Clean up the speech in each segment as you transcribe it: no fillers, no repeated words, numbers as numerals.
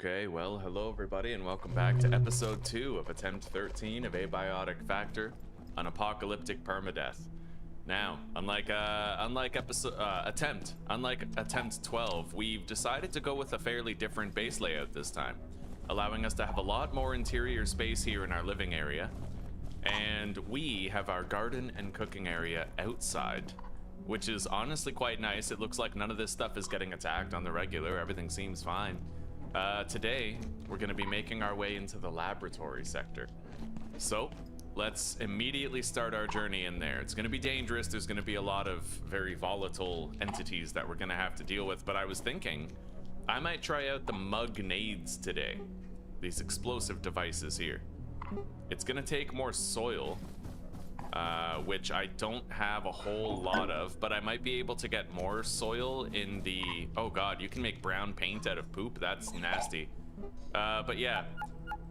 Okay, well, hello everybody, and welcome back to episode 2 of Attempt 13 of Abiotic Factor, an Apocalyptic Permadeath. Now, unlike Attempt 12, we've decided to go with a fairly different base layout this time, allowing us to have a lot more interior space here in our living area, and we have our garden and cooking area outside, which is honestly quite nice. It looks like none of this stuff is getting attacked on the regular. Everything seems fine. Today, we're going to be making our way into the laboratory sector. So, let's immediately start our journey in there. It's going to be dangerous. There's going to be a lot of very volatile entities that we're going to have to deal with. But I was thinking, I might try out the mugnades today. These explosive devices here. It's going to take more soil, which I don't have a whole lot of, but I might be able to get more soil in the... Oh god, you can make brown paint out of poop? That's nasty. But yeah,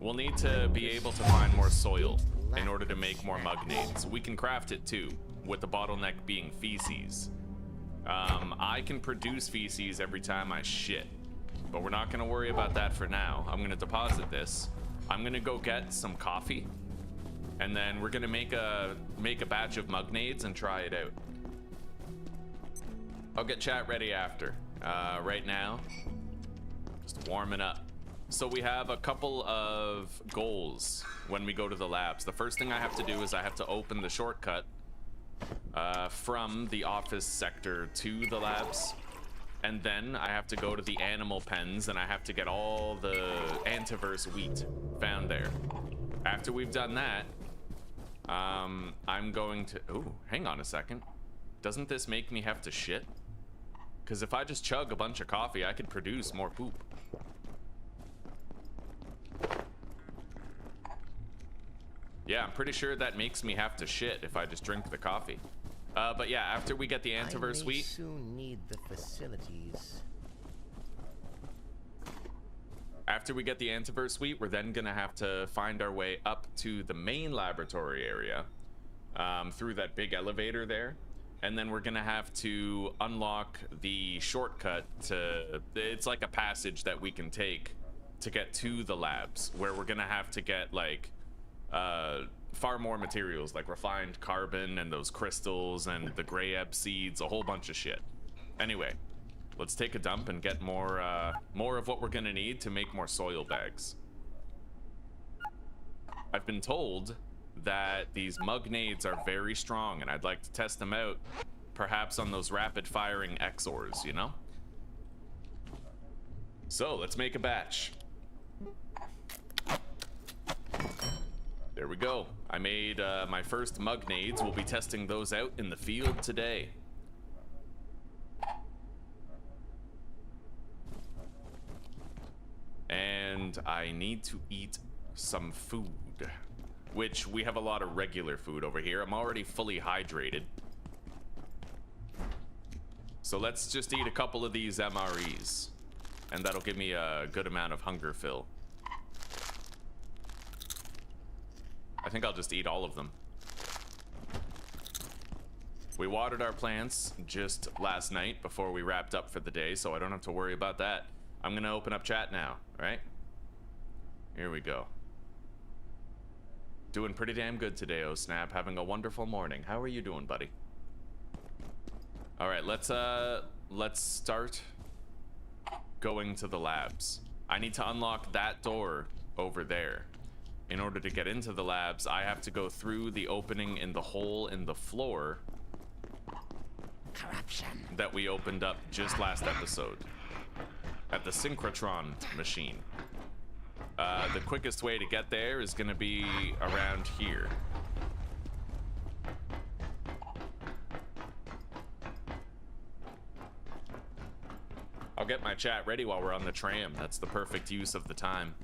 we'll need to be able to find more soil in order to make more mugnades. We can craft it too, with the bottleneck being feces. I can produce feces every time I shit, but we're not going to worry about that for now. I'm going to deposit this. I'm going to go get some coffee. And then we're gonna make a batch of mugnades and try it out. I'll get chat ready after. Right now, just warming up. So we have a couple of goals when we go to the labs. The first thing I have to do is I have to open the shortcut from the office sector to the labs. And then I have to go to the animal pens and I have to get all the antiverse wheat found there. After we've done that, I'm going to... Ooh, hang on a second. Doesn't this make me have to shit? Because if I just chug a bunch of coffee, I could produce more poop. Yeah, I'm pretty sure that makes me have to shit if I just drink the coffee. But yeah, after we get the antiverse wheat... I may soon need the facilities. After we get the antiverse wheat, we're then gonna have to find our way up to the main laboratory area through that big elevator there, and then we're gonna have to unlock the shortcut to... It's like a passage that we can take to get to the labs, where we're gonna have to get like far more materials, like refined carbon and those crystals and the gray ebb seeds, a whole bunch of shit. Anyway, let's take a dump and get more of what we're gonna need to make more soil bags. I've been told that these mugnades are very strong, and I'd like to test them out, perhaps on those rapid-firing Exxors, you know? So, let's make a batch. There we go. I made my first mugnades. We'll be testing those out in the field today. And I need to eat some food, which we have a lot of regular food over here. I'm already fully hydrated. So let's just eat a couple of these MREs, and that'll give me a good amount of hunger fill. I think I'll just eat all of them. We watered our plants just last night before we wrapped up for the day, so I don't have to worry about that. I'm gonna open up chat now, right? Here we go. Doing pretty damn good today, oh snap. Having a wonderful morning. How are you doing, buddy? All right, let's start going to the labs. I need to unlock that door over there. In order to get into the labs, I have to go through the opening in the hole in the floor that we opened up just last episode at the synchrotron machine. The quickest way to get there is gonna be around here. I'll get my chat ready while we're on the tram. That's the perfect use of the time.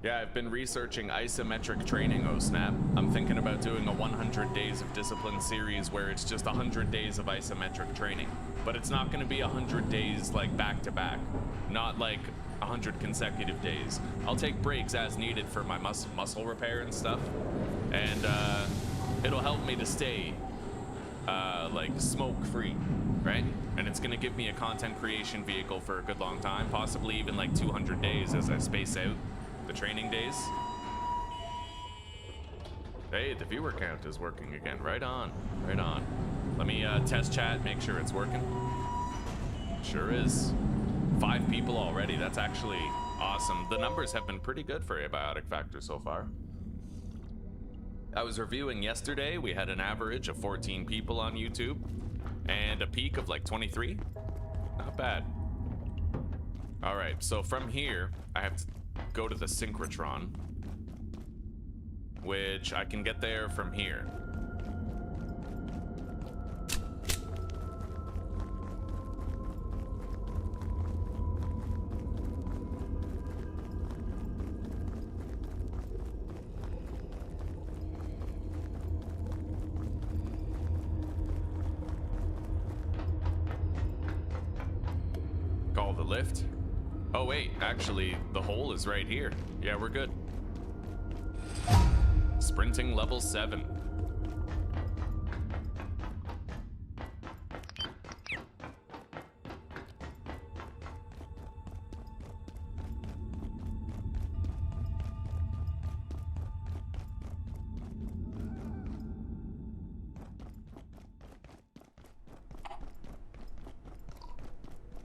Yeah, I've been researching isometric training, oh snap. I'm thinking about doing a 100 Days of Discipline series where it's just 100 days of isometric training. But it's not going to be 100 days like back to back. Not like 100 consecutive days. I'll take breaks as needed for my muscle repair and stuff. And it'll help me to stay like smoke free, right? And it's going to give me a content creation vehicle for a good long time, possibly even like 200 days as I space out the training days. Hey, the viewer count is working again. Right on, right on. Let me test chat, make sure it's working. Sure is. 5 people already. That's actually awesome. The numbers have been pretty good for Abiotic Factor so far. I was reviewing yesterday. We had an average of 14 people on YouTube and a peak of like 23. Not bad. All right, so from here, I have to go to the synchrotron, which I can get there from here. Call the lift. Oh wait, actually, the hole is right here. Yeah, we're good. Sprinting level 7.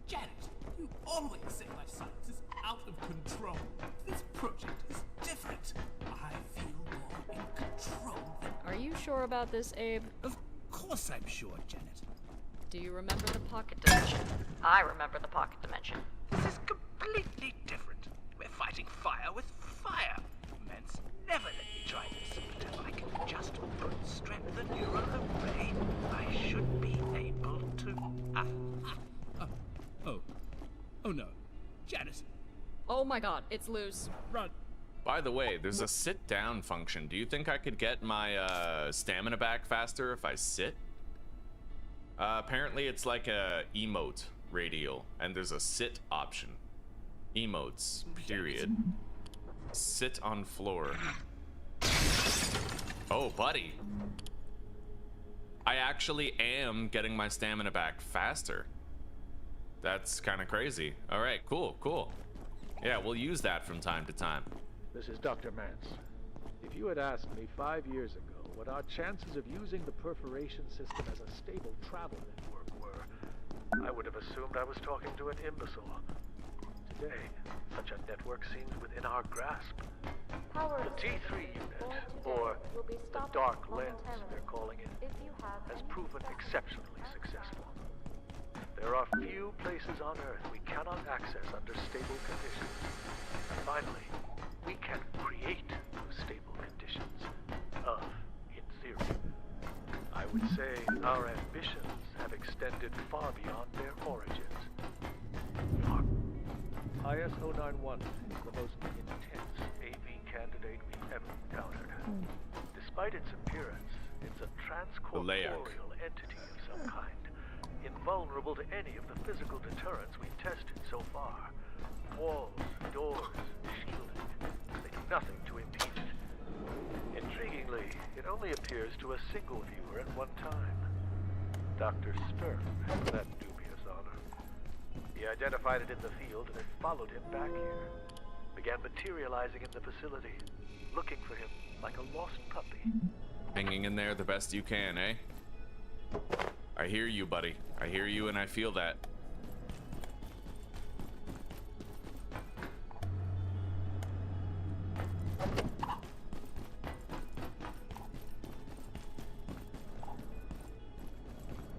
Janet, you always say my science is out of control. This project is different. I feel more in control than... Are you sure about this, Abe? Of course I'm sure, Janet. Do you remember the pocket dimension? I remember the pocket dimension. This is completely different. We're fighting fire with fire. Mance, never let me try this. But if I can just put strength the neural array, I should be able to... Oh no. Janet, Oh my god, it's loose. run. By the way, there's a sit down function. Do you think I could get my stamina back faster if I sit? Apparently it's like a emote radial, and there's a sit option. Emotes, period. Sit on floor. Oh, buddy. I actually am getting my stamina back faster. That's kind of crazy. All right, cool, cool. Yeah, we'll use that from time to time. This is Dr. Mance. If you had asked me 5 years ago what our chances of using the perforation system as a stable travel network were, I would have assumed I was talking to an imbecile. Today, such a network seems within our grasp. The T3 unit, or the Dark Lens they're calling it, has proven exceptionally successful. There are few places on Earth we cannot access under stable conditions. And finally, we can create those stable conditions. In theory. I would say our ambitions have extended far beyond their origins. IS-091 is the most intense AV candidate we've ever encountered. Despite its appearance, it's a transcorporeal entity of some kind. Invulnerable to any of the physical deterrents we've tested so far. Walls, doors, shielding. They do nothing to impede it. Intriguingly, it only appears to a single viewer at one time. Dr. Stern has that dubious honor. He identified it in the field and it followed him back here. Began materializing in the facility, looking for him like a lost puppy. Hanging in there the best you can, eh? I hear you, buddy. I hear you and I feel that.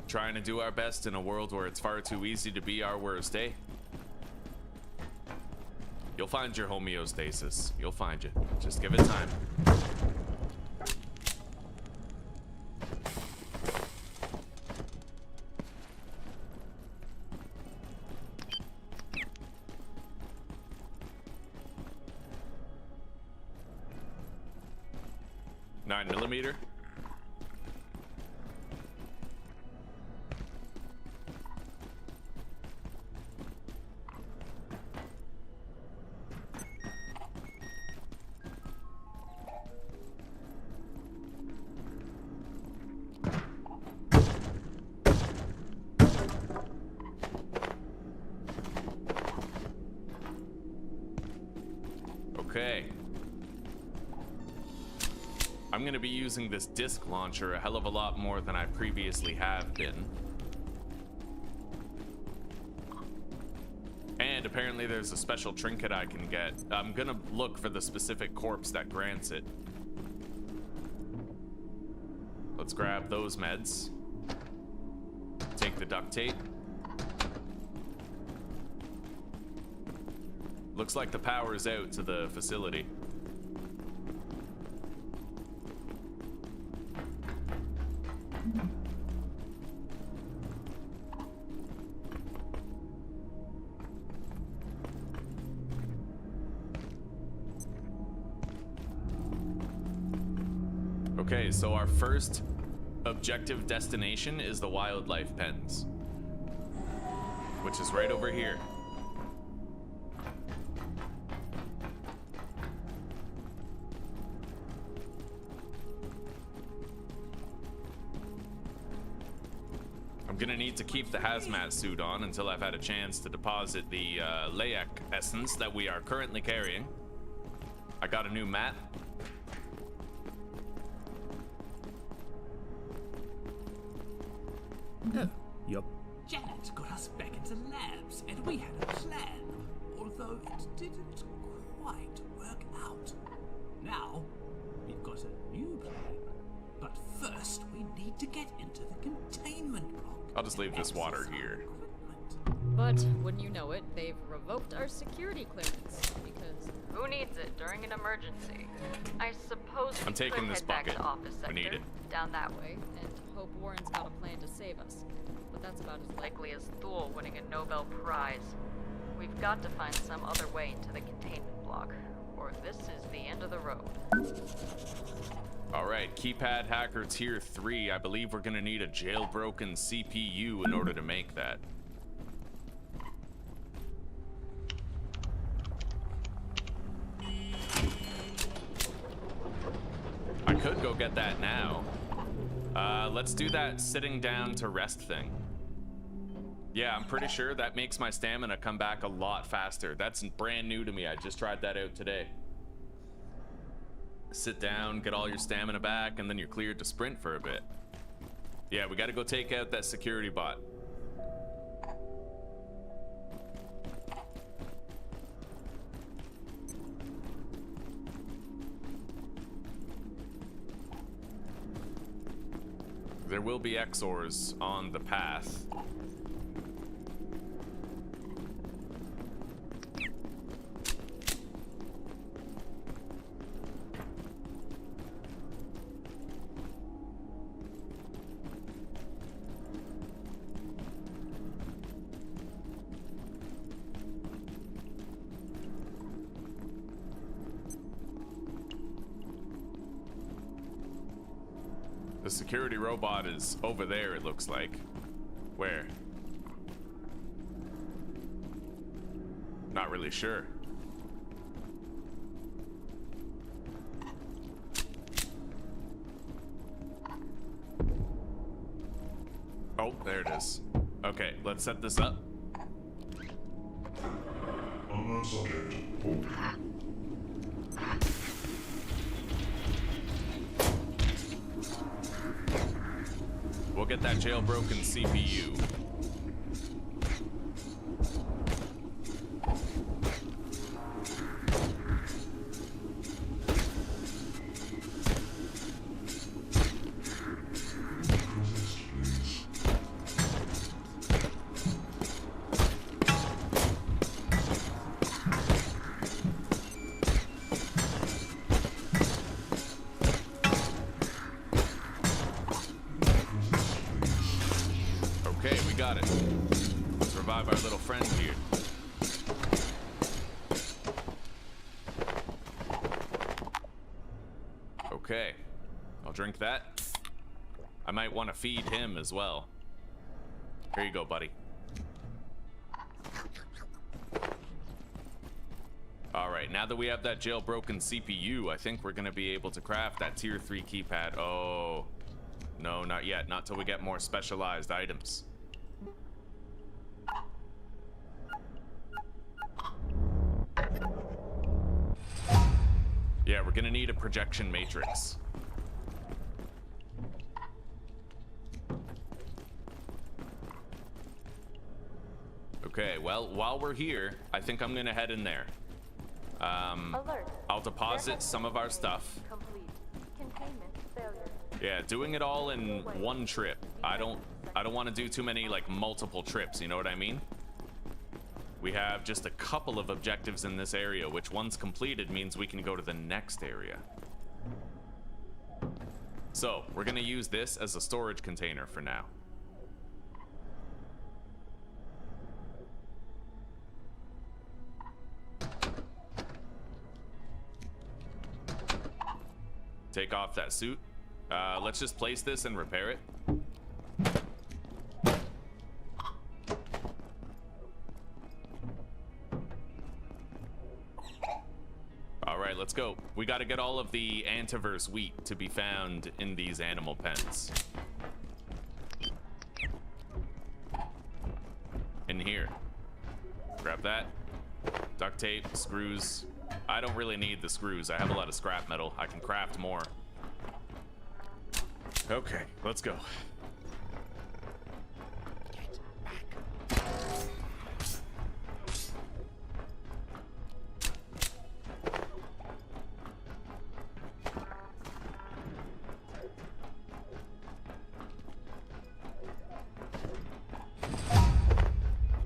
Trying to do our best in a world where it's far too easy to be our worst, eh? You'll find your homeostasis. You'll find it. Just give it time. 9mm. Okay. I'm going to be using this disc launcher a hell of a lot more than I previously have been. And apparently there's a special trinket I can get. I'm going to look for the specific corpse that grants it. Let's grab those meds. Take the duct tape. Looks like the power's out to the facility. Okay, so our first objective destination is the wildlife pens, which is right over here. I'm gonna need to keep the hazmat suit on until I've had a chance to deposit the Layak essence that we are currently carrying. I got a new mat. Oh, yup. Janet got us back into labs, and we had a plan, although it didn't quite work out. Now, we've got a new plan, but first we need to get into the containment block. I'll just leave this water here. But wouldn't you know it, they've revoked our security clearance because who needs it during an emergency? I suppose I'm taking this head back bucket. to office sector, We need it. down that way, and hope Warren's got a plan to save us. But that's about as likely as Thule winning a Nobel Prize. We've got to find some other way into the containment block, or this is the end of the road. All right, keypad hacker tier 3. I believe we're gonna need a jailbroken CPU in order to make that. I could go get that now. Let's do that sitting down to rest thing. Yeah, I'm pretty sure that makes my stamina come back a lot faster. That's brand new to me. I just tried that out today. Sit down, get all your stamina back, and then you're cleared to sprint for a bit. Yeah, we gotta go take out that security bot. There will be Exors on the path. The security robot is over there, it looks like. Where? Not really sure. Oh, there it is. Okay, let's set this up. Unknown subject. Hold. We'll get that jailbroken CPU. Okay, we got it. Let's revive our little friend here. Okay. I'll drink that. I might want to feed him as well. Here you go, buddy. All right, now that we have that jailbroken CPU, I think we're gonna be able to craft that tier 3 keypad. Oh, no, not yet. Not till we get more specialized items. Yeah, we're gonna need a projection matrix. Okay, well, while we're here, I think I'm gonna head in there. Alert. I'll deposit some of our stuff. Complete. Containment failure. Yeah, doing it all in one trip. I don't want to do too many like multiple trips, you know what I mean? We have just a couple of objectives in this area, which once completed means we can go to the next area. So, we're gonna use this as a storage container for now. Take off that suit. Let's just place this and repair it. All right, let's go. We got to get all of the antiverse wheat to be found in these animal pens. In here. Grab that. Duct tape, screws. I don't really need the screws. I have a lot of scrap metal. I can craft more. Okay, let's go.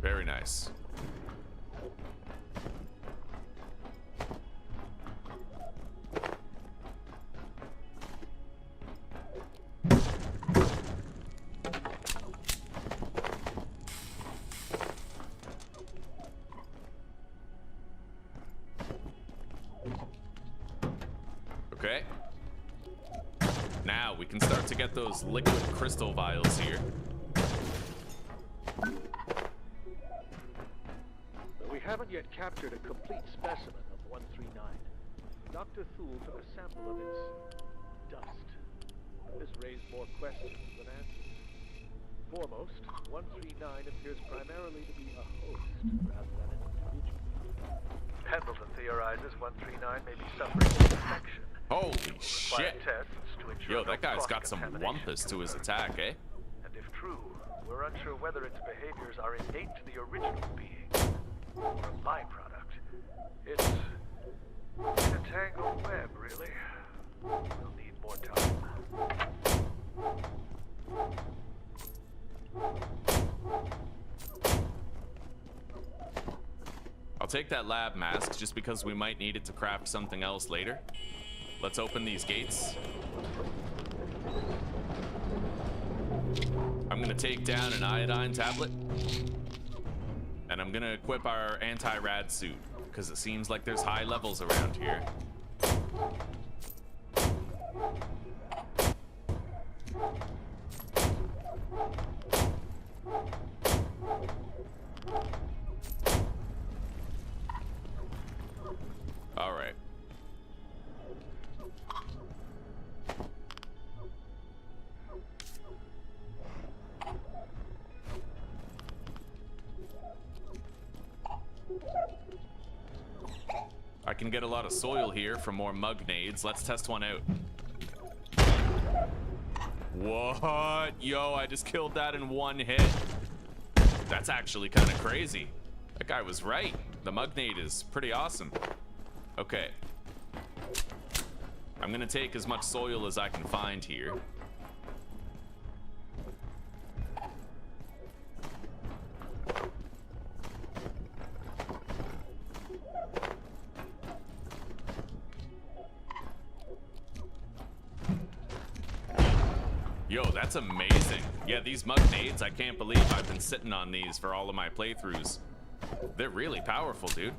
Very nice. Okay. Now we can start to get those liquid crystal vials here. We haven't yet captured a complete specimen of 139. Dr. Thule took a sample of its dust. This raised more questions than answers. Foremost, 139 appears primarily to be a host rather than an individual. Pendleton theorizes 139 may be suffering an infection. Holy shit. Tests to ensure Yo, that guy's got some cross-contamination. wumpus to his attack, eh? And if true, we're unsure whether its behaviors are innate to the original being or a byproduct. It's a tangled web, really. We'll need more time. I'll take that lab mask just because we might need it to craft something else later. Let's open these gates. I'm gonna take down an iodine tablet. And I'm gonna equip our anti-rad suit, because it seems like there's high levels around here. All right. I can get a lot of soil here for more mug nades. Let's test one out. What? Yo, I just killed that in one hit. That's actually kind of crazy. That guy was right. The mug nade is pretty awesome. Okay. I'm gonna take as much soil as I can find here. Yo, that's amazing. Yeah, these mug nades, I can't believe I've been sitting on these for all of my playthroughs. They're really powerful, dude.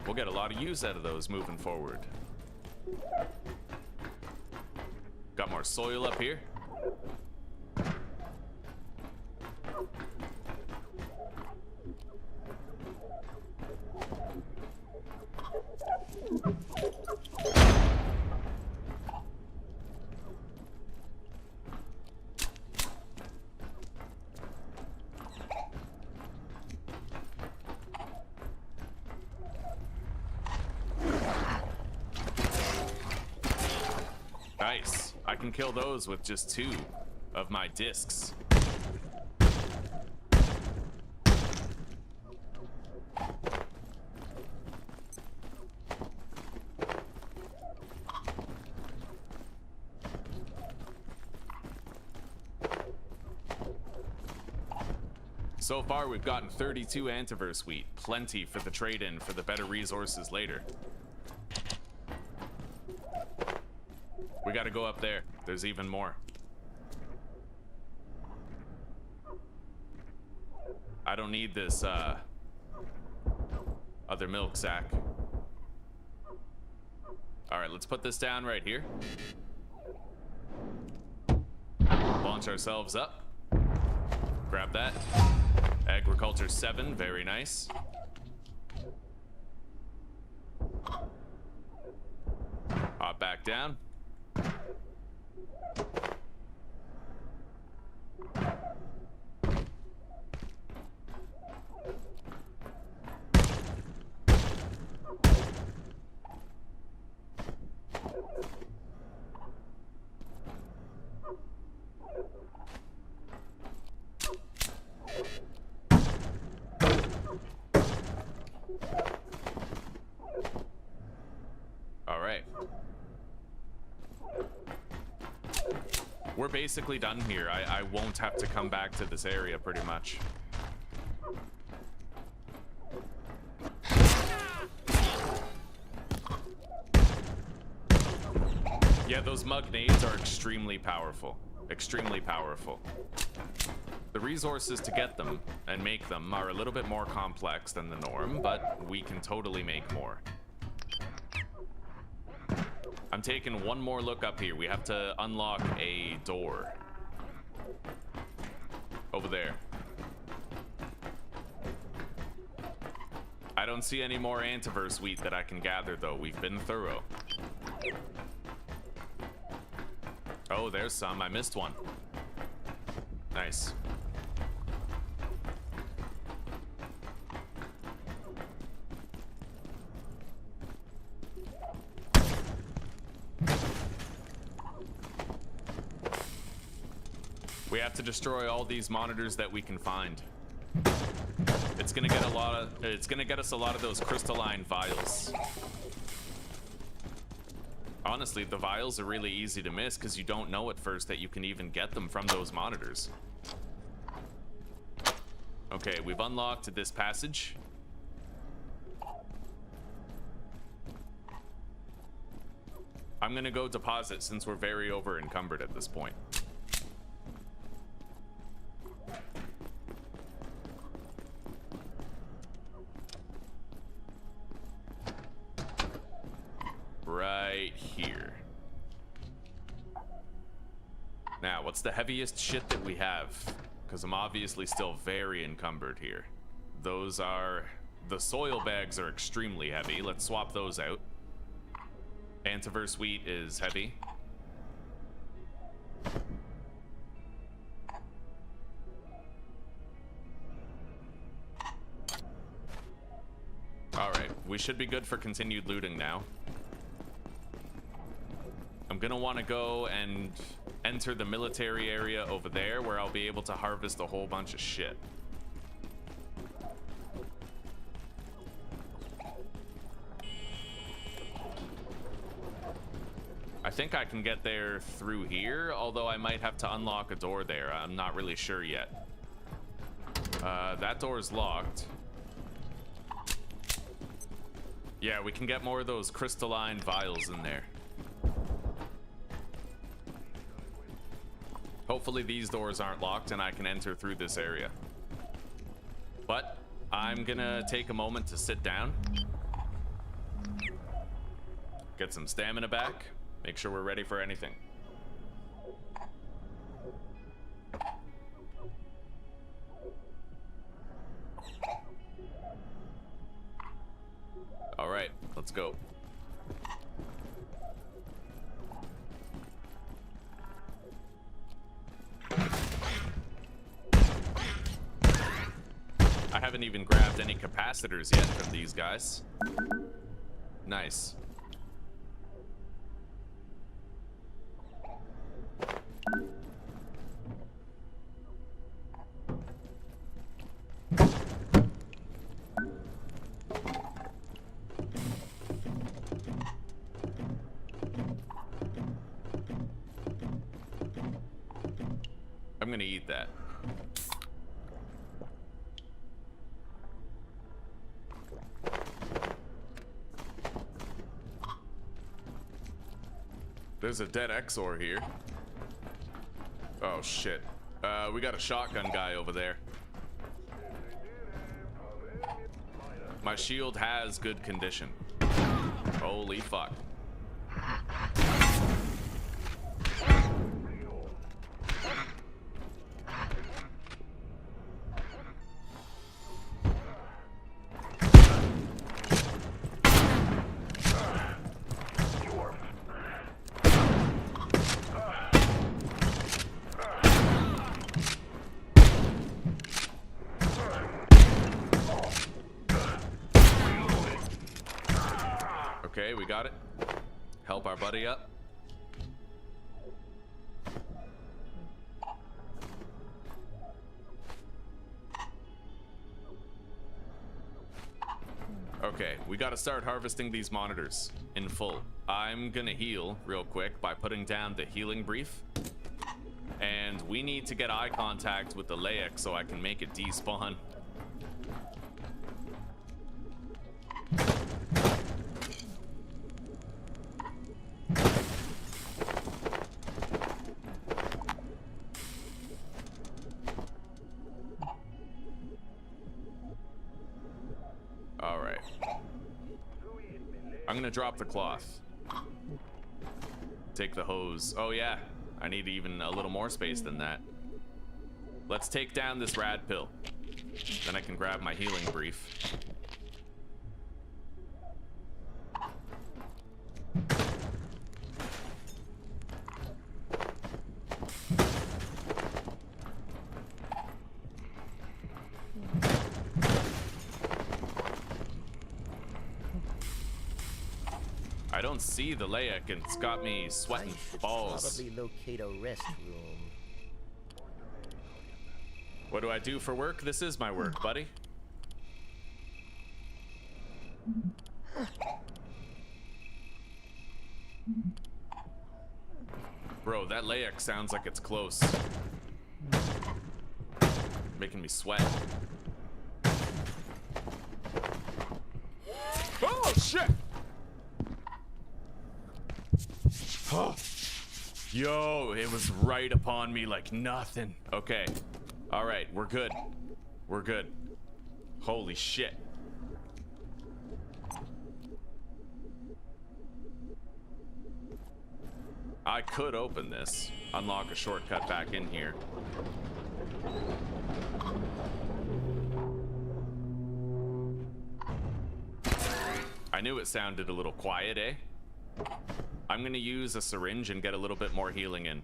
We'll get a lot of use out of those moving forward. Got more soil up here. Nice. I can kill those with just 2 of my discs. So far, we've gotten 32 antiverse wheat. Plenty for the trade-in for the better resources later. We gotta go up there. There's even more. I don't need this, other milk sack. Alright, let's put this down right here. Launch ourselves up. Grab that. Agriculture 7, very nice. Hop back down. We're basically done here. I won't have to come back to this area pretty much. Yeah, those mug nades are extremely powerful. Extremely powerful. The resources to get them and make them are a little bit more complex than the norm, but we can totally make more. I'm taking one more look up here. We have to unlock a door. Over there. I don't see any more antiverse wheat that I can gather, though. We've been thorough. Oh, there's some. I missed one. Nice. We have to destroy all these monitors that we can find. It's gonna get us a lot of those crystalline vials. Honestly, the vials are really easy to miss because you don't know at first that you can even get them from those monitors. Okay, we've unlocked this passage. I'm gonna go deposit since we're very over encumbered at this point. Right here. Now, what's the heaviest shit that we have? Because I'm obviously still very encumbered here. Those are... the soil bags are extremely heavy. Let's swap those out. Antiverse wheat is heavy. Alright, we should be good for continued looting now. I'm gonna want to go and enter the military area over there where I'll be able to harvest a whole bunch of shit. I think I can get there through here, although I might have to unlock a door there. I'm not really sure yet. That door is locked. Yeah, we can get more of those crystalline vials in there. Hopefully these doors aren't locked and I can enter through this area. But I'm gonna take a moment to sit down. Get some stamina back. Make sure we're ready for anything. All right, let's go. I haven't even grabbed any capacitors yet from these guys. Nice. I'm gonna eat that. There's a dead Exxo here. Oh shit. We got a shotgun guy over there. My shield has good condition. Holy fuck. Okay, we got it. Help our buddy up. Okay, we gotta start harvesting these monitors in full. I'm gonna heal real quick by putting down the healing brief. And we need to get eye contact with the Laik so I can make it despawn. I'm gonna drop the cloth. Take the hose. Oh yeah, I need even a little more space than that. Let's take down this rad pill. Then I can grab my healing brief. I don't see the Laik and it's got me sweating balls. Probably locate a rest room. What do I do for work? This is my work, buddy. Bro, that Laik sounds like it's close. Making me sweat. Oh shit! Oh. Yo, it was right upon me like nothing. Okay. All right, we're good. We're good. Holy shit. I could open this, unlock a shortcut back in here. I knew it sounded a little quiet, eh? I'm gonna use a syringe and get a little bit more healing in.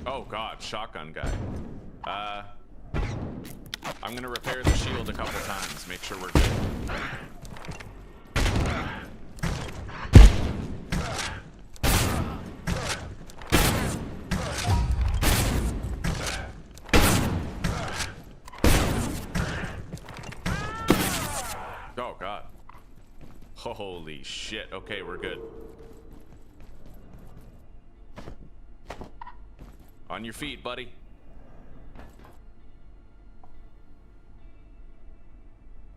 Oh god, shotgun guy. I'm gonna repair the shield a couple times, make sure we're good. Oh god. Holy shit. Okay, we're good. On your feet, buddy.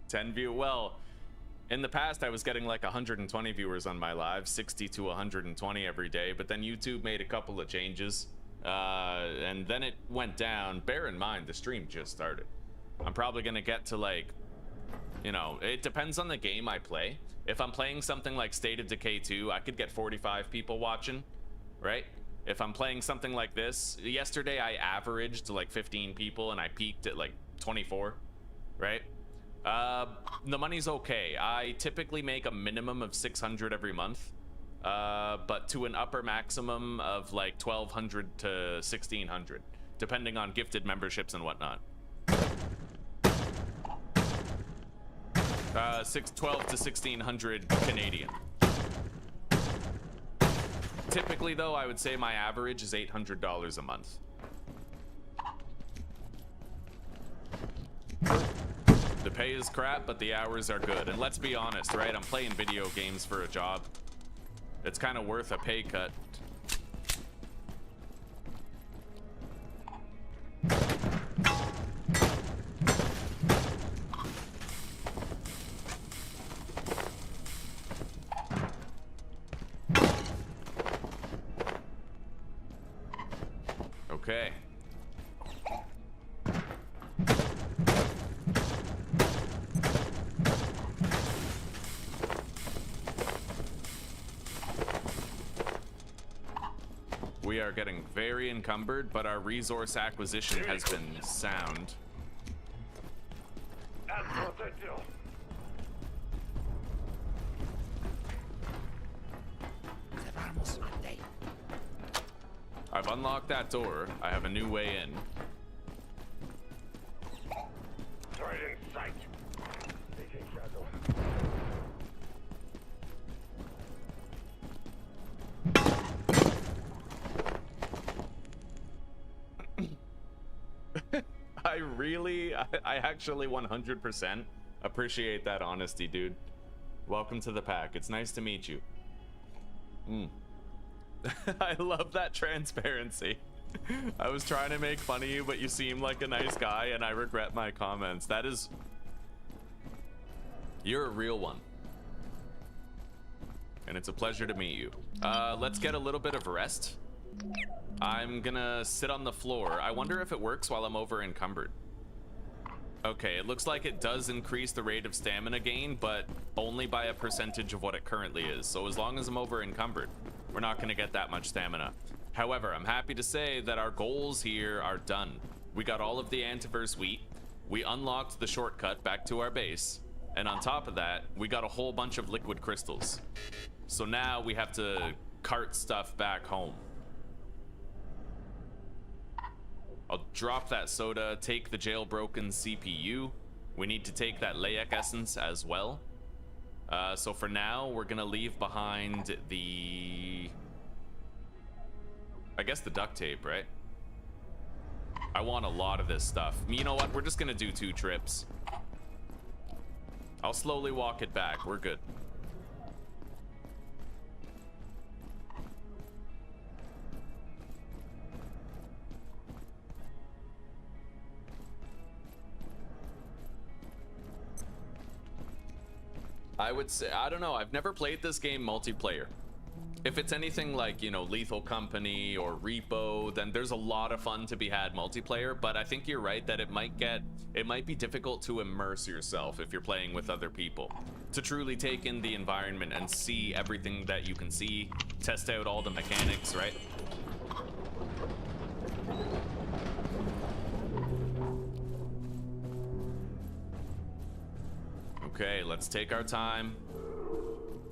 Ten view well. In the past, I was getting like 120 viewers on my live, 60 to 120 every day, but then YouTube made a couple of changes, and then it went down. Bear in mind, the stream just started. I'm probably gonna get to like, you know, it depends on the game I play. If I'm playing something like State of Decay 2, I could get 45 people watching, right? If I'm playing something like this, yesterday I averaged like 15 people and I peaked at like 24, right? The money's okay. I typically make a minimum of 600 every month, but to an upper maximum of like 1,200 to 1,600, depending on gifted memberships and whatnot. 12 to 1,600 Canadian. Typically, though, I would say my average is $800 a month. The pay is crap, but the hours are good. And let's be honest, right? I'm playing video games for a job. It's kind of worth a pay cut. Okay. We are getting very encumbered, but our resource acquisition has been sound. I've unlocked that door. I have a new way in. It's right in sight. Taking shadow. I actually 100% appreciate that honesty, dude. Welcome to the pack. It's nice to meet you. I love that transparency. I was trying to make fun of you, but you seem like a nice guy, and I regret my comments. That is... You're a real one. And it's a pleasure to meet you. Let's get a little bit of rest. I'm gonna sit on the floor. I wonder if it works while I'm over encumbered. Okay, it looks like it does increase the rate of stamina gain, but only by a percentage of what it currently is. So as long as I'm over encumbered, we're not gonna get that much stamina. However, I'm happy to say that our goals here are done. We got all of the antiverse wheat. We unlocked the shortcut back to our base. And on top of that, we got a whole bunch of liquid crystals. So now we have to cart stuff back home. I'll drop that soda, take the jailbroken CPU. We need to take that Layak essence as well. So for now, we're gonna leave behind the... I guess the duct tape, right? I want a lot of this stuff. You know what? We're just gonna do 2 trips. I'll slowly walk it back. We're good. I would say, I don't know, I've never played this game multiplayer. If it's anything like, you know, Lethal Company or Repo, then there's a lot of fun to be had multiplayer, but I think you're right that it might be difficult to immerse yourself if you're playing with other people. To truly take in the environment and see everything that you can see, test out all the mechanics, right? Okay, let's take our time,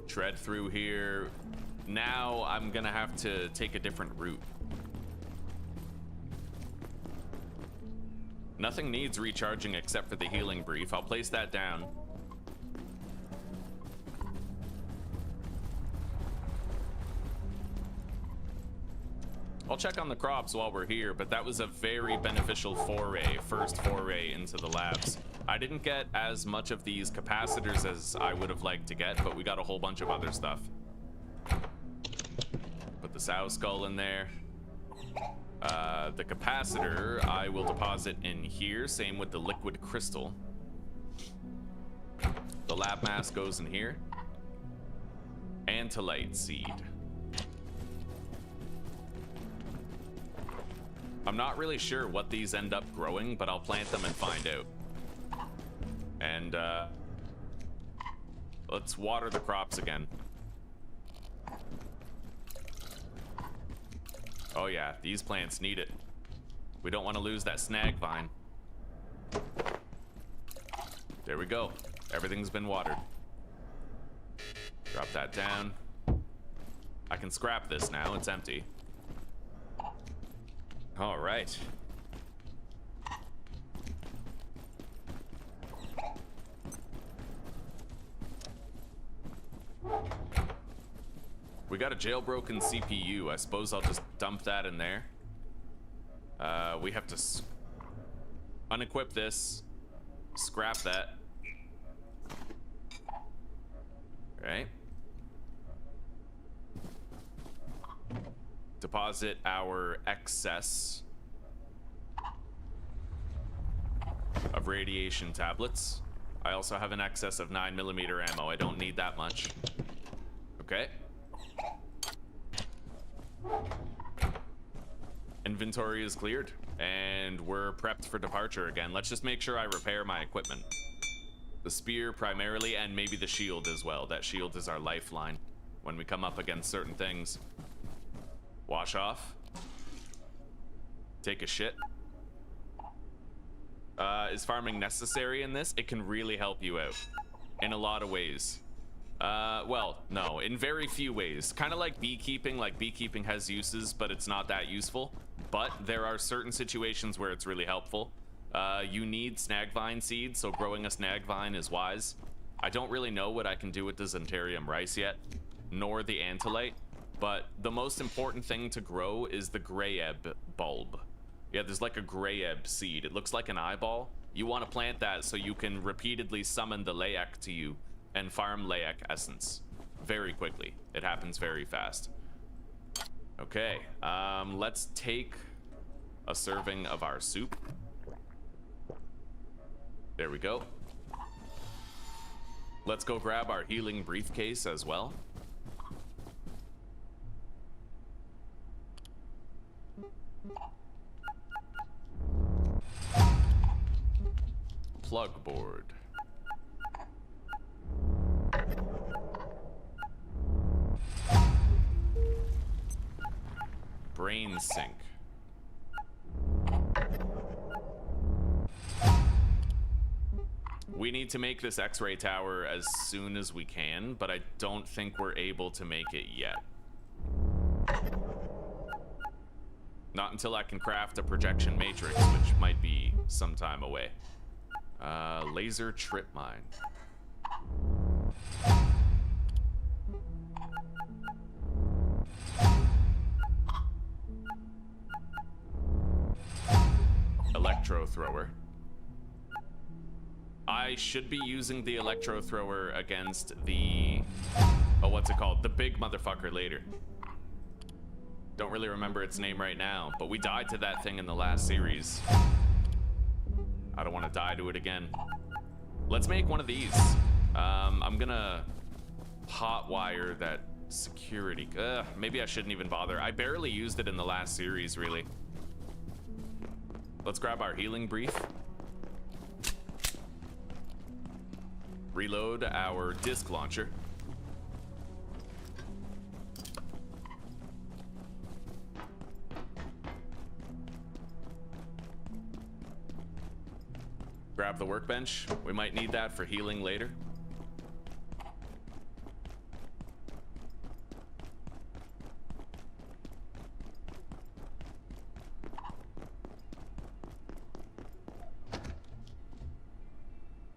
tread through here. Now I'm gonna have to take a different route. Nothing needs recharging except for the healing brief. I'll place that down. I'll check on the crops while we're here, but that was a very beneficial first foray into the labs. I didn't get as much of these capacitors as I would have liked to get, but we got a whole bunch of other stuff. Put the sow skull in there. The capacitor I will deposit in here, same with the liquid crystal. The the lab mask goes in here. Antolite seed. I'm not really sure what these end up growing, but I'll plant them and find out. And let's water the crops again. Oh yeah, these plants need it. We don't want to lose that snag vine. There we go. Everything's been watered. Drop that down. I can scrap this now, it's empty. All right. We got a jailbroken CPU. I suppose I'll just dump that in there. We have to unequip this, scrap that. Right. Deposit our excess of radiation tablets. I also have an excess of 9mm ammo. I don't need that much. Okay. Inventory is cleared, and we're prepped for departure again. Let's just make sure I repair my equipment. The spear primarily, and maybe the shield as well. That shield is our lifeline when we come up against certain things. Wash off. Take a shit. Is farming necessary in this? It can really help you out in a lot of ways. Well, no, in very few ways. Kind of like beekeeping. Like beekeeping has uses, but it's not that useful. But there are certain situations where it's really helpful. You need snag vine seeds, so growing a snag vine is wise. I don't really know what I can do with the Xantharium rice yet, nor the Antolite, but the most important thing to grow is the Grayeb bulb. Yeah, there's like a Grayeb seed. It looks like an eyeball. You want to plant that so you can repeatedly summon the Layak to you and farm Layak essence very quickly. It happens very fast. Okay, let's take a serving of our soup. There we go. Let's go grab our healing briefcase as well. Plug board. Brain sync. We need to make this X-ray tower as soon as we can, but I don't think we're able to make it yet. Not until I can craft a projection matrix, which might be some time away. Laser trip mine. Electro thrower. I should be using the electro thrower against the... oh, what's it called? The big motherfucker later. Don't really remember its name right now, but we died to that thing in the last series. I don't want to die to it again. Let's make one of these. I'm gonna hotwire that security. Maybe I shouldn't even bother. I barely used it in the last series, really. Let's grab our healing brief. Reload our disc launcher. Grab the workbench. We might need that for healing later.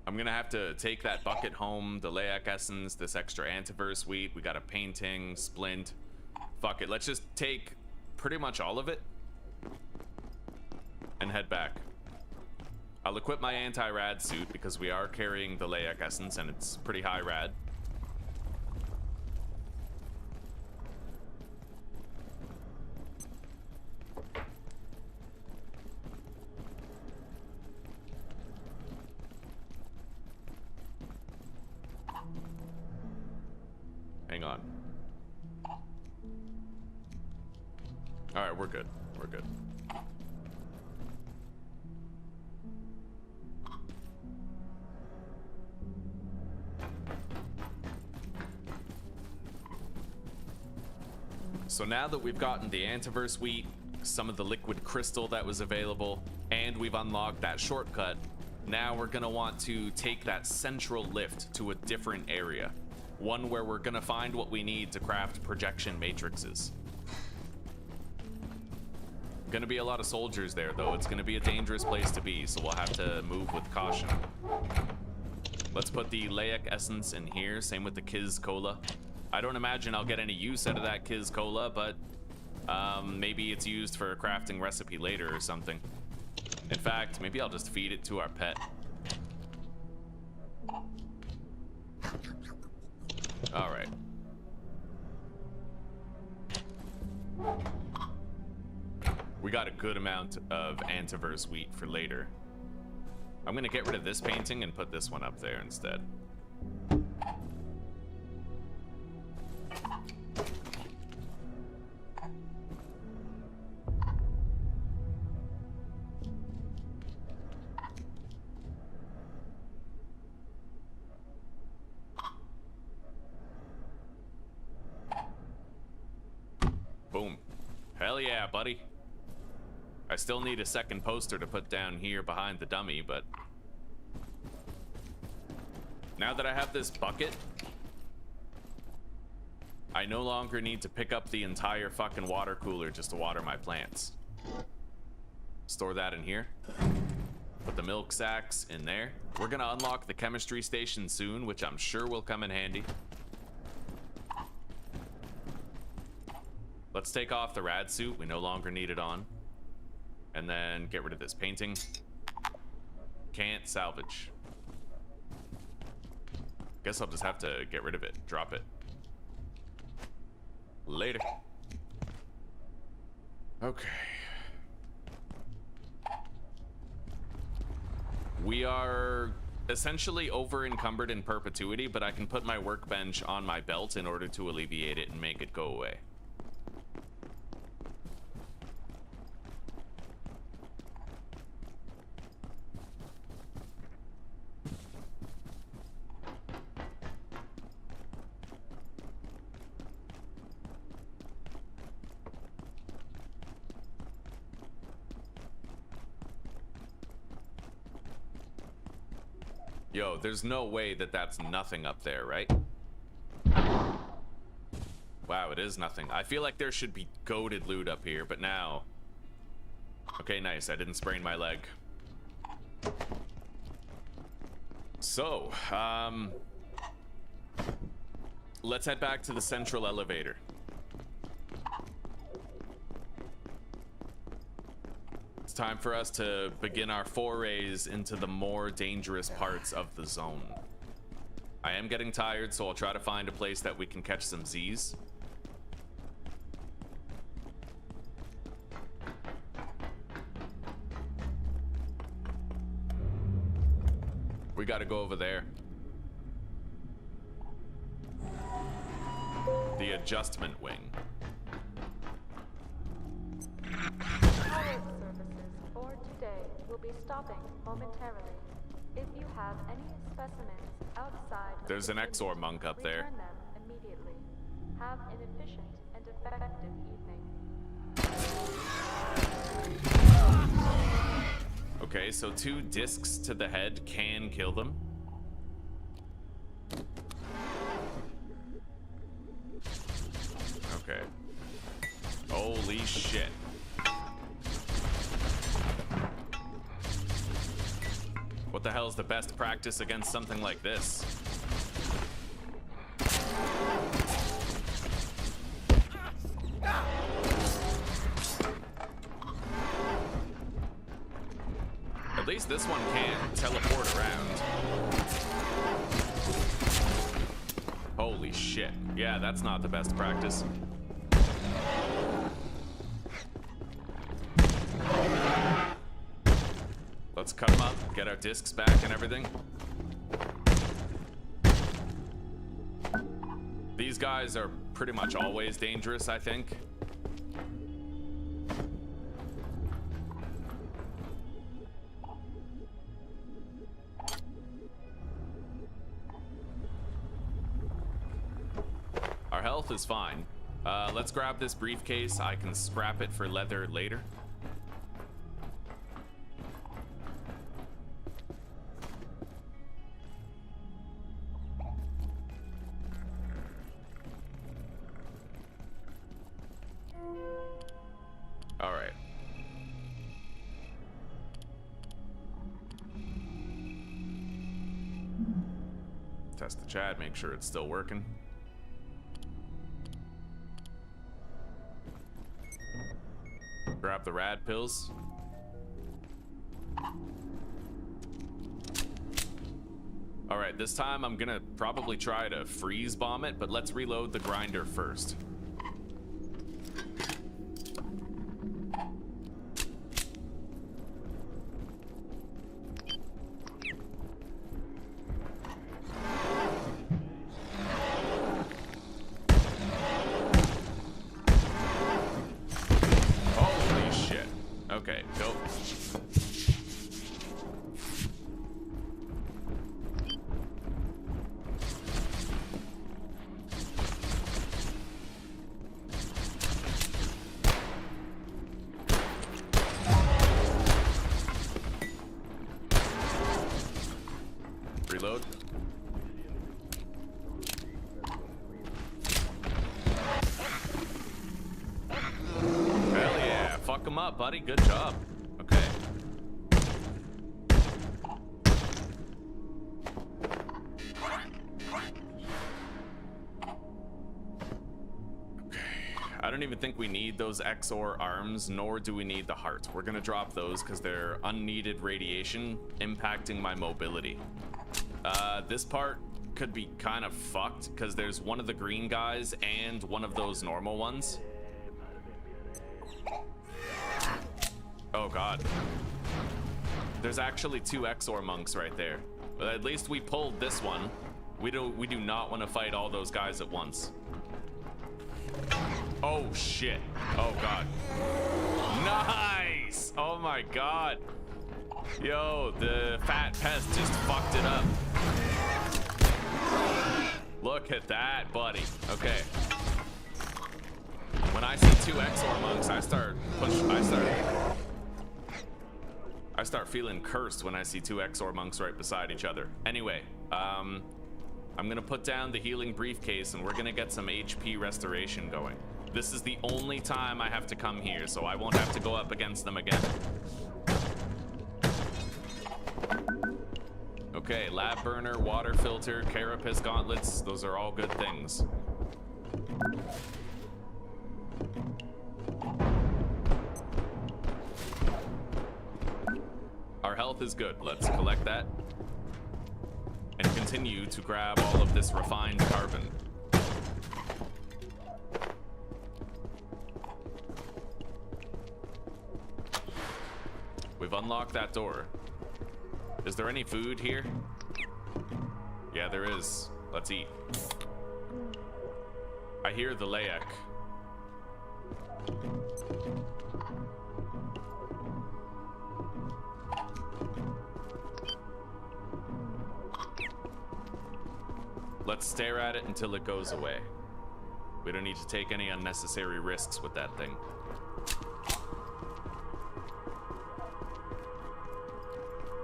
I'm gonna have to take that bucket home, the Layak essence, this extra antiverse wheat. We got a painting, splint. Fuck it, let's just take pretty much all of it and head back. I'll equip my anti-rad suit because we are carrying the Layak essence and it's pretty high rad. on. Alright, we're good. We're good. So now that we've gotten the antiverse wheat, some of the liquid crystal that was available, and we've unlocked that shortcut, now we're gonna want to take that central lift to a different area. One where we're gonna find what we need to craft projection matrices. Gonna be a lot of soldiers there though. It's gonna be a dangerous place to be, so we'll have to move with caution. Let's put the Laic essence in here, same with the Kiz Cola. I don't imagine I'll get any use out of that Kiz Cola, but maybe it's used for a crafting recipe later or something. In fact, maybe I'll just feed it to our pet. All right. We got a good amount of antiverse wheat for later. I'm gonna get rid of this painting and put this one up there instead. Boom. Hell yeah, buddy. I still need a second poster to put down here behind the dummy, but now that I have this bucket, I no longer need to pick up the entire fucking water cooler just to water my plants. Store that in here. Put the milk sacks in there. We're gonna unlock the chemistry station soon, which I'm sure will come in handy. Let's take off the rad suit. We no longer need it on. And then get rid of this painting. Can't salvage. Guess I'll just have to get rid of it. Drop it. Later. Okay. We are essentially over encumbered in perpetuity, but I can put my workbench on my belt in order to alleviate it and make it go away. Yo, there's no way that that's nothing up there, right? Wow, it is nothing. I feel like there should be goated loot up here, but now... Okay, nice. I didn't sprain my leg. So, let's head back to the central elevator. It's time for us to begin our forays into the more dangerous parts of the zone. I am getting tired, so I'll try to find a place that we can catch some Z's. We gotta go over there. The adjustment wing. For today, we'll be stopping momentarily. If you have any specimens outside, there's an Exxo monk up there. Return them immediately. Have an efficient and effective evening. Okay, so 2 discs to the head can kill them. Okay. Holy shit. What the hell is the best practice against something like this? At least this one can teleport around. Holy shit. Yeah, that's not the best practice. Let's cut them up, get our discs back and everything. These guys are pretty much always dangerous, I think. Our health is fine. Let's grab this briefcase. I can scrap it for leather later. All right. Test the chat, make sure it's still working. Grab the rad pills. All right, this time I'm gonna probably try to freeze bomb it, but let's reload the grinder first. Okay, go. Reload. Hell yeah, fuck him up, buddy. Good job. Okay. I don't even think we need those Exxo arms, nor do we need the heart. We're gonna drop those because they're unneeded radiation impacting my mobility. This part could be kind of fucked because there's one of the green guys and one of those normal ones. Oh god. There's actually 2 Exxo monks right there. But at least we pulled this one. We do not want to fight all those guys at once. Oh shit. Oh god. Nice! Oh my god. Yo, the fat pest just fucked it up. Look at that, buddy. Okay. When I see 2 Exxo monks, I start feeling cursed when I see 2 Exxo monks right beside each other. Anyway, I'm gonna put down the healing briefcase and we're gonna get some HP restoration going. This is the only time I have to come here, so I won't have to go up against them again. Okay, lab burner, water filter, carapace gauntlets, those are all good things. Our health is good. Let's collect that and continue to grab all of this refined carbon. We've unlocked that door. Is there any food here? Yeah, there is. Let's eat. I hear the Layak. Let's stare at it until it goes away. We don't need to take any unnecessary risks with that thing.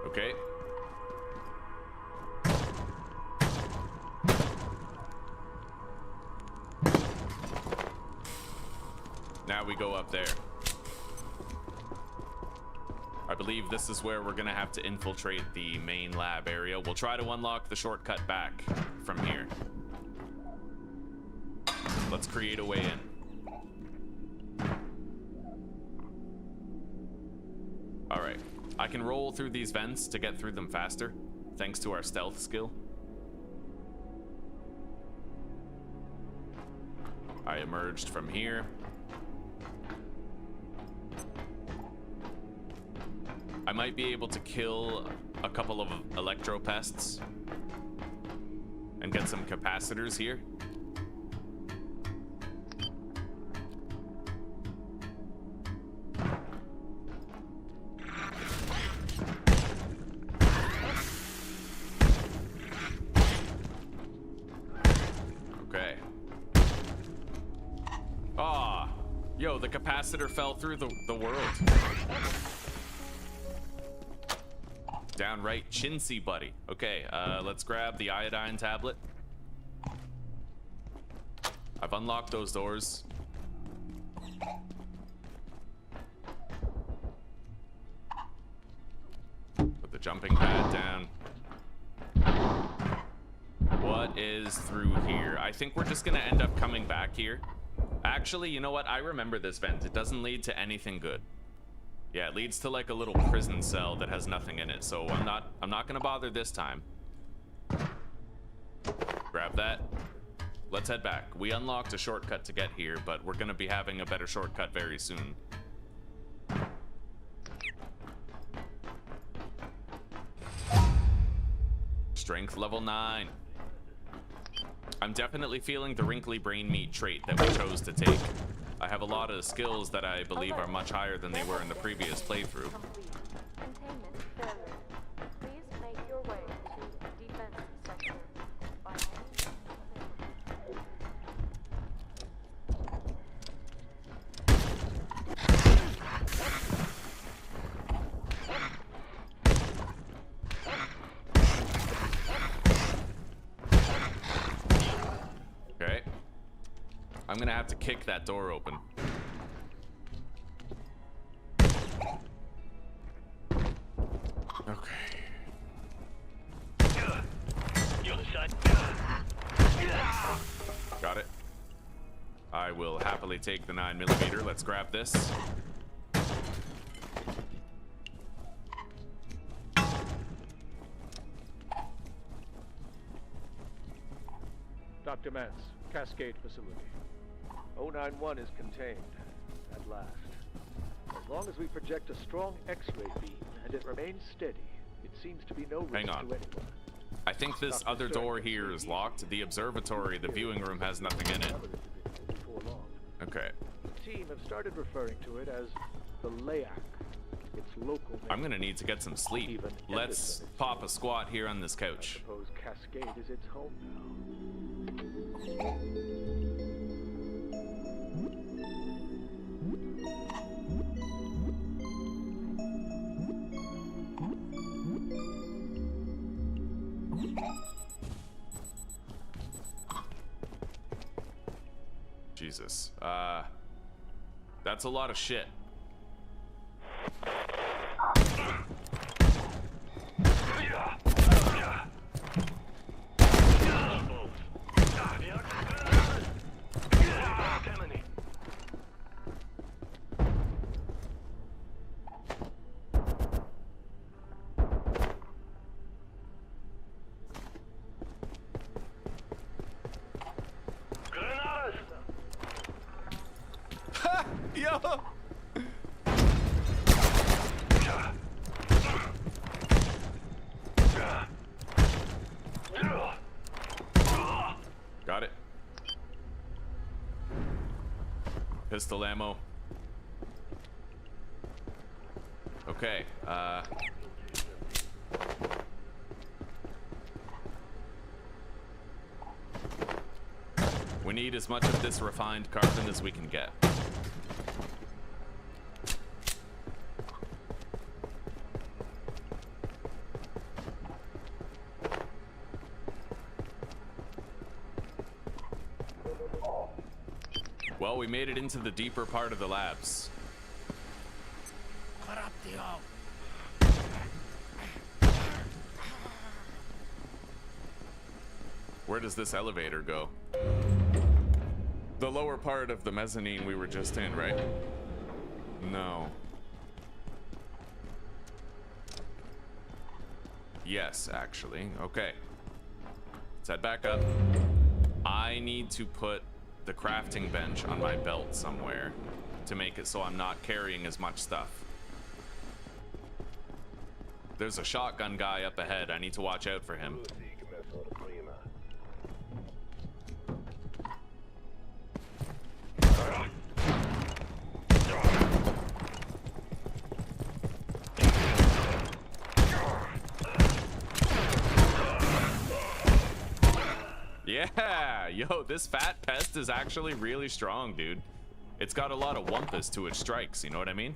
Okay. Now we go up there. I believe this is where we're gonna have to infiltrate the main lab area. We'll try to unlock the shortcut back from here. Let's create a way in. All right, I can roll through these vents to get through them faster, thanks to our stealth skill. I emerged from here. I might be able to kill a couple of electro pests and get some capacitors here. Ah, yo, the capacitor fell through the world. Downright chintzy, buddy. Okay, let's grab the iodine tablet. I've unlocked those doors. Put the jumping pad down. What is through here? I think we're just gonna end up coming back here. Actually, you know what? I remember this vent. It doesn't lead to anything good. Yeah, it leads to like a little prison cell that has nothing in it. So I'm not gonna bother this time. Grab that. Let's head back. We unlocked a shortcut to get here, but we're gonna be having a better shortcut very soon. Strength level 9. I'm definitely feeling the wrinkly brain meat trait that we chose to take. I have a lot of skills that I believe are much higher than they were in the previous playthrough. Containment failure. Please make your way to defense sector by Okay. I'm gonna have to kick that door open. Okay. Got it. I will happily take the 9mm. Let's grab this. Dr. Mance, Cascade Facility. 091 is contained, at last. As long as we project a strong X-ray beam and it remains steady, it seems to be no risk Hang on. to anyone. I think this other door here is locked. The observatory, the viewing room, has nothing in it. Before long. Okay. The team have started referring to it as the Layak. Its local name. I'm gonna need to get some sleep. Let's pop a squat here on this couch. I suppose Cascade is its home now. Jesus. That's a lot of shit. Yo! Got it. Pistol ammo. Okay, we need as much of this refined carbon as we can get. Well, we made it into the deeper part of the labs. Where does this elevator go? The lower part of the mezzanine we were just in, right? No. Yes, actually. Okay. Let's head back up. I need to put the crafting bench on my belt somewhere to make it so I'm not carrying as much stuff. There's a shotgun guy up ahead. I need to watch out for him. Yeah, yo, this fat pest is actually really strong, dude. It's got a lot of wumpus to its strikes, you know what I mean?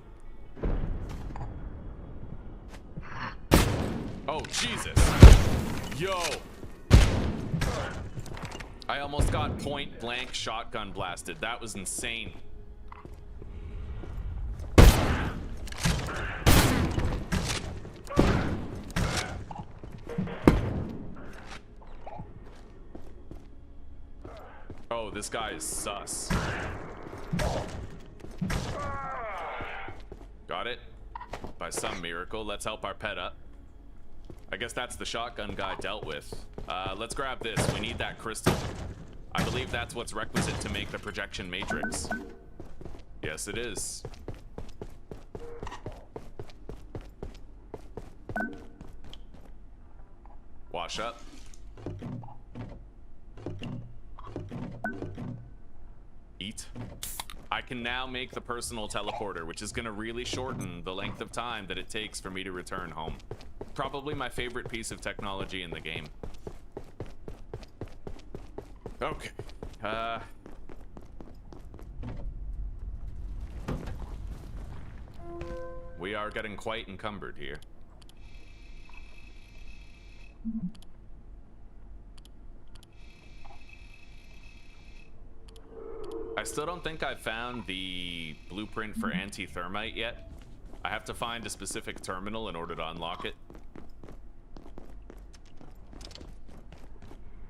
Oh, Jesus. Yo. I almost got point blank shotgun blasted. That was insane. Oh, this guy is sus. Got it? By some miracle. Let's help our pet up. I guess that's the shotgun guy dealt with. Let's grab this. We need that crystal. I believe that's what's requisite to make the projection matrix. Yes, it is. Wash up. Eat. I can now make the personal teleporter, which is going to really shorten the length of time that it takes for me to return home. Probably my favorite piece of technology in the game. Okay. We are getting quite encumbered here. I still don't think I've found the blueprint for anti-thermite yet. I have to find a specific terminal in order to unlock it.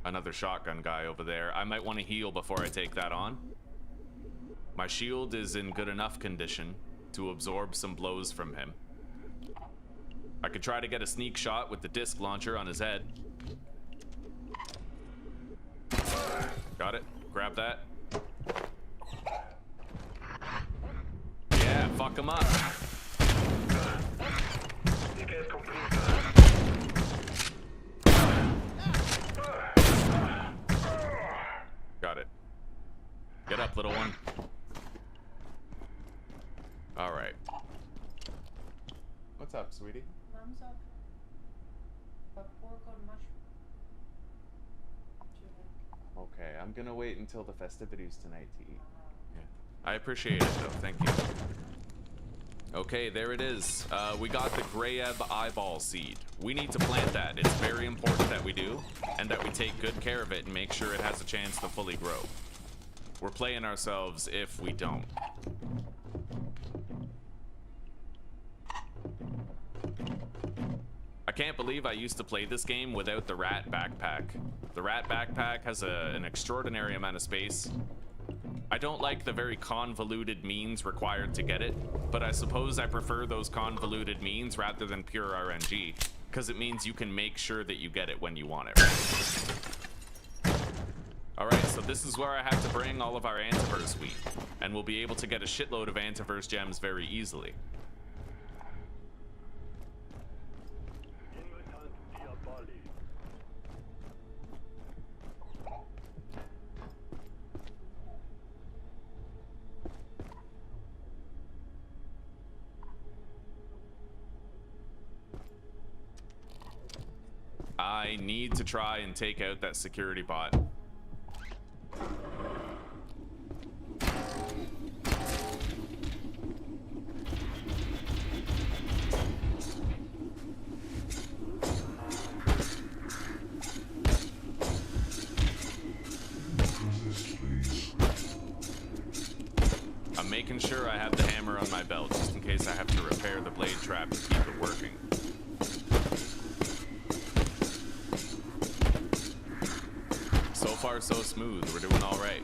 Another shotgun guy over there. I might want to heal before I take that on. My shield is in good enough condition to absorb some blows from him. I could try to get a sneak shot with the disc launcher on his head. Got it. Grab that. Yeah, fuck him up. Got it. Get up, little one. All right. What's up, sweetie? Thumbs up. But pork on mushroom. Okay, I'm gonna wait until the festivities tonight to eat. Yeah. I appreciate it though, thank you. Okay, there it is. We got the Grayeb eyeball seed. We need to plant that. It's very important that we do, and that we take good care of it and make sure it has a chance to fully grow. We're playing ourselves if we don't. I can't believe I used to play this game without the rat backpack. The rat backpack has an extraordinary amount of space. I don't like the very convoluted means required to get it, but I suppose I prefer those convoluted means rather than pure RNG, because it means you can make sure that you get it when you want it. Alright, so this is where I have to bring all of our antiverse wheat, and we'll be able to get a shitload of antiverse gems very easily. I need to try and take out that security bot. I'm making sure I have the hammer on my belt just in case I have to repair the blade trap to keep it working. So far, so smooth. We're doing all right.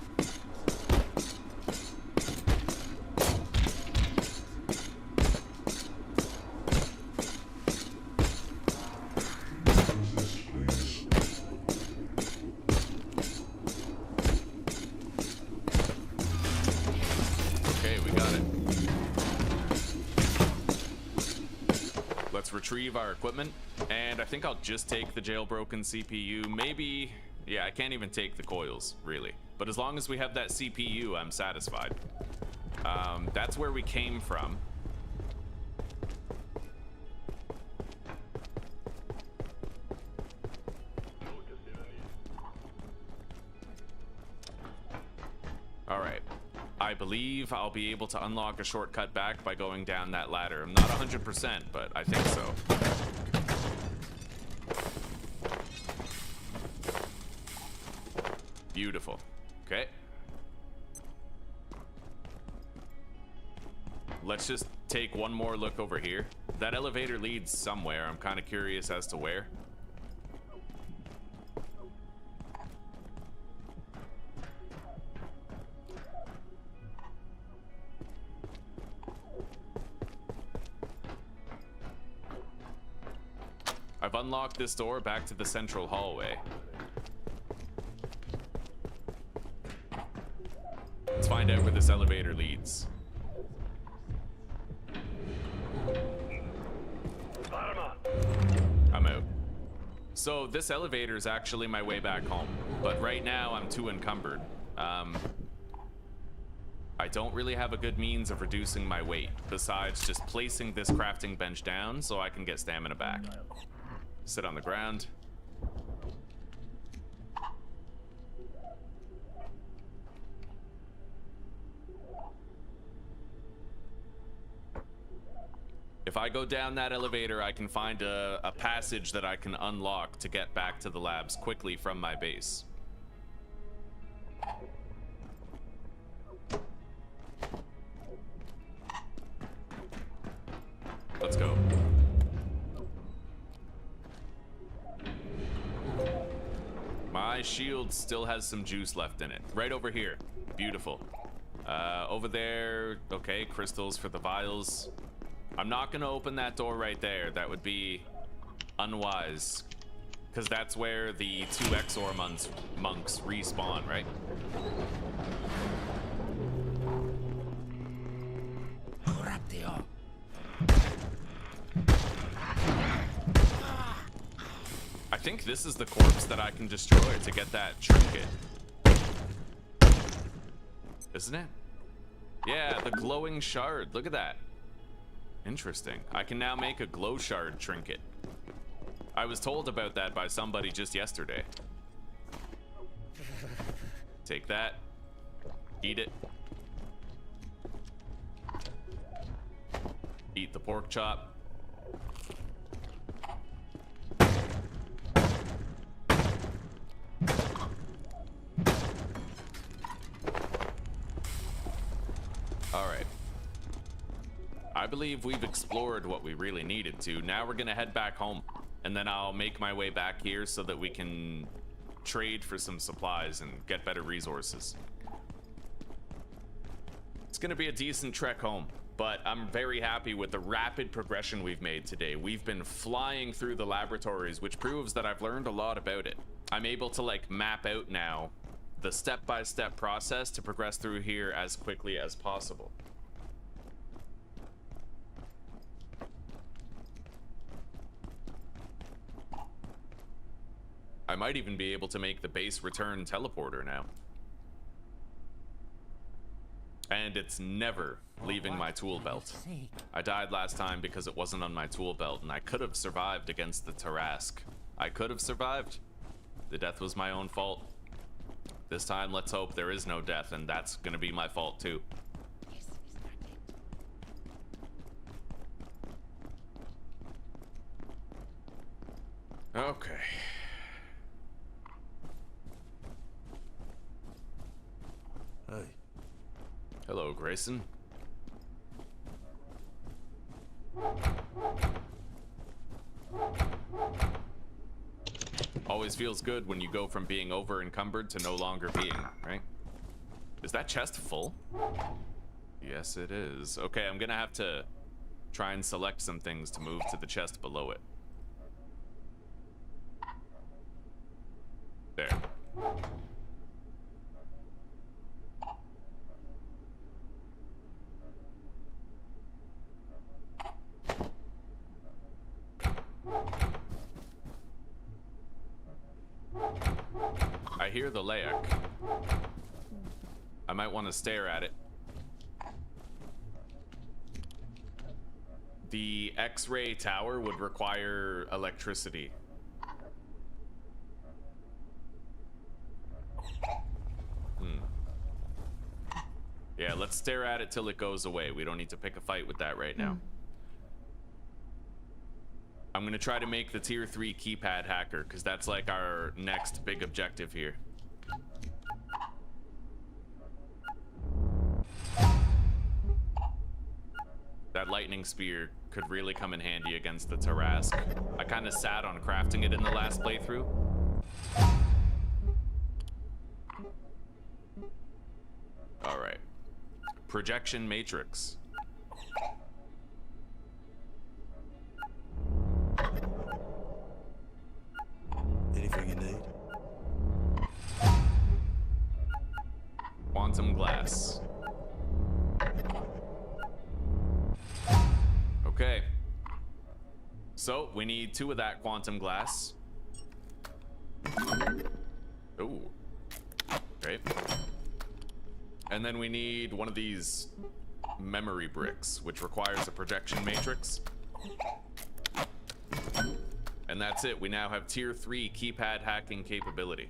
Okay, we got it. Let's retrieve our equipment, and I think I'll just take the jailbroken CPU. Maybe... yeah, I can't even take the coils, really. But as long as we have that CPU, I'm satisfied. That's where we came from. All right. I believe I'll be able to unlock a shortcut back by going down that ladder. I'm not 100%, but I think so. Beautiful. Okay. Let's just take one more look over here. That elevator leads somewhere. I'm kind of curious as to where. I've unlocked this door back to the central hallway. Let's find out where this elevator leads. I'm out. So this elevator is actually my way back home, but right now I'm too encumbered. I don't really have a good means of reducing my weight besides just placing this crafting bench down so I can get stamina back. Sit on the ground. If I go down that elevator, I can find a passage that I can unlock to get back to the labs quickly from my base. Let's go. My shield still has some juice left in it. Right over here. Beautiful. Over there, okay, crystals for the vials. I'm not gonna open that door right there. That would be unwise. Because that's where the 2 Exxo monks respawn, right? I think this is the corpse that I can destroy to get that trinket. Isn't it? Yeah, the glowing shard. Look at that. Interesting. I can now make a glow shard trinket. I was told about that by somebody just yesterday. Take that. Eat it. Eat the pork chop. All right. I believe we've explored what we really needed to. Now we're gonna head back home, and then I'll make my way back here so that we can trade for some supplies and get better resources. It's gonna be a decent trek home, but I'm very happy with the rapid progression we've made today. We've been flying through the laboratories, which proves that I've learned a lot about it. I'm able to like map out now the step-by-step process to progress through here as quickly as possible. I might even be able to make the base return teleporter now. And it's never leaving my tool belt. I died last time because it wasn't on my tool belt, and I could have survived against the Tarrasque. I could have survived. The death was my own fault. This time, let's hope there is no death, and that's gonna be my fault too. Okay. Hey. Hello, Grayson. Always feels good when you go from being over encumbered to no longer being, right? Is that chest full? Yes, it is. Okay, I'm gonna have to try and select some things to move to the chest below it. There. I hear the Layak. I might want to stare at it. The X-ray tower would require electricity. Yeah, let's stare at it till it goes away. We don't need to pick a fight with that right now. I'm gonna try to make the tier 3 keypad hacker, because that's like our next big objective here. That lightning spear could really come in handy against the Tarask. I kind of sat on crafting it in the last playthrough. All right. Projection matrix. Anything you need? Quantum glass. Okay. So we need 2 of that quantum glass. Ooh. Great. And then we need one of these memory bricks, which requires a projection matrix. And that's it. We now have tier 3 keypad hacking capability.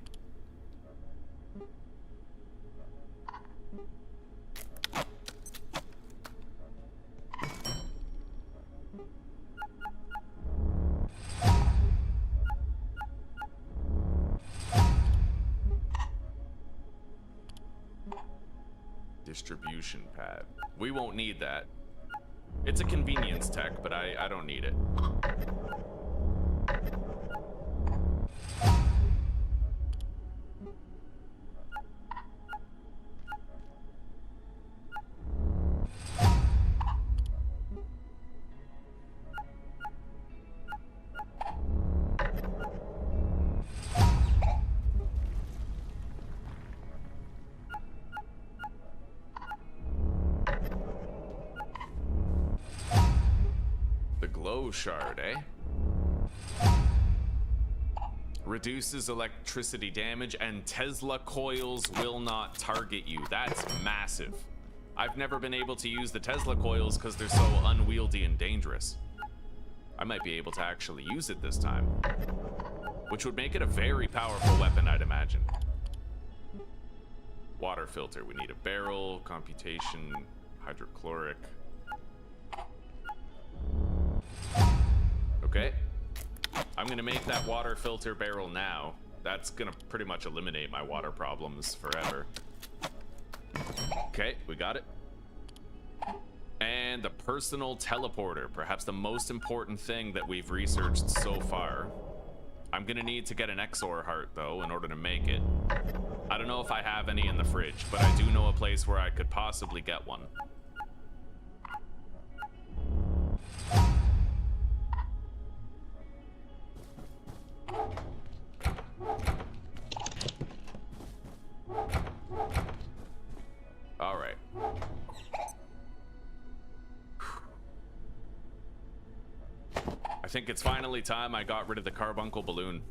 Distribution pad. We won't need that. It's a convenience tech, but I don't need it. Shard, eh? Reduces electricity damage and Tesla coils will not target you. That's massive. I've never been able to use the Tesla coils because they're so unwieldy and dangerous. I might be able to actually use it this time, which would make it a very powerful weapon, I'd imagine. Water filter. We need a barrel, computation, hydrochloric. Okay, I'm gonna make that water filter barrel now. That's gonna pretty much eliminate my water problems forever. Okay, we got it. And the personal teleporter, perhaps the most important thing that we've researched so far. I'm gonna need to get an Exxo heart though in order to make it. I don't know if I have any in the fridge, but I do know a place where I could possibly get one. All right. I think it's finally time I got rid of the carbuncle balloon.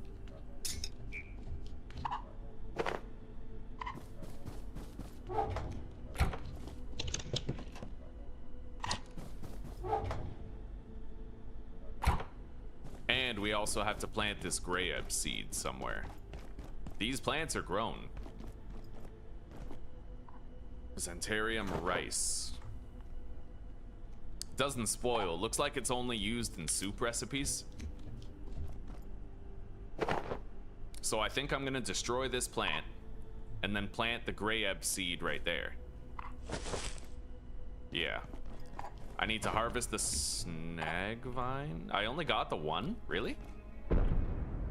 And we also have to plant this grayeb seed somewhere. These plants are grown. Xantharium rice. Doesn't spoil. Looks like it's only used in soup recipes. So I think I'm gonna destroy this plant and then plant the grayeb seed right there. Yeah. I need to harvest the snag vine. I only got the one? Really?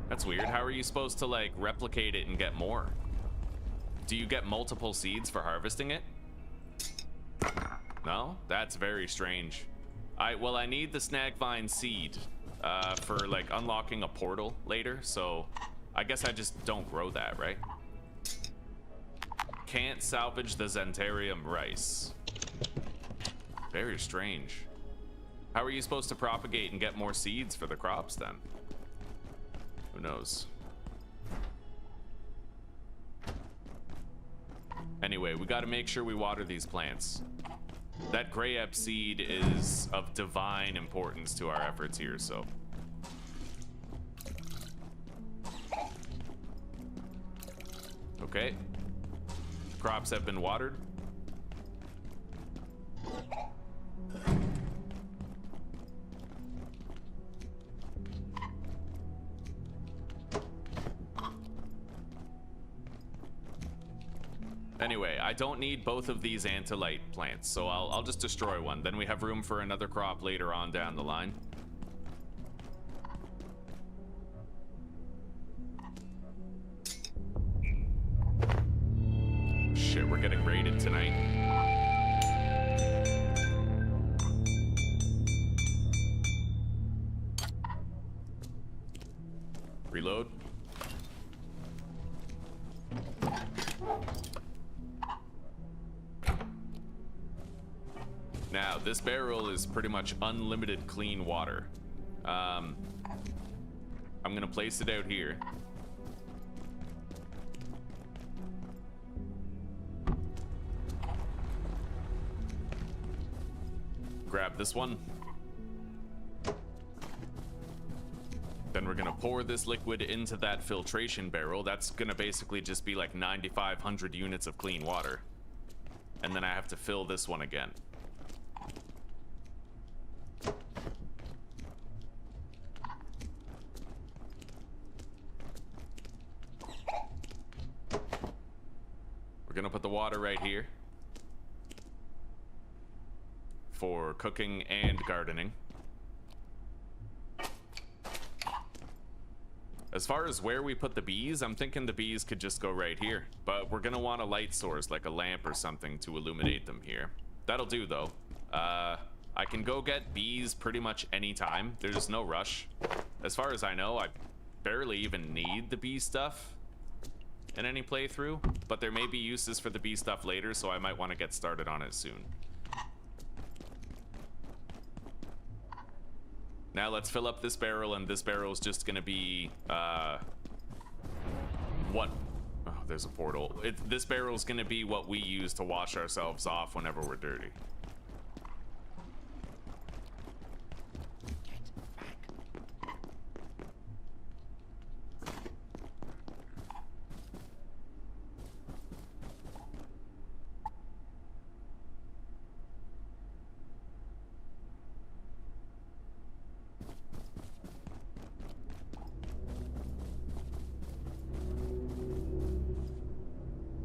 That's weird. How are you supposed to like replicate it and get more? Do you get multiple seeds for harvesting it? No? That's very strange. Well, I need the snag vine seed for like unlocking a portal later, so I guess I just don't grow that, right? Can't salvage the Xantharium rice. Very strange. How are you supposed to propagate and get more seeds for the crops then? Who knows? Anyway, we got to make sure we water these plants. That grayeb seed is of divine importance to our efforts here, so. Okay. Crops have been watered. Anyway, I don't need both of these antolite plants, so I'll just destroy one. Then we have room for another crop later on down the line. Shit, we're getting raided tonight. Reload. Now, this barrel is pretty much unlimited clean water. I'm gonna place it out here. Grab this one. Then we're gonna pour this liquid into that filtration barrel. That's gonna basically just be like 9,500 units of clean water. And then I have to fill this one again. We're gonna put the water right here for cooking and gardening. As far as where we put the bees, I'm thinking the bees could just go right here, but we're gonna want a light source, like a lamp or something, to illuminate them here. That'll do though. I can go get bees pretty much any time. There's no rush. As far as I know, I barely even need the bee stuff in any playthrough, but there may be uses for the bee stuff later, so I might want to get started on it soon. Now let's fill up this barrel, and this barrel is just gonna be what? Oh, there's a portal. This barrel is gonna be what we use to wash ourselves off whenever we're dirty.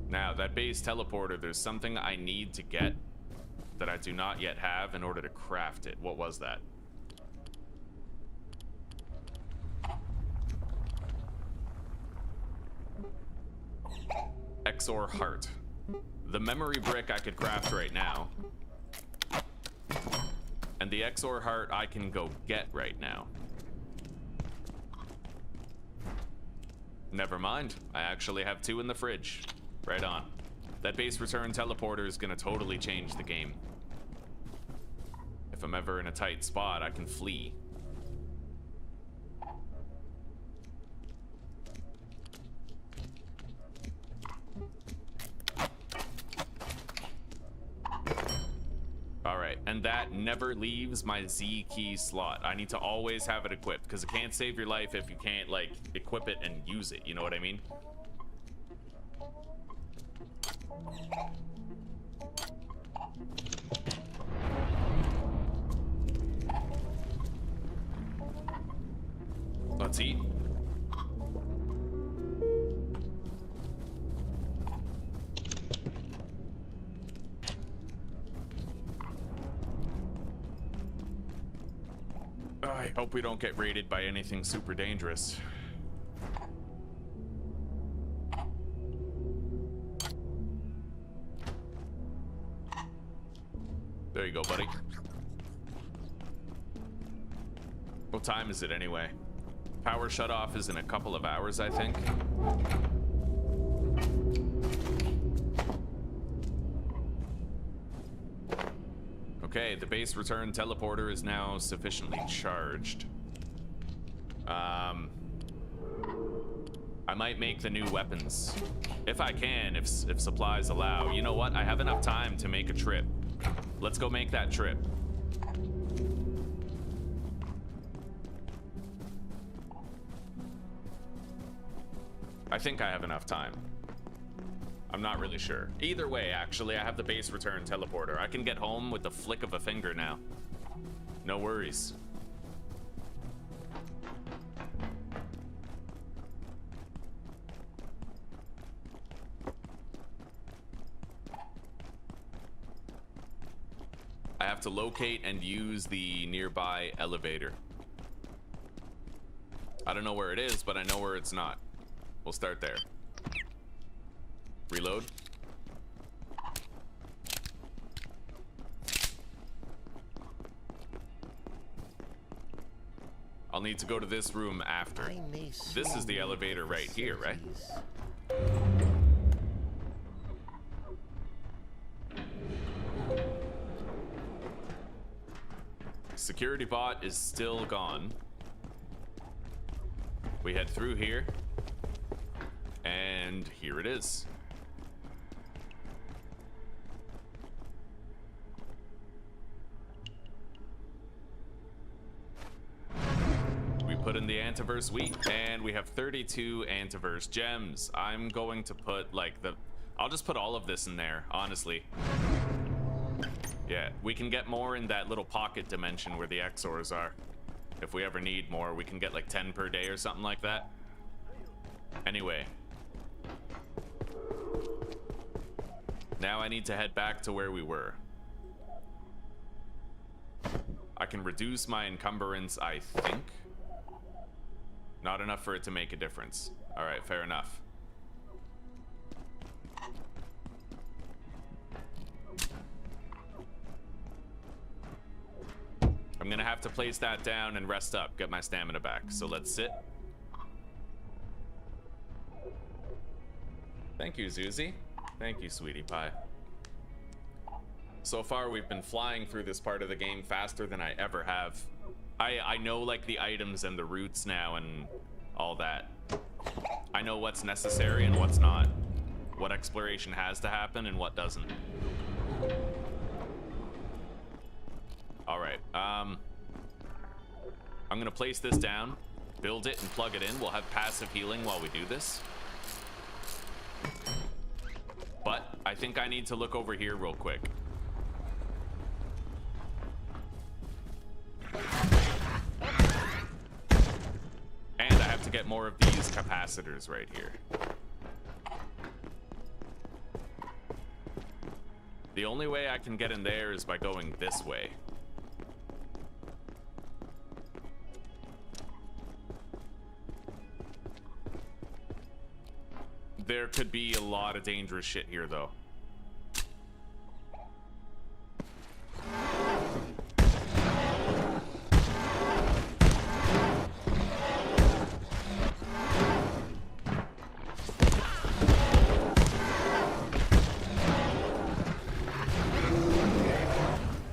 Now, that base teleporter, there's something I need to get that I do not yet have in order to craft it. What was that? Exxo heart. The memory brick I could craft right now. And the Exxo heart I can go get right now. Never mind. I actually have 2 in the fridge. Right on. That base return teleporter is gonna totally change the game. If I'm ever in a tight spot, I can flee. Alright, and that never leaves my Z key slot. I need to always have it equipped, because it can't save your life if you can't, like, equip it and use it, you know what I mean? Let's eat. I hope we don't get raided by anything super dangerous. There you go, buddy. What time is it anyway? Power shut off is in a couple of hours, I think. Okay, the base return teleporter is now sufficiently charged. I might make the new weapons. If I can, if supplies allow. You know what? I have enough time to make a trip. Let's go make that trip. I think I have enough time. I'm not really sure. Either way, actually, I have the base return teleporter. I can get home with the flick of a finger now. No worries. I have to locate and use the nearby elevator. I don't know where it is, but I know where it's not. We'll start there. Reload. I'll need to go to this room after. This is the elevator right here, right? Security bot is still gone. We head through here. And here it is. We put in the antiverse wheat, and we have 32 antiverse gems. I'm going to put like I'll just put all of this in there, honestly. Yeah, we can get more in that little pocket dimension where the Exors are. If we ever need more, we can get like 10 per day or something like that. Anyway. Now I need to head back to where we were. I can reduce my encumbrance, I think. Not enough for it to make a difference. All right, fair enough. I'm gonna have to place that down and rest up, get my stamina back. So let's sit. Thank you, Zuzi. Thank you, sweetie pie. So far, we've been flying through this part of the game faster than I ever have. I know like the items and the routes now and all that. I know what's necessary and what's not. What exploration has to happen and what doesn't. All right, I'm gonna place this down, build it and plug it in. We'll have passive healing while we do this. But I think I need to look over here real quick. And I have to get more of these capacitors right here. The only way I can get in there is by going this way. There could be a lot of dangerous shit here, though.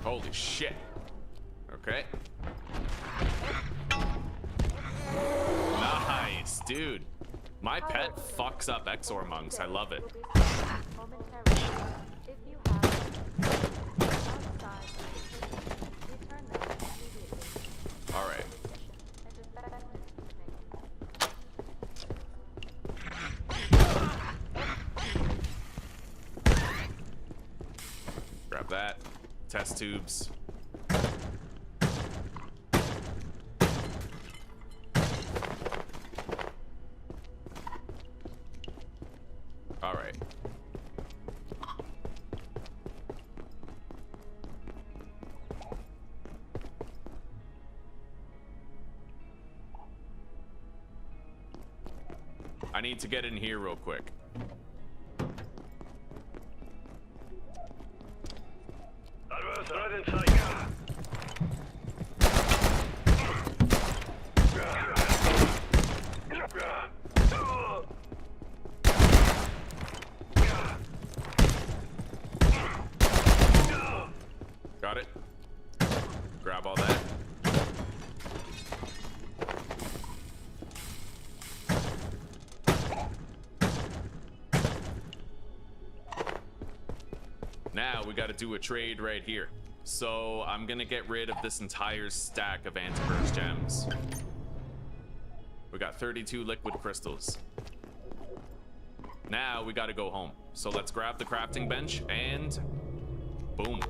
Holy shit. Okay. Nice, dude. My pet fucks up Exor monks. I love it. All right. Grab that. Test tubes. All right. I need to get in here real quick. Adverse threat in sight. Got it. Grab all that. Now we got to do a trade right here. So I'm gonna get rid of this entire stack of antiverse gems. We got 32 liquid crystals. Now we got to go home. So let's grab the crafting bench and boom.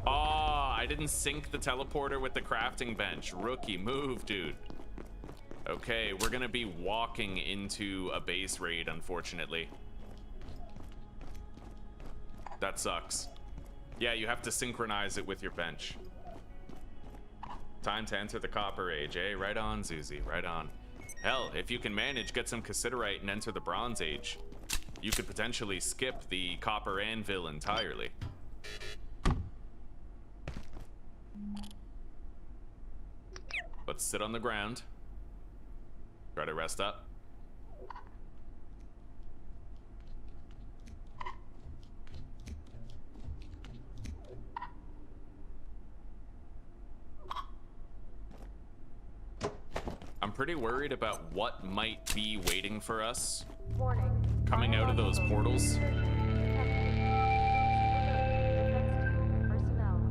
Oh, I didn't sync the teleporter with the crafting bench. Rookie move, dude. Okay, we're gonna be walking into a base raid, unfortunately. That sucks. Yeah, you have to synchronize it with your bench. Time to enter the Copper Age, eh? Right on, Zuzi, right on. Hell, if you can manage, get some Cassiterite and enter the Bronze Age, you could potentially skip the Copper Anvil entirely. Let's sit on the ground. Try to rest up. I'm pretty worried about what might be waiting for us. Warning. Coming out of those portals. Personnel.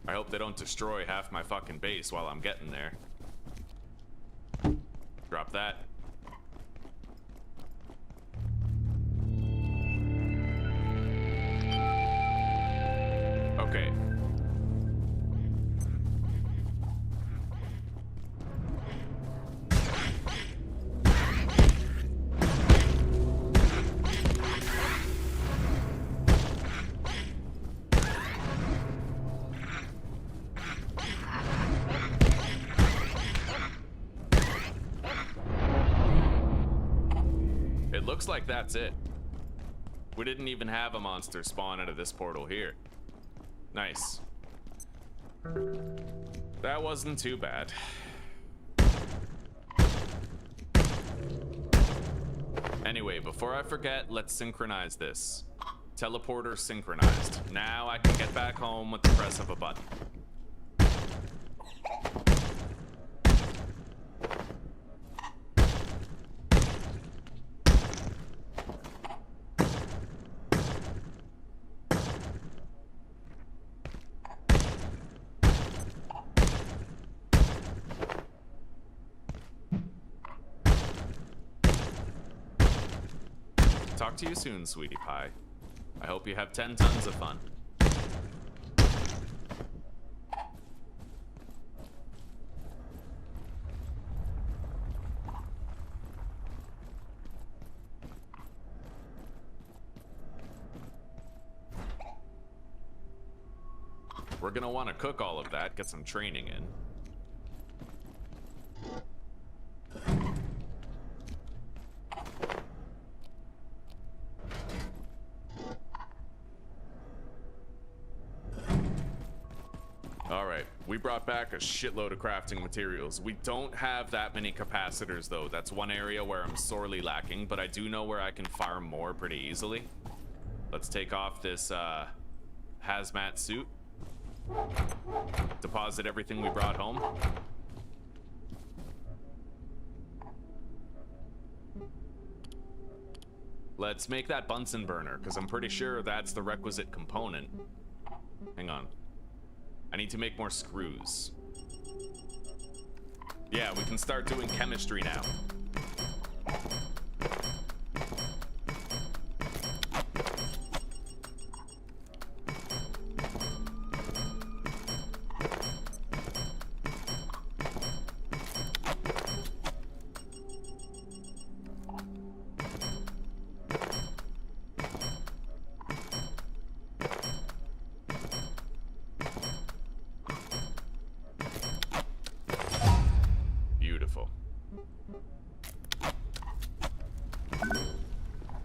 I hope they don't destroy half my fucking base while I'm getting there. Drop that. Okay. It looks like that's it. We didn't even have a monster spawn out of this portal here. Nice. That wasn't too bad. Anyway, before I forget, let's synchronize this. Teleporter synchronized. Now I can get back home with the press of a button. Talk to you soon, sweetie pie. I hope you have 10 tons of fun. We're gonna want to cook all of that, get some training in. We brought back a shitload of crafting materials. We don't have that many capacitors though. That's one area where I'm sorely lacking, but I do know where I can farm more pretty easily. Let's take off this hazmat suit. Deposit everything we brought home. Let's make that Bunsen burner, because I'm pretty sure that's the requisite component. Hang on. I need to make more screws. Yeah, we can start doing chemistry now.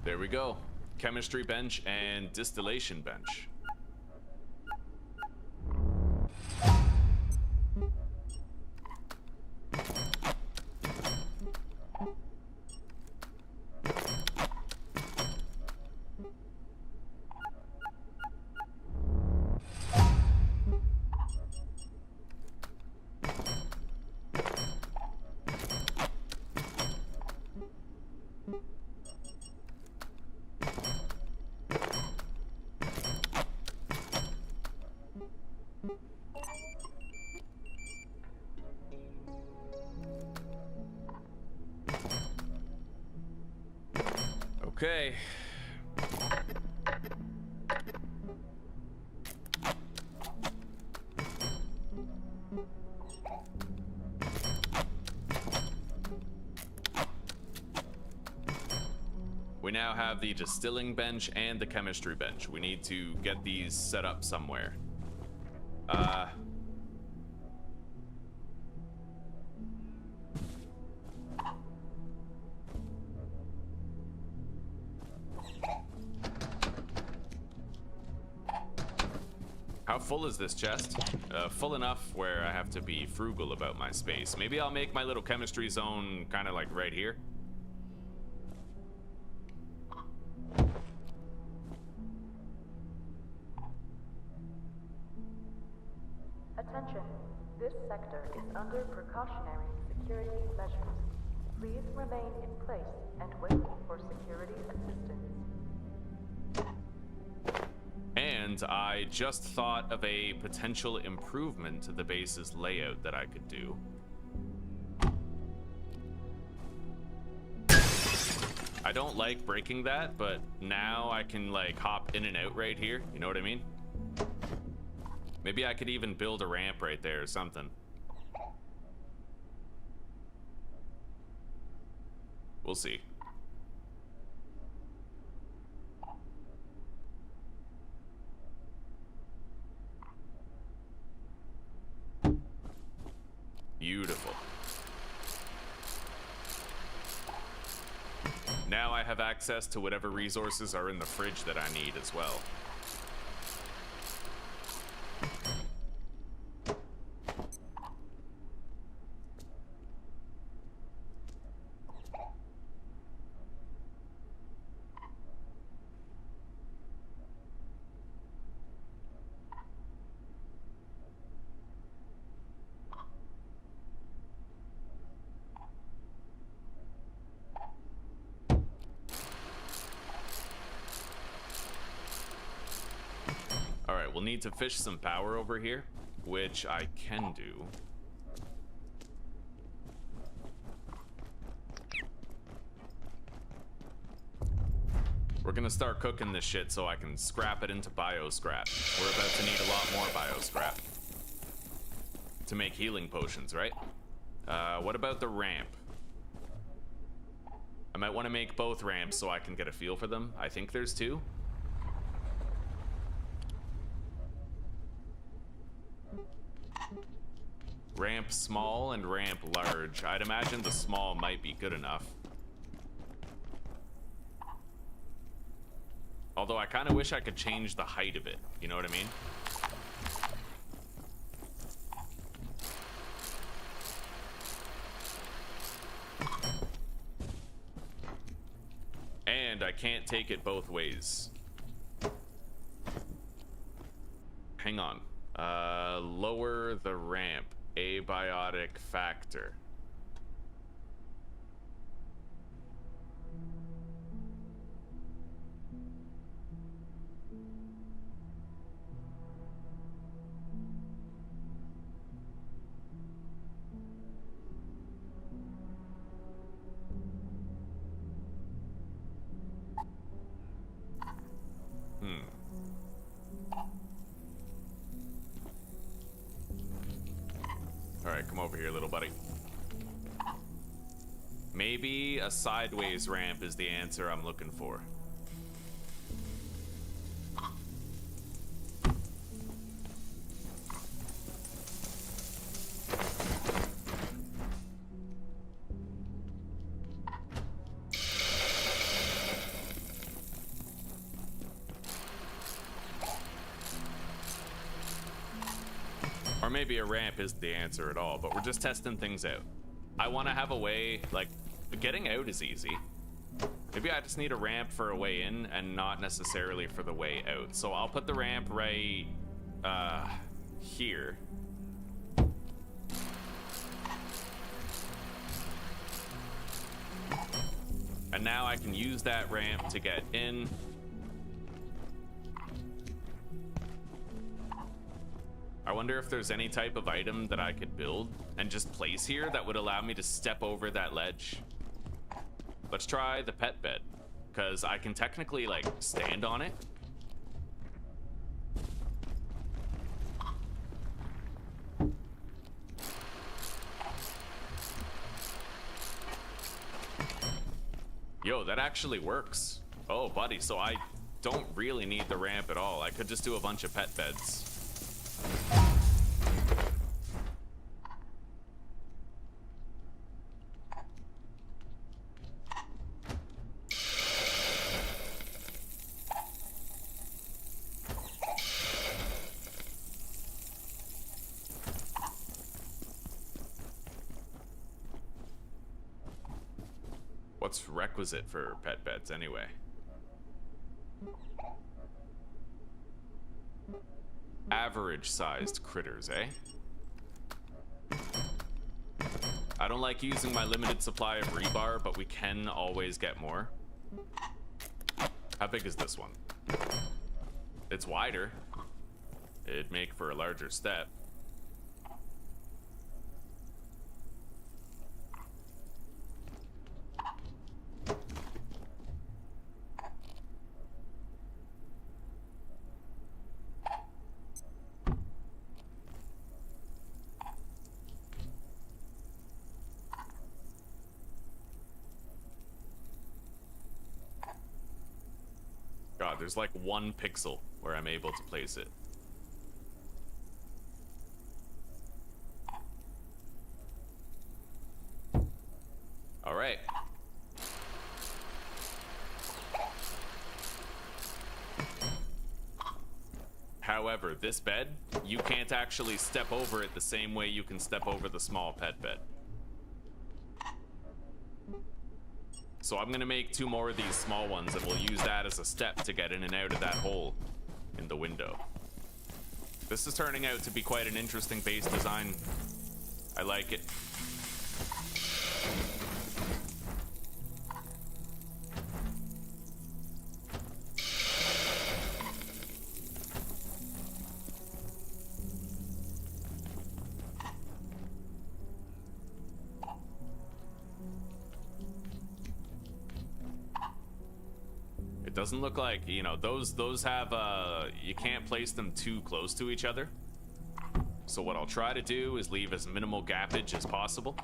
There we go. Chemistry bench and distillation bench. Okay. We now have the distilling bench and the chemistry bench. We need to get these set up somewhere. How full is this chest? Full enough where I have to be frugal about my space. Maybe I'll make my little chemistry zone kind of like right here. Attention. This sector is under precautionary security measures. Please remain in place and wait for security assistance. And I just thought of a potential improvement to the base's layout that I could do. I don't like breaking that, but now I can like hop in and out right here. You know what I mean? Maybe I could even build a ramp right there or something. We'll see. Beautiful. Now I have access to whatever resources are in the fridge that I need as well. We'll need to fish some power over here, which I can do. We're gonna start cooking this shit so I can scrap it into bio scrap. We're about to need a lot more bio scrap to make healing potions, right? What about the ramp? I might want to make both ramps so I can get a feel for them. I think there's two. Ramp small and ramp large. I'd imagine the small might be good enough. Although I kind of wish I could change the height of it. You know what I mean? And I can't take it both ways. Hang on. Lower the ramp. Abiotic Factor. Alright, come over here, little buddy. Maybe a sideways ramp is the answer I'm looking for. Or maybe a ramp isn't the answer at all, but we're just testing things out. I want to have a way, like, getting out is easy. Maybe I just need a ramp for a way in and not necessarily for the way out. So I'll put the ramp right here. And now I can use that ramp to get in. I wonder if there's any type of item that I could build and just place here that would allow me to step over that ledge. Let's try the pet bed. because I can technically, like, stand on it. Yo, that actually works. Oh, buddy, so I don't really need the ramp at all. I could just do a bunch of pet beds. What's requisite for pet beds anyway? Average sized critters, eh? I don't like using my limited supply of rebar, but we can always get more. How big is this one? It's wider. It'd make for a larger step. God, there's like 1 pixel where I'm able to place it. All right. However, this bed, you can't actually step over it the same way you can step over the small pet bed. So I'm gonna make 2 more of these small ones, and we'll use that as a step to get in and out of that hole in the window. This is turning out to be quite an interesting base design. I like it. It doesn't look like, you know, those have, you can't place them too close to each other. So what I'll try to do is leave as minimal gappage as possible.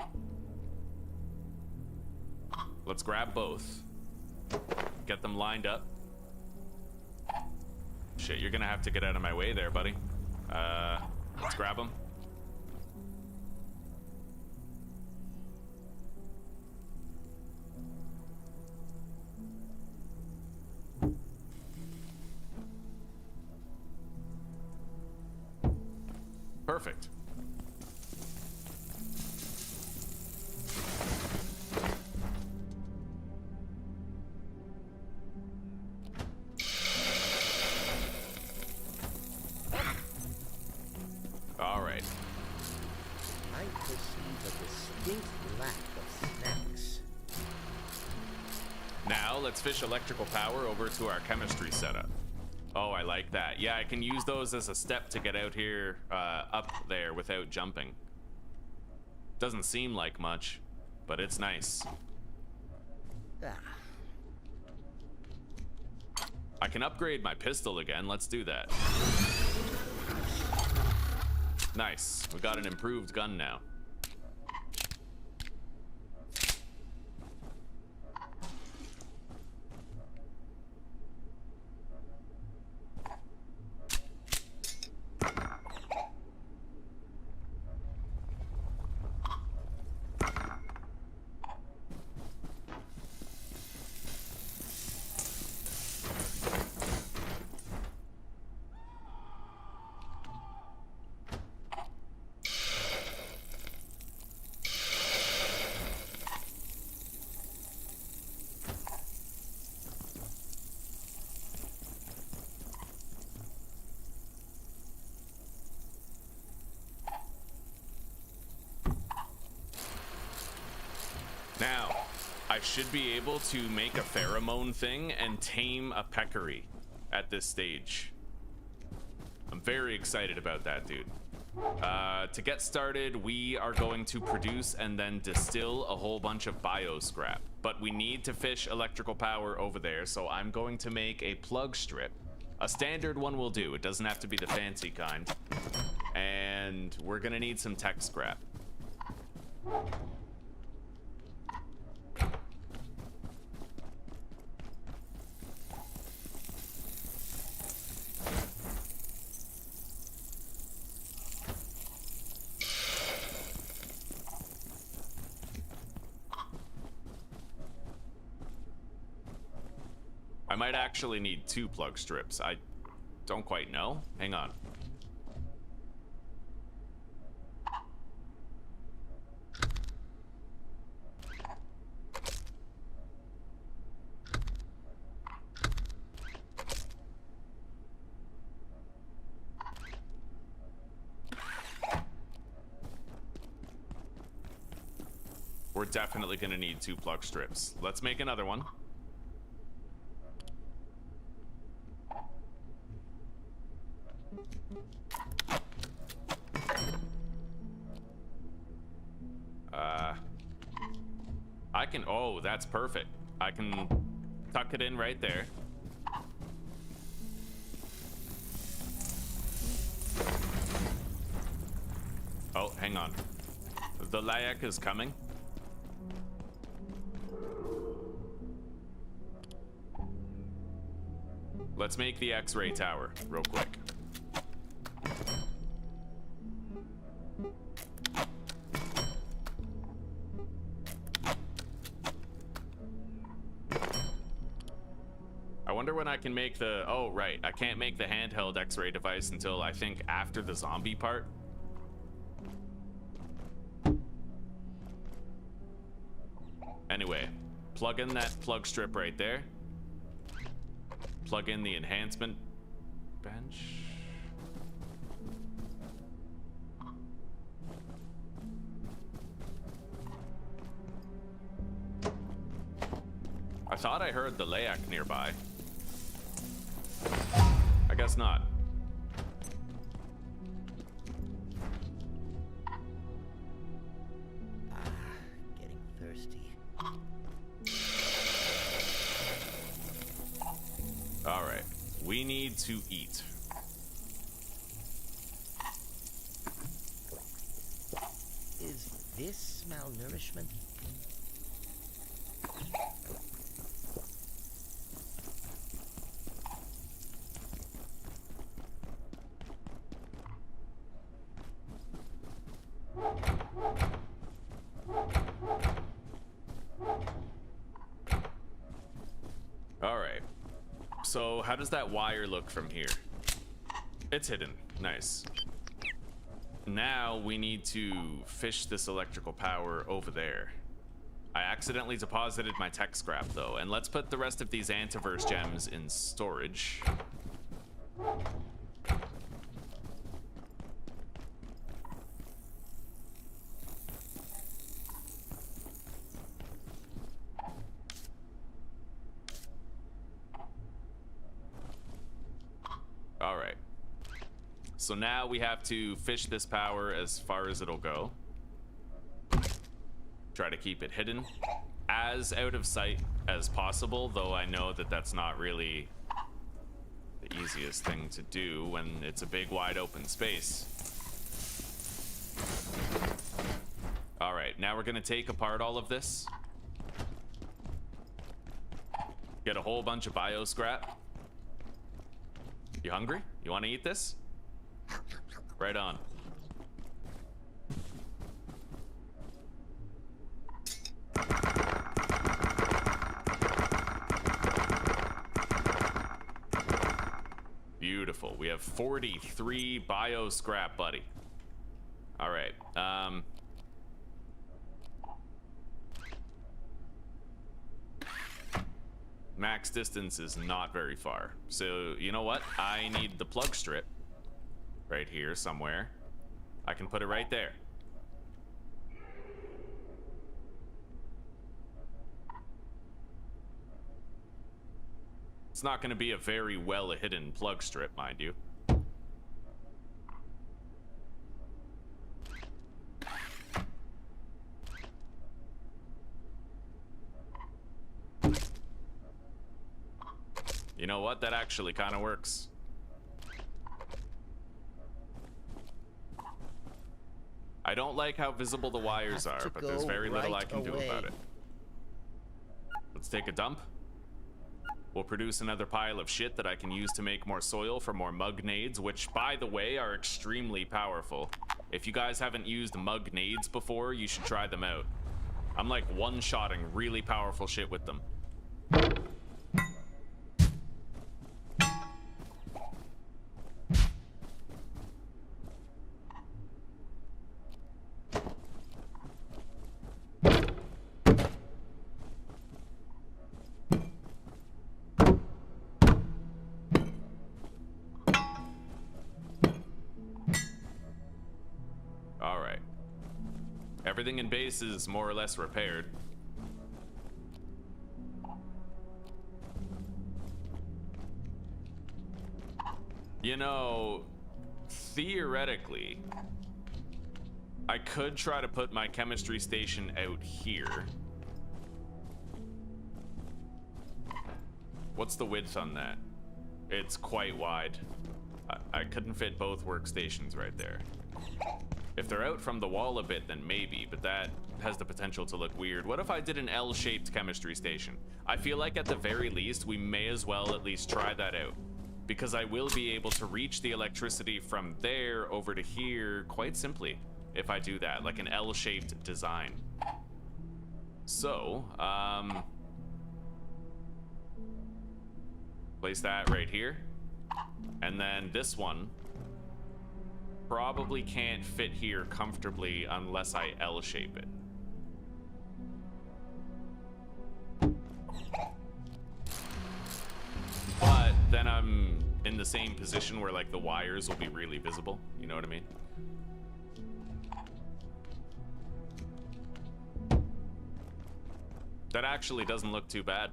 Let's grab both. Get them lined up. Shit, you're gonna have to get out of my way there, buddy. Let's grab them. Perfect. All right. I perceive a distinct lack of snacks. Now let's fish electrical power over to our chemistry setup. Oh, I like that. Yeah, I can use those as a step to get out here, up there without jumping. Doesn't seem like much, but it's nice. Ah. I can upgrade my pistol again. Let's do that. Nice. We got an improved gun now. Now, I should be able to make a pheromone thing and tame a peccary at this stage. I'm very excited about that, dude. To get started, we are going to produce and then distill a whole bunch of bio scrap. but we need to fish electrical power over there, so I'm going to make a plug strip. A standard one will do. It doesn't have to be the fancy kind. And we're gonna need some tech scrap. I might actually need 2 plug strips. I don't quite know. Hang on. We're definitely gonna need 2 plug strips. Let's make another one. I can, oh, that's perfect. I can tuck it in right there. Oh, hang on. The Layak is coming. Let's make the X-ray tower real quick. I wonder when I can make the, oh right, I can't make the handheld X-ray device until I think after the zombie part. Anyway, plug in that plug strip right there. Plug in the enhancement bench. I thought I heard the Layak nearby. I guess not. Getting thirsty. All right, we need to eat. Is this malnourishment? All right. So how does that wire look from here? It's hidden. Nice. Now we need to fish this electrical power over there. I accidentally deposited my tech scrap though, and let's put the rest of these antiverse gems in storage. All right. So now we have to fish this power as far as it'll go. Try to keep it hidden, as out of sight as possible, though I know that that's not really the easiest thing to do when it's a big wide open space. All right, now we're gonna take apart all of this. Get a whole bunch of bio scrap. You hungry? You want to eat this? Right on. Beautiful. We have 43 bio scrap, buddy. All right. Max distance is not very far. So, you know what? I need the plug strip right here somewhere. I can put it right there. It's not going to be a very well hidden plug strip, mind you. You know what? That actually kind of works. I don't like how visible the wires are, but there's very little I can do about it. Let's take a dump. We'll produce another pile of shit that I can use to make more soil for more mug nades, which, by the way, are extremely powerful. If you guys haven't used mug nades before, you should try them out. I'm like one-shotting really powerful shit with them. Everything in base is more or less repaired. You know, theoretically, I could try to put my chemistry station out here. What's the width on that? It's quite wide. I couldn't fit both workstations right there. If they're out from the wall a bit, then maybe, but that has the potential to look weird. What if I did an L-shaped chemistry station? I feel like at the very least, we may as well at least try that out, because I will be able to reach the electricity from there over to here quite simply if I do that, like an L-shaped design. So, place that right here, and then this one probably can't fit here comfortably unless I L-shape it. But then I'm in the same position where like the wires will be really visible. You know what I mean? That actually doesn't look too bad.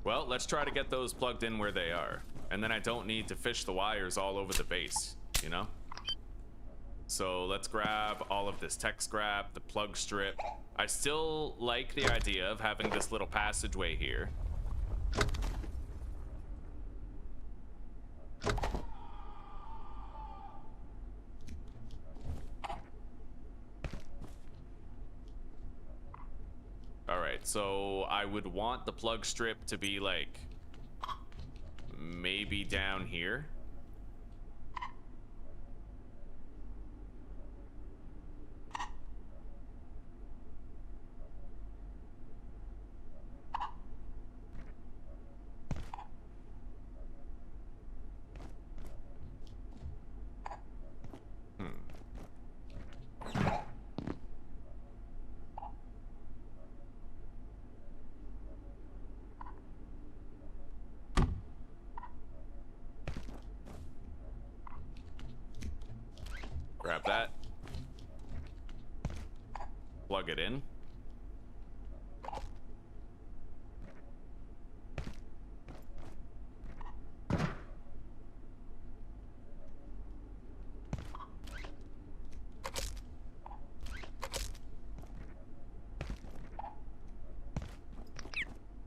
Well, let's try to get those plugged in where they are. And then I don't need to fish the wires all over the base, you know? So let's grab all of this tech scrap, the plug strip. I still like the idea of having this little passageway here. So I would want the plug strip to be like maybe down here. Grab that. Plug it in.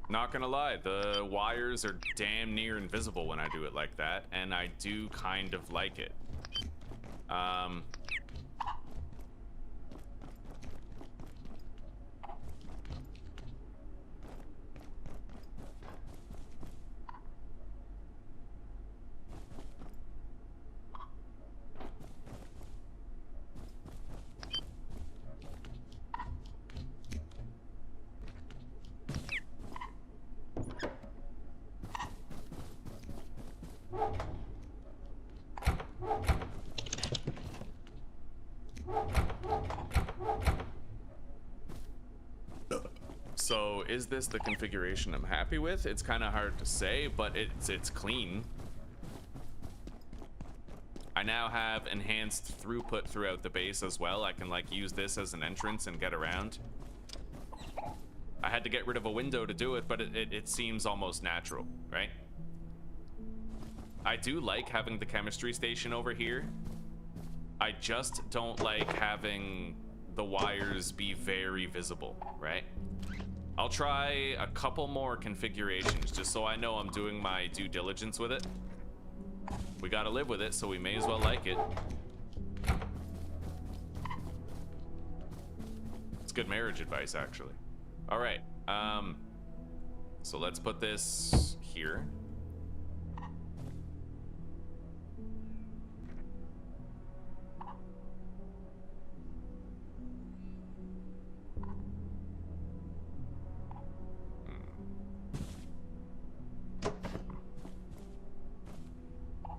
Not gonna lie, the wires are damn near invisible when I do it like that, and I do kind of like it. So is this the configuration I'm happy with? It's kind of hard to say, but it's clean. I now have enhanced throughput throughout the base as well. I can like use this as an entrance and get around. I had to get rid of a window to do it, but it seems almost natural, right? I do like having the chemistry station over here. I just don't like having the wires be very visible, right? I'll try a couple more configurations just so I know I'm doing my due diligence with it. We gotta live with it, so we may as well like it. It's good marriage advice, actually. All right, so let's put this here.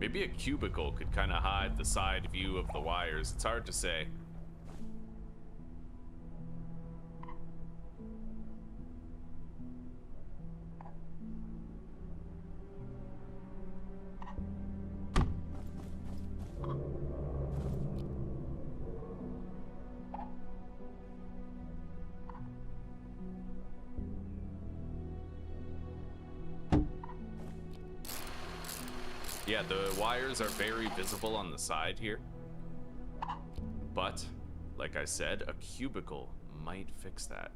Maybe a cubicle could kind of hide the side view of the wires. It's hard to say. Yeah, the wires are very visible on the side here. But, like I said, a cubicle might fix that.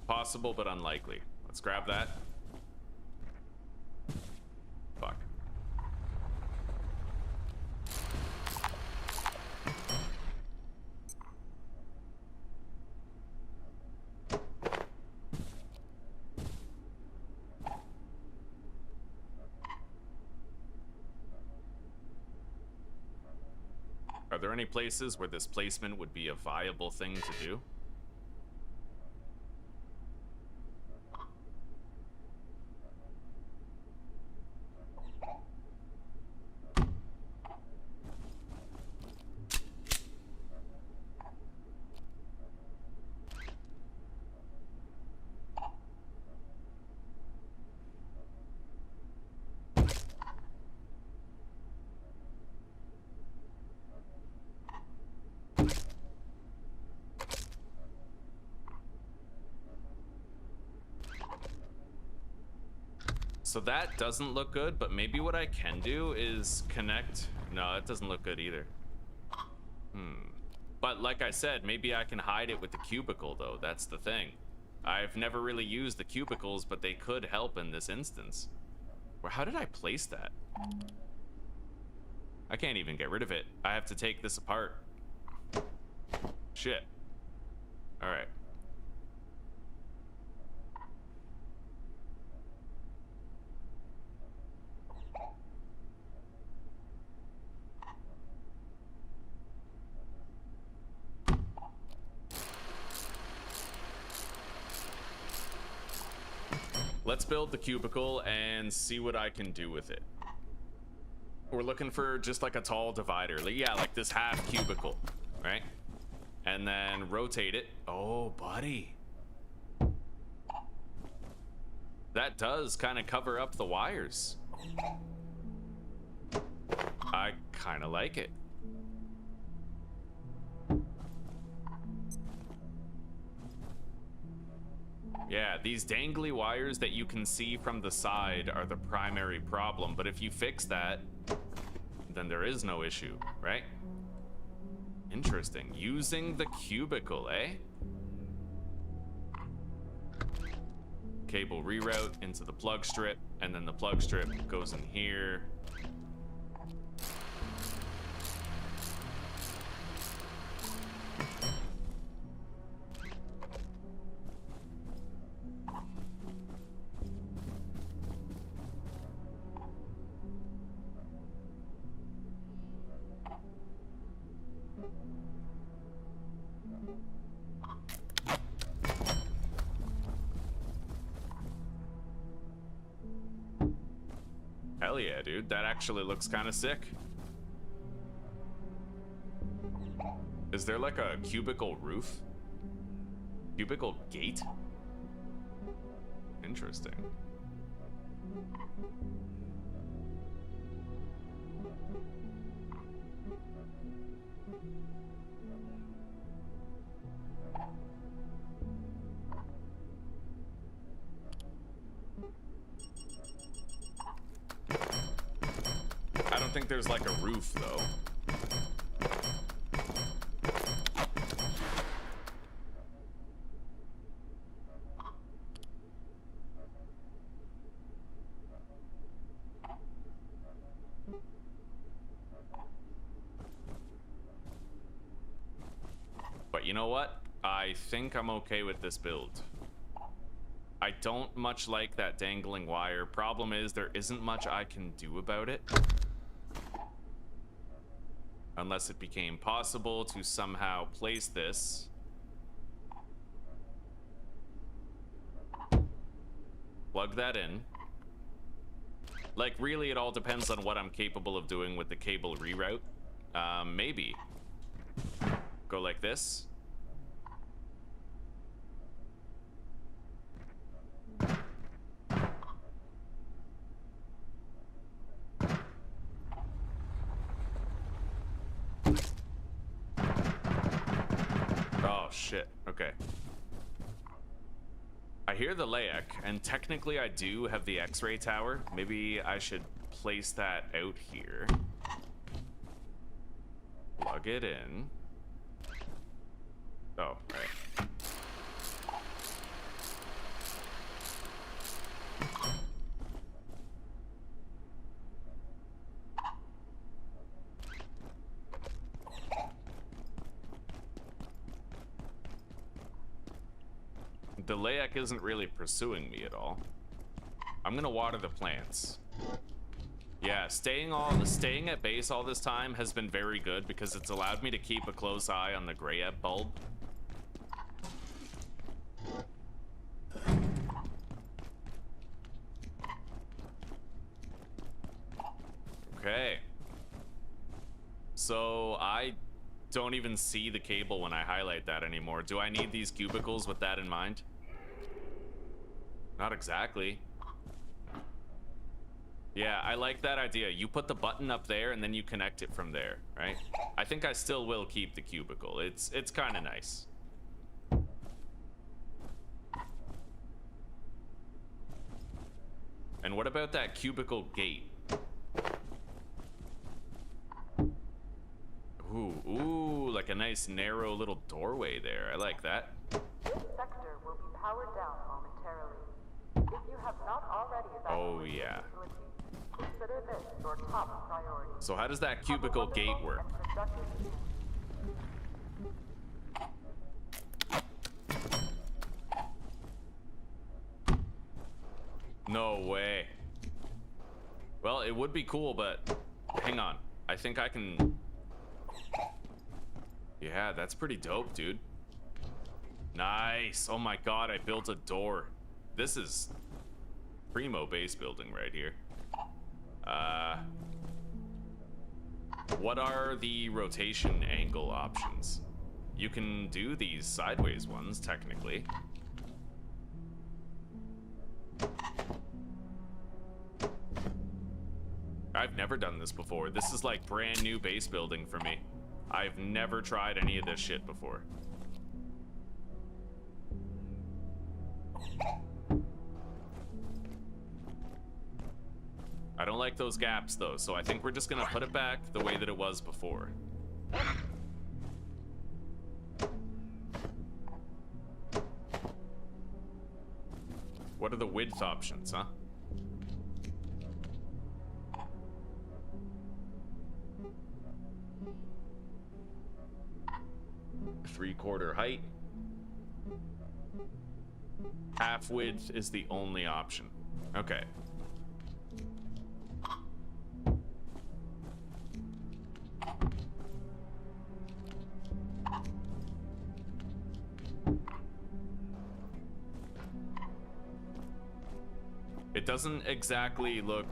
Possible, but unlikely. Let's grab that. Fuck. Are there any places where this placement would be a viable thing to do? So that doesn't look good, but maybe what I can do is connect. No, it doesn't look good either. But like I said, maybe I can hide it with the cubicle though. That's the thing. I've never really used the cubicles, but they could help in this instance. Or how did I place that? I can't even get rid of it. I have to take this apart. Shit. All right. Let's build the cubicle and see what I can do with it. We're looking for just like a tall divider. Yeah, like this half cubicle, right? And then rotate it. Oh, buddy. That does kind of cover up the wires. I kind of like it. Yeah, these dangly wires that you can see from the side are the primary problem, but if you fix that, then there is no issue, right? Interesting. Using the cubicle, eh? Cable reroute into the plug strip, and then the plug strip goes in here. Hell yeah, dude. That actually looks kind of sick. Is there like a cubicle roof? Cubicle gate? Interesting. I don't think there's like a roof though. But you know what? I think I'm okay with this build. I don't much like that dangling wire. Problem is, there isn't much I can do about it. Unless it became possible to somehow place this. Plug that in. Like, really, it all depends on what I'm capable of doing with the cable reroute. Maybe. Go like this. Oh, shit. Okay. I hear the Layak, and technically I do have the X-ray tower. Maybe I should place that out here. Plug it in. Oh, right. The Layak isn't really pursuing me at all. I'm gonna water the plants. Yeah, staying at base all this time has been very good because it's allowed me to keep a close eye on the Grayeb bulb. Okay. So I don't even see the cable when I highlight that anymore. Do I need these cubicles with that in mind? Not exactly. Yeah, I like that idea. You put the button up there and then you connect it from there, right? I think I still will keep the cubicle. It's kind of nice. And what about that cubicle gate? Ooh, like a nice narrow little doorway there. I like that. This sector will be powered down momentarily. If you have not already evaluated yeah. the facility, consider this your top priority. So how does that cubicle gate work? No way. Well, it would be cool, but hang on. I think I can... Yeah, that's pretty dope, dude. Nice. Oh my god, I built a door. This is primo base building right here. What are the rotation angle options? You can do these sideways ones, technically. I've never done this before. This is like brand new base building for me. I've never tried any of this shit before. I don't like those gaps though, so I think we're just gonna put it back the way that it was before. What are the width options, huh? Three-quarter height. Half width is the only option. Okay. It doesn't exactly look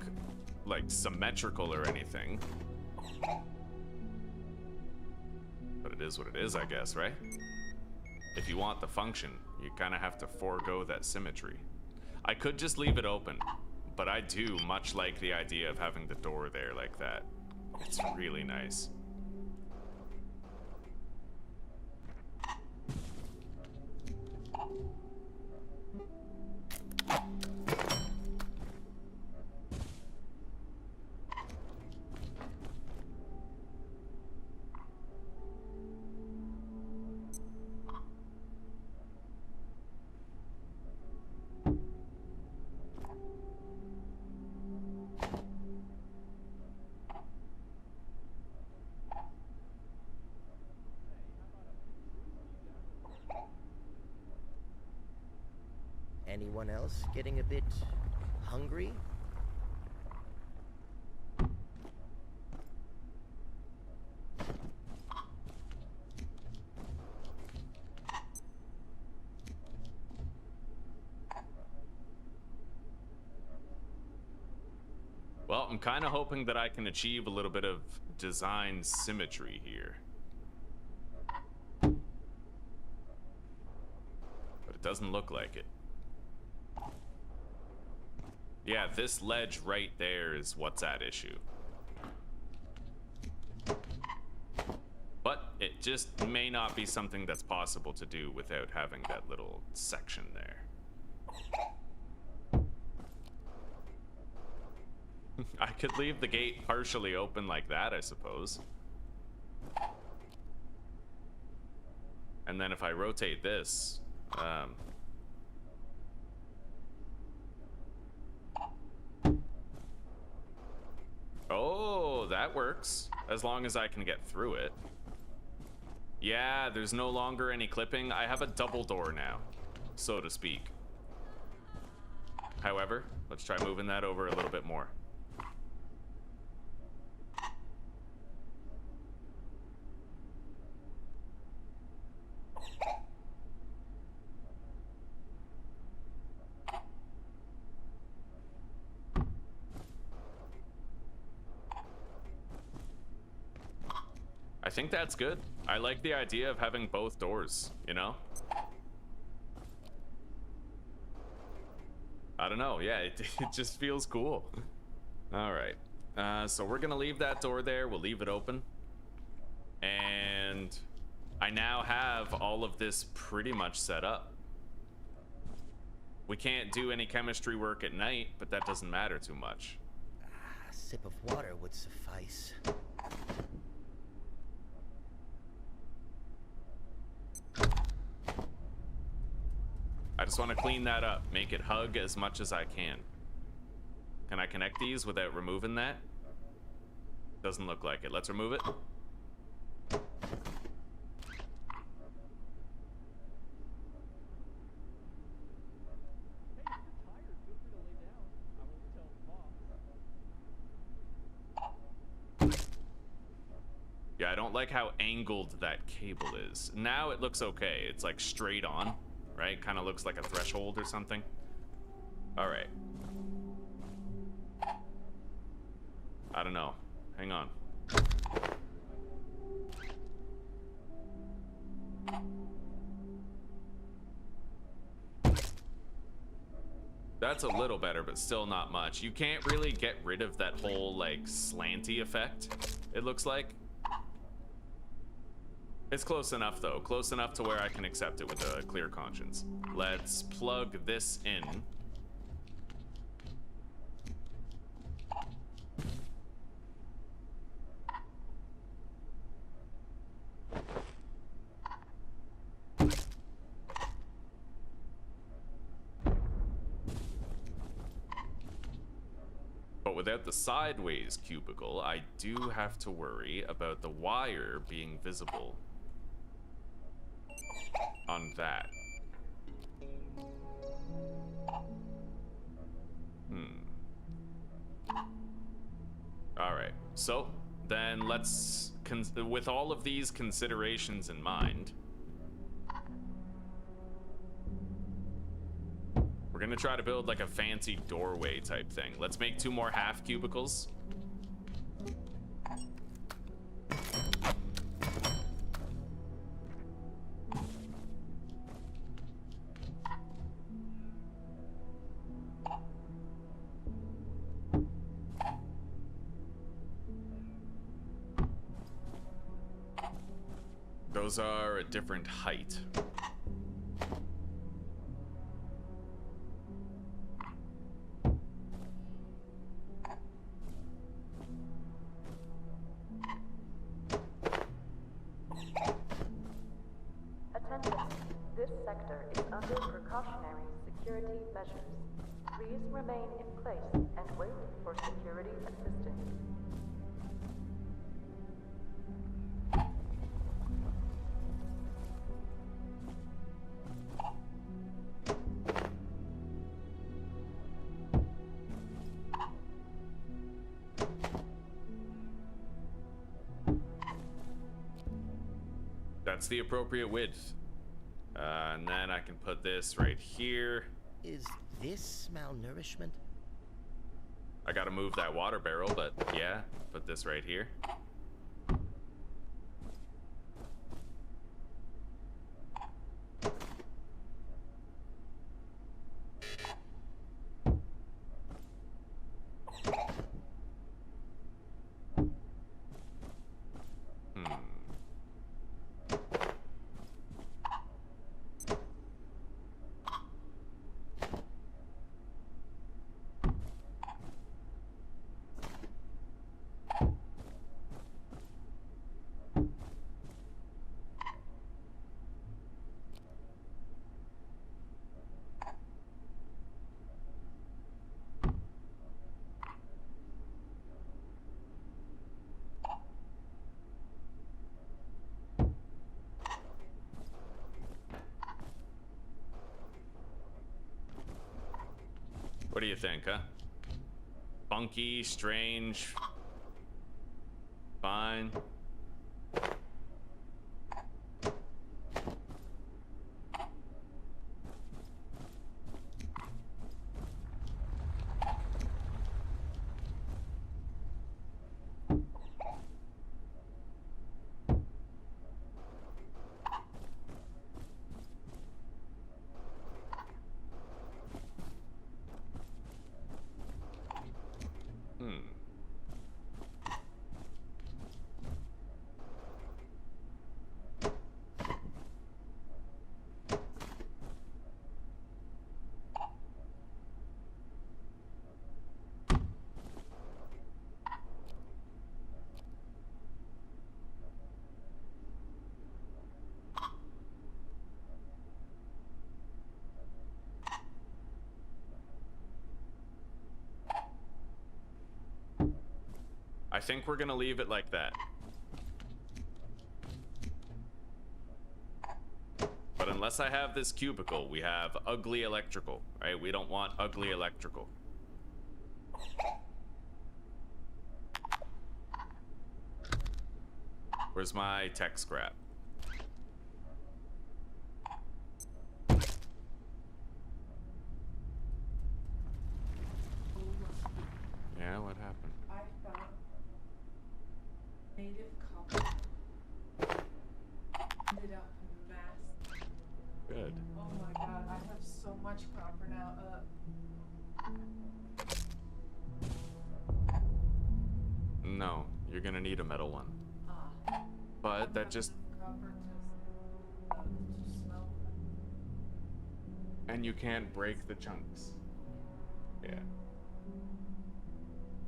like symmetrical or anything. But it is what it is, I guess, right? If you want the function, you kind of have to forego that symmetry. I could just leave it open, but I do much like the idea of having the door there like that. It's really nice. Anyone else getting a bit hungry? Well, I'm kind of hoping that I can achieve a little bit of design symmetry here. But it doesn't look like it. Yeah, this ledge right there is what's at issue. But it just may not be something that's possible to do without having that little section there. I could leave the gate partially open like that, I suppose. And then if I rotate this, oh, that works. As long as I can get through it. Yeah, there's no longer any clipping. I have a double door now, so to speak. However, let's try moving that over a little bit more. I think that's good. I like the idea of having both doors, you know? I don't know, yeah, it just feels cool. All right, so we're gonna leave that door there. We'll leave it open. And I now have all of this pretty much set up. We can't do any chemistry work at night, but that doesn't matter too much. A sip of water would suffice. I just want to clean that up, make it hug as much as I can. Can I connect these without removing that? Doesn't look like it. Let's remove it. Yeah, I don't like how angled that cable is. Now it looks okay. It's like straight on. Right? Kind of looks like a threshold or something. All right. I don't know. Hang on. That's a little better, but still not much. You can't really get rid of that whole, like, slanty effect, it looks like. It's close enough, though. Close enough to where I can accept it with a clear conscience. Let's plug this in. But without the sideways cubicle, I do have to worry about the wire being visible on that. All right, so then let's, with all of these considerations in mind, we're We're gonna try to build like a fancy doorway type thing. Let's make 2 more half cubicles. Those are a different height. Attention. This sector is under precautionary security measures. Please remain in place and wait for security assistance. That's the appropriate width. And then I can put this right here. Is this malnourishment? I gotta move that water barrel, but yeah, put this right here. What do you think, huh? Funky, strange, fine. I think we're gonna leave it like that. But unless I have this cubicle, we have ugly electrical, right? We don't want ugly electrical. Where's my tech scrap? Yeah, what happened? I found native copper. Ended up masked. Good. Oh my god, I have so much copper now. No, you're gonna need a metal one. But that just... Copper just smell. And you can't break the chunks. Yeah.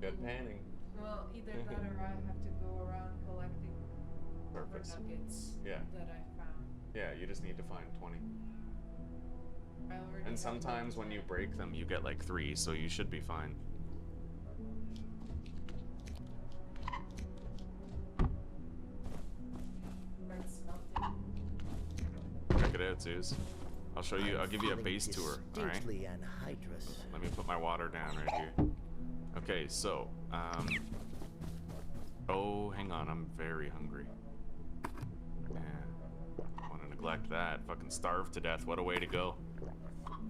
Good panning. Well, either that or I have to go around collecting copper nuggets that I found. Yeah, you just need to find 20. I already And have sometimes when you break them, you get like 3, so you should be fine. Check it out, Zeus. I'll show you, I'll give you a base tour, alright? Anhydrous. Let me put my water down right here. Okay, so, oh, hang on, I'm very hungry. Yeah, I want to neglect that. Fucking starve to death, what a way to go.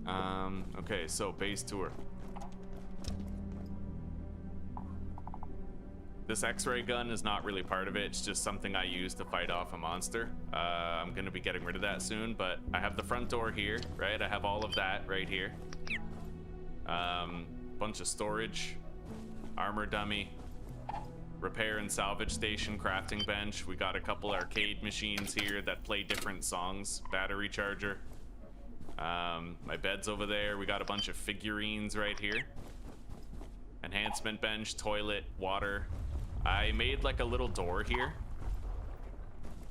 Okay, so base tour. This X-ray gun is not really part of it. It's just something I use to fight off a monster. I'm gonna be getting rid of that soon, but I have the front door here, right? I have all of that right here. Bunch of storage, armor dummy, repair and salvage station, crafting bench. We got a couple arcade machines here that play different songs, battery charger. My bed's over there. We got a bunch of figurines right here. Enhancement bench, toilet, water. I made like a little door here.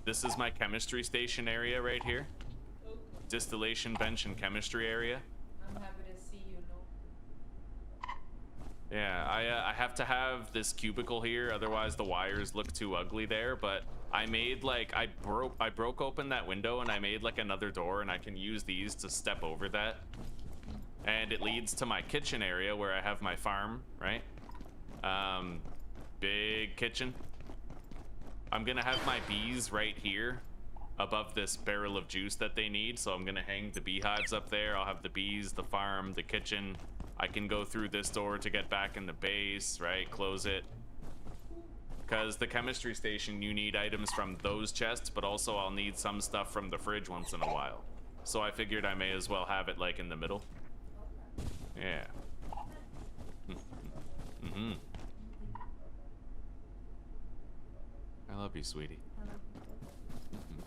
This is my chemistry station area right here. Distillation bench and chemistry area. I'm happy to see you, no. Yeah, I have to have this cubicle here, otherwise the wires look too ugly there. But I made like I broke open that window and I made like another door, and I can use these to step over that. And it leads to my kitchen area where I have my farm, right? Big kitchen. I'm gonna have my bees right here above this barrel of juice that they need, so I'm gonna hang the beehives up there. I'll have the bees, the farm, the kitchen. I can go through this door to get back in the base, right? Close it. Because the chemistry station, you need items from those chests, but also I'll need some stuff from the fridge once in a while. So I figured I may as well have it like in the middle. Yeah. Mm-hmm. I love you, sweetie. Hello.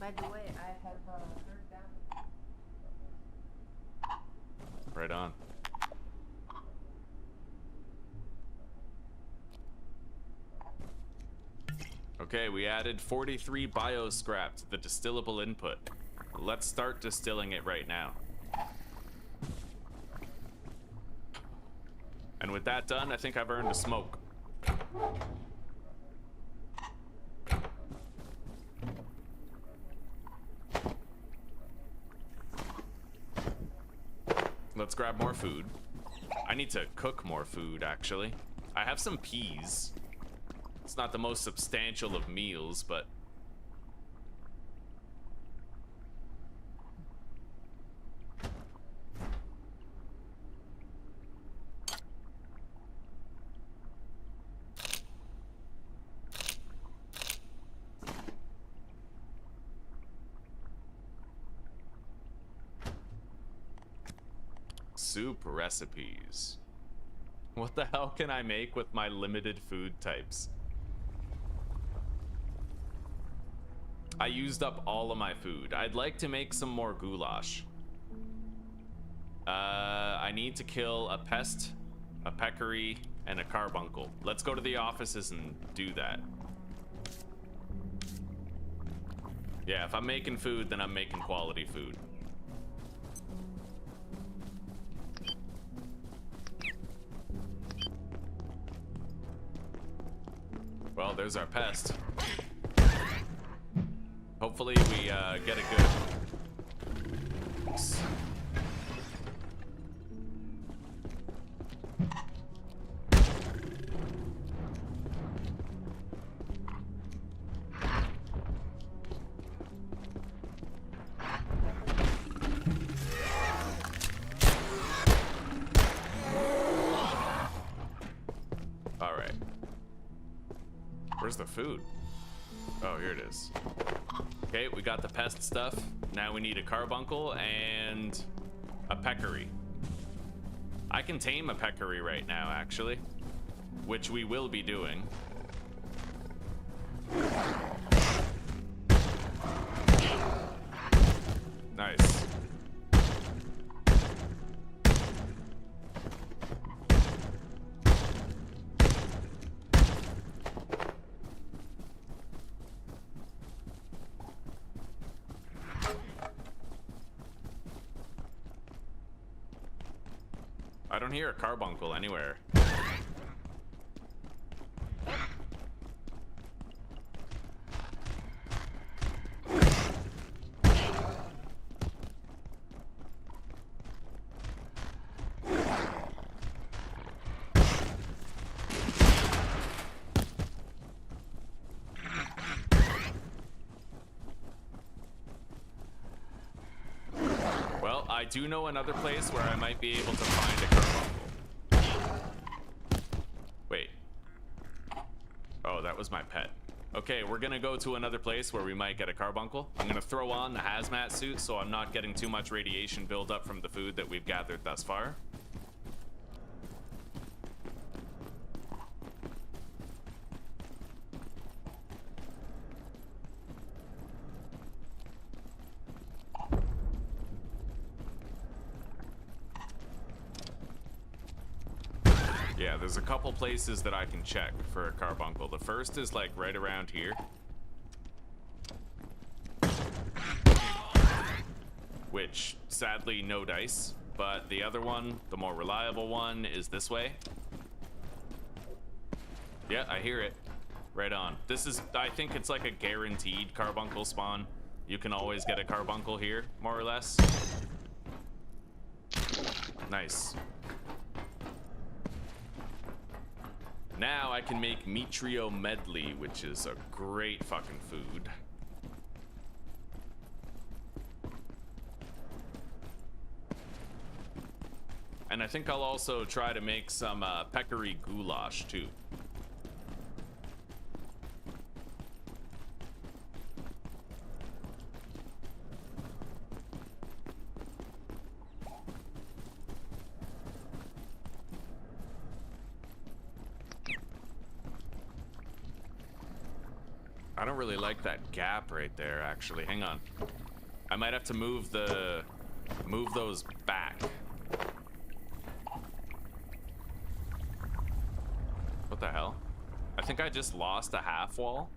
By the way, I have heard that. Right on. Okay, we added 43 bio scrap to the distillable input. Let's start distilling it right now. And with that done, I think I've earned a smoke. Let's grab more food. I need to cook more food, actually. I have some peas. It's not the most substantial of meals, but... soup recipes. What the hell can I make with my limited food types? I used up all of my food. I'd like to make some more goulash. I need to kill a pest, a peccary, and a carbuncle. Let's go to the offices and do that. Yeah, if I'm making food, then I'm making quality food. Well, there's our pest. Hopefully we get a good... All right. Where's the food? Oh, here it is. Okay, we got the pest stuff. Now we need a carbuncle and a peccary. I can tame a peccary right now, actually, which we will be doing. Nice. I don't hear a carbuncle anywhere. Well, I I do know another place where I might be able to find a carbuncle. Wait. Oh, that was my pet. Okay, we're gonna go to another place where we might get a carbuncle. I'm gonna throw on the hazmat suit so I'm not getting too much radiation buildup from the food that we've gathered thus far. Yeah, there's a couple places that I can check for a carbuncle. The first is like right around here. Which, sadly, no dice. But the other one, the more reliable one, is this way. Yeah, I hear it. Right on. This is, I think it's like a guaranteed carbuncle spawn. You can always get a carbuncle here, more or less. Nice. Now I can make meat trio medley, which is a great fucking food. And I think I'll also try to make some peccary goulash too. I don't really like that gap right there, actually. Hang on. I might have to move those back. What the hell? I think I just lost a half wall.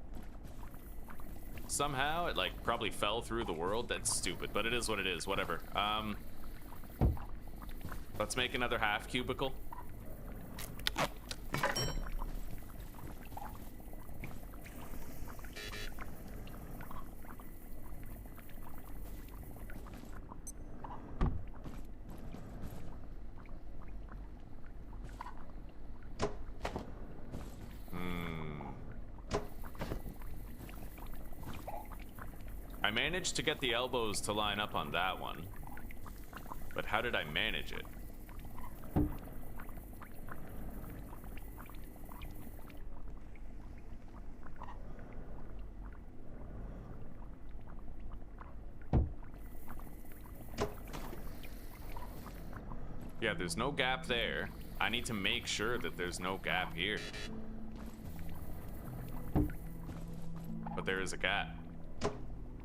Somehow it like probably fell through the world. That's stupid, but it is what it is. Whatever. Let's make another half cubicle. I managed to get the elbows to line up on that one, but how did I manage it? Yeah, there's no gap there. I need to make sure that there's no gap here. But there is a gap.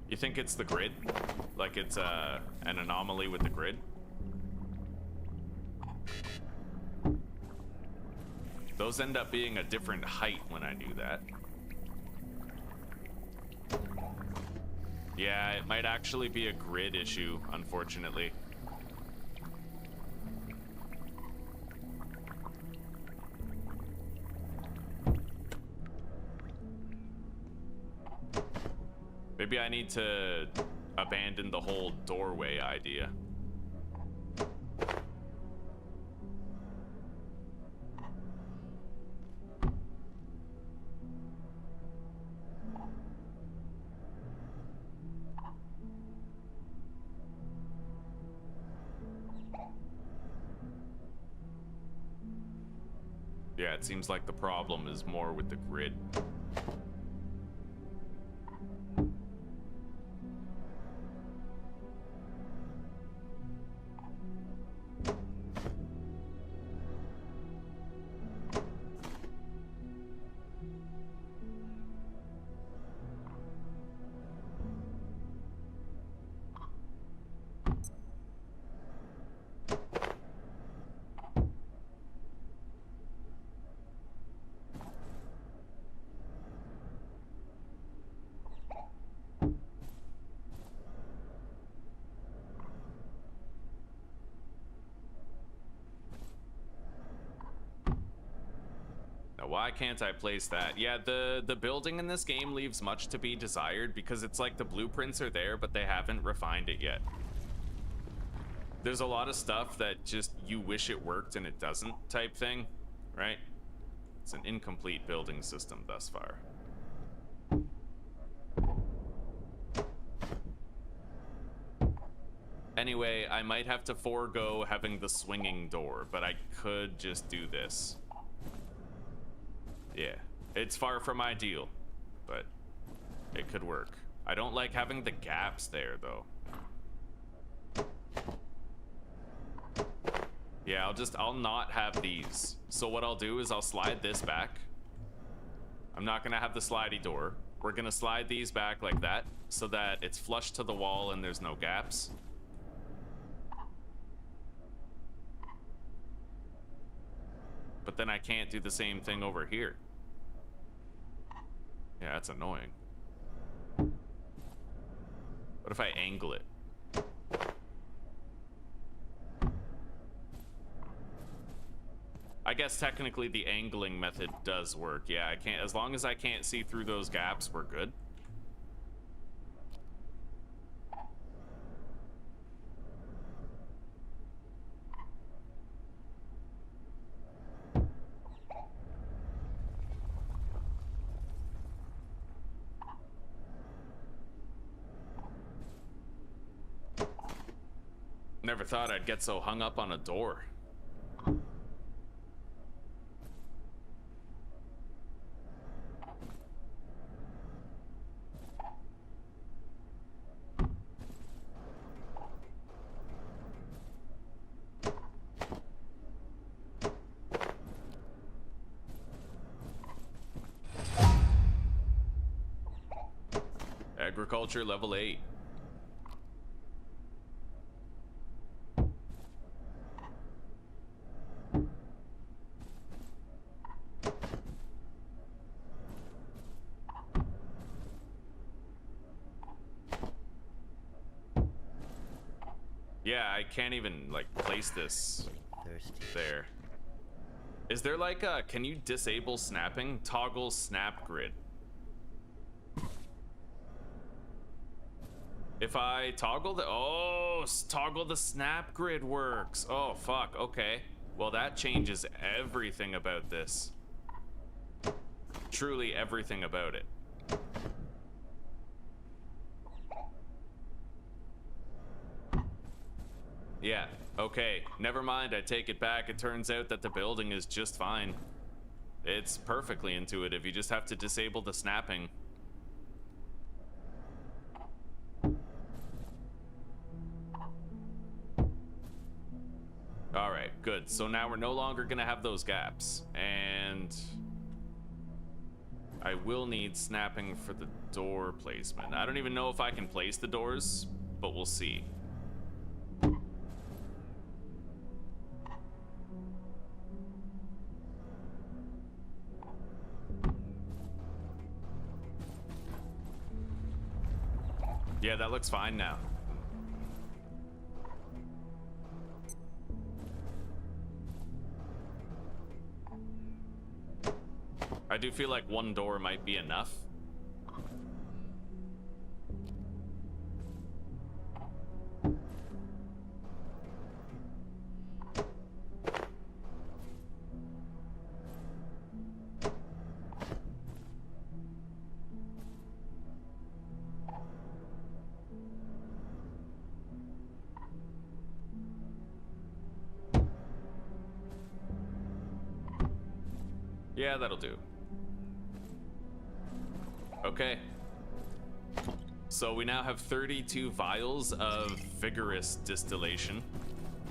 You think it's the grid? Like it's an anomaly with the grid? Those end up being a different height when I do that. Yeah, it might actually be a grid issue, unfortunately. Maybe I need to abandon the whole doorway idea. Yeah, it seems like the problem is more with the grid. Why can't I place that? Yeah, the building in this game leaves much to be desired because it's like the blueprints are there, but they haven't refined it yet. There's a lot of stuff that just you wish it worked and it doesn't type thing, right? It's an incomplete building system thus far. Anyway, I might have to forego having the swinging door, but I could just do this. Yeah, it's far from ideal, but it could work. I don't like having the gaps there, though. Yeah, I'll not have these. So what I'll do is I'll slide this back. I'm not gonna have the slidey door. We're gonna slide these back like that so that it's flush to the wall and there's no gaps. But then I can't do the same thing over here. Yeah, that's annoying. What if I angle it? I guess technically the angling method does work. Yeah, I can't, as long as I can't see through those gaps, we're good. Never thought I'd get so hung up on a door. Agriculture level 8. Yeah, I can't even like place this there. Is there like a, can you disable snapping? Toggle snap grid. If I toggle the, oh, toggle the snap grid works. Oh, fuck, okay. Well, that changes everything about this. Truly everything about it. Yeah, okay, never mind, I take it back. It turns out that the building is just fine. It's perfectly intuitive, you just have to disable the snapping. Alright, good. So now we're no longer gonna have those gaps. And I will need snapping for the door placement. I don't even know if I can place the doors, but we'll see. Yeah, that looks fine now. I do feel like one door might be enough. Yeah, that'll do. Okay. So we now have 32 vials of vigorous distillation.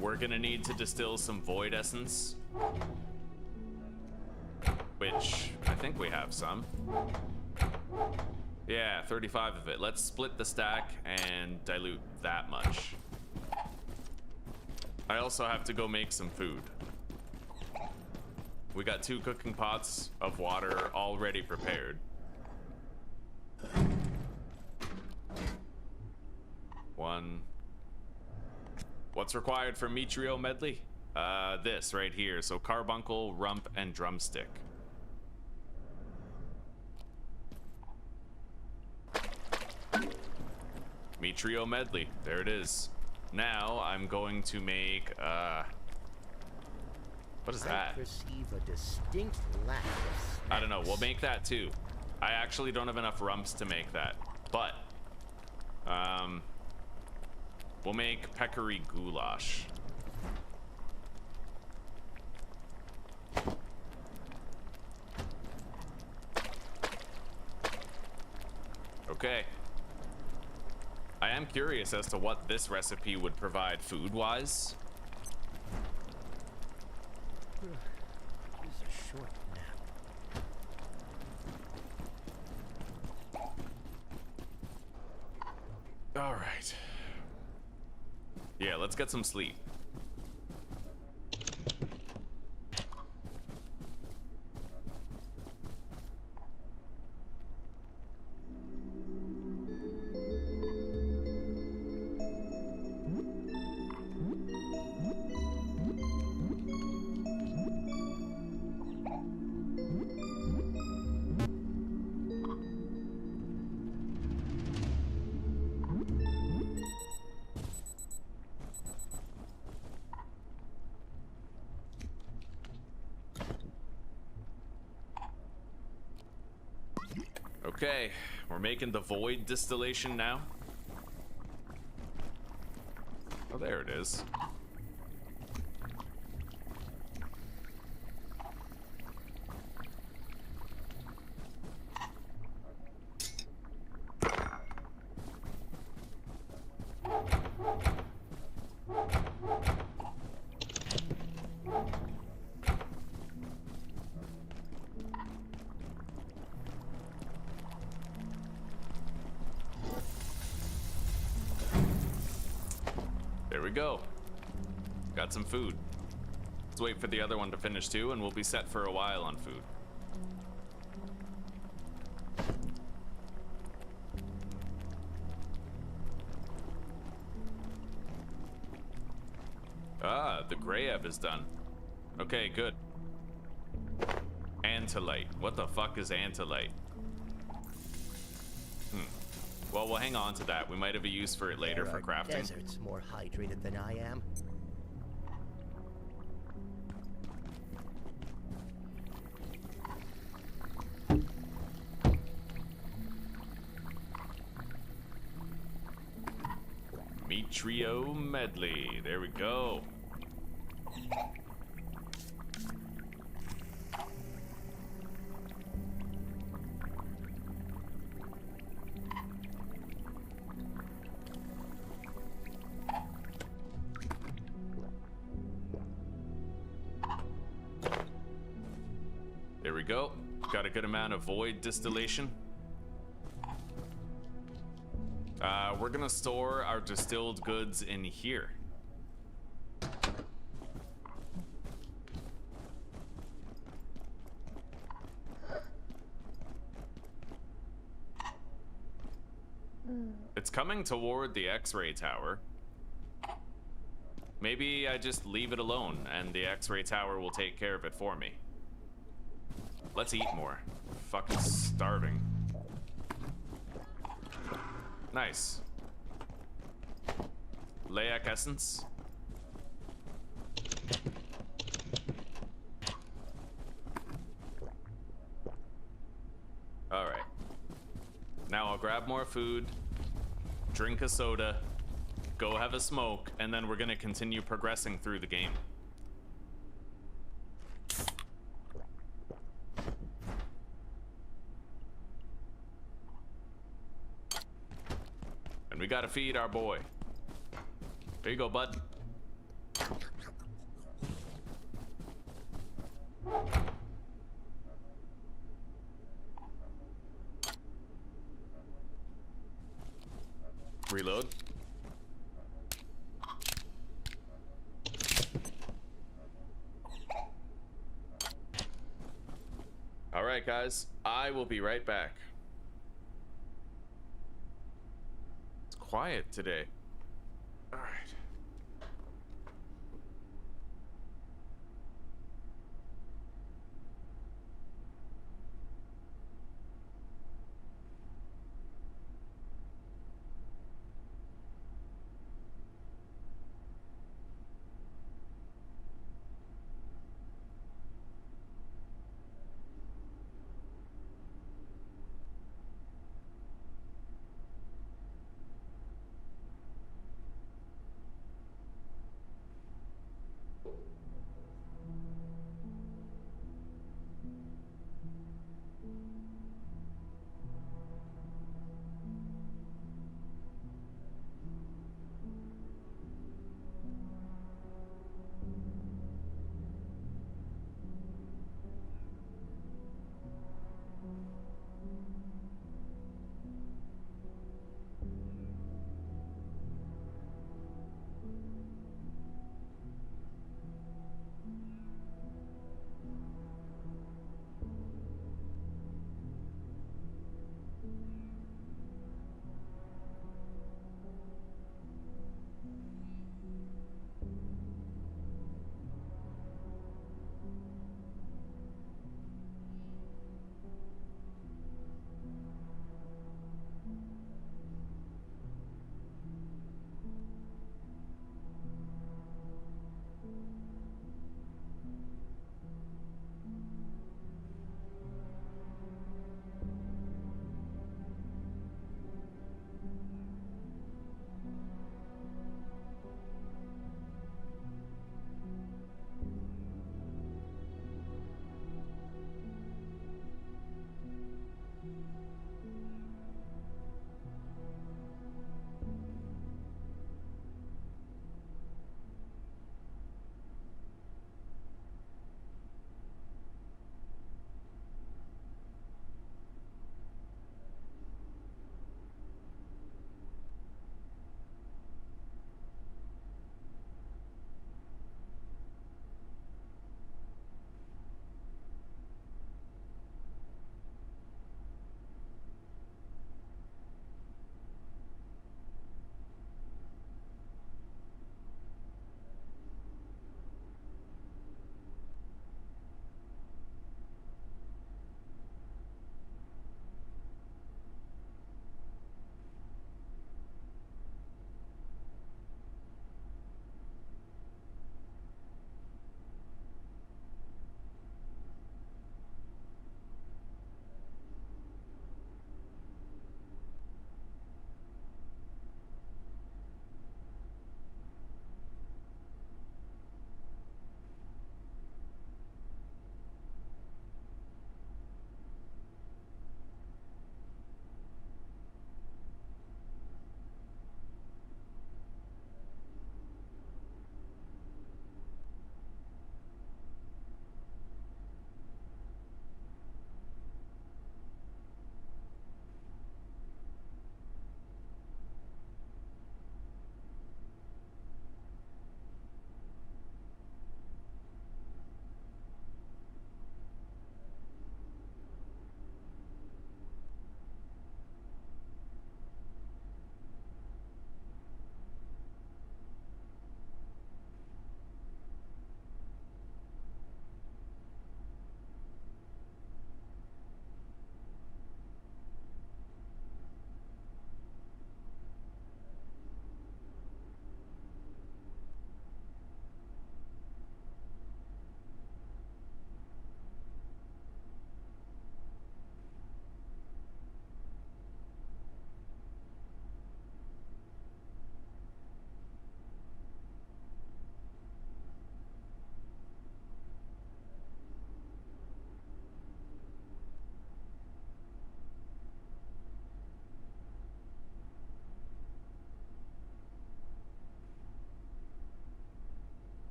We're gonna need to distill some void essence, which I think we have some. Yeah, 35 of it. Let's split the stack and dilute that much. I also have to go make some food. We got 2 cooking pots of water already prepared. 1. What's required for Mitrio medley? This right here. So carbuncle, rump, and drumstick. Mitrio medley. There it is. Now I'm going to make what is that? I perceive a distinct lack of I don't know. We'll make that too. I actually don't have enough rumps to make that, but We'll make peccary goulash. Okay. I am curious as to what this recipe would provide food-wise. Use a short nap. All right. Yeah, let's get some sleep. Okay, we're making the void distillation now. Oh, there it is. There we go. Got some food. Let's wait for the other one to finish too, and we'll be set for a while on food. Ah, the gray ebb is done. Okay, good. Antolite. What the fuck is antolite? Well, we'll hang on to that. We might have a use for it later for crafting. Deserts more hydrated than I am. Meat trio medley. There we go. There we go. Got a good amount of void distillation. We're gonna store our distilled goods in here. It's coming toward the X-ray tower. Maybe I just leave it alone and the X-ray tower will take care of it for me. Let's eat more. Fucking starving. Nice. Layak essence. All right. Now I'll grab more food, drink a soda, go have a smoke, and then we're gonna continue progressing through the game. And we gotta feed our boy. There you go, bud. Reload. All right, guys, I will be right back. It's quiet today. All right.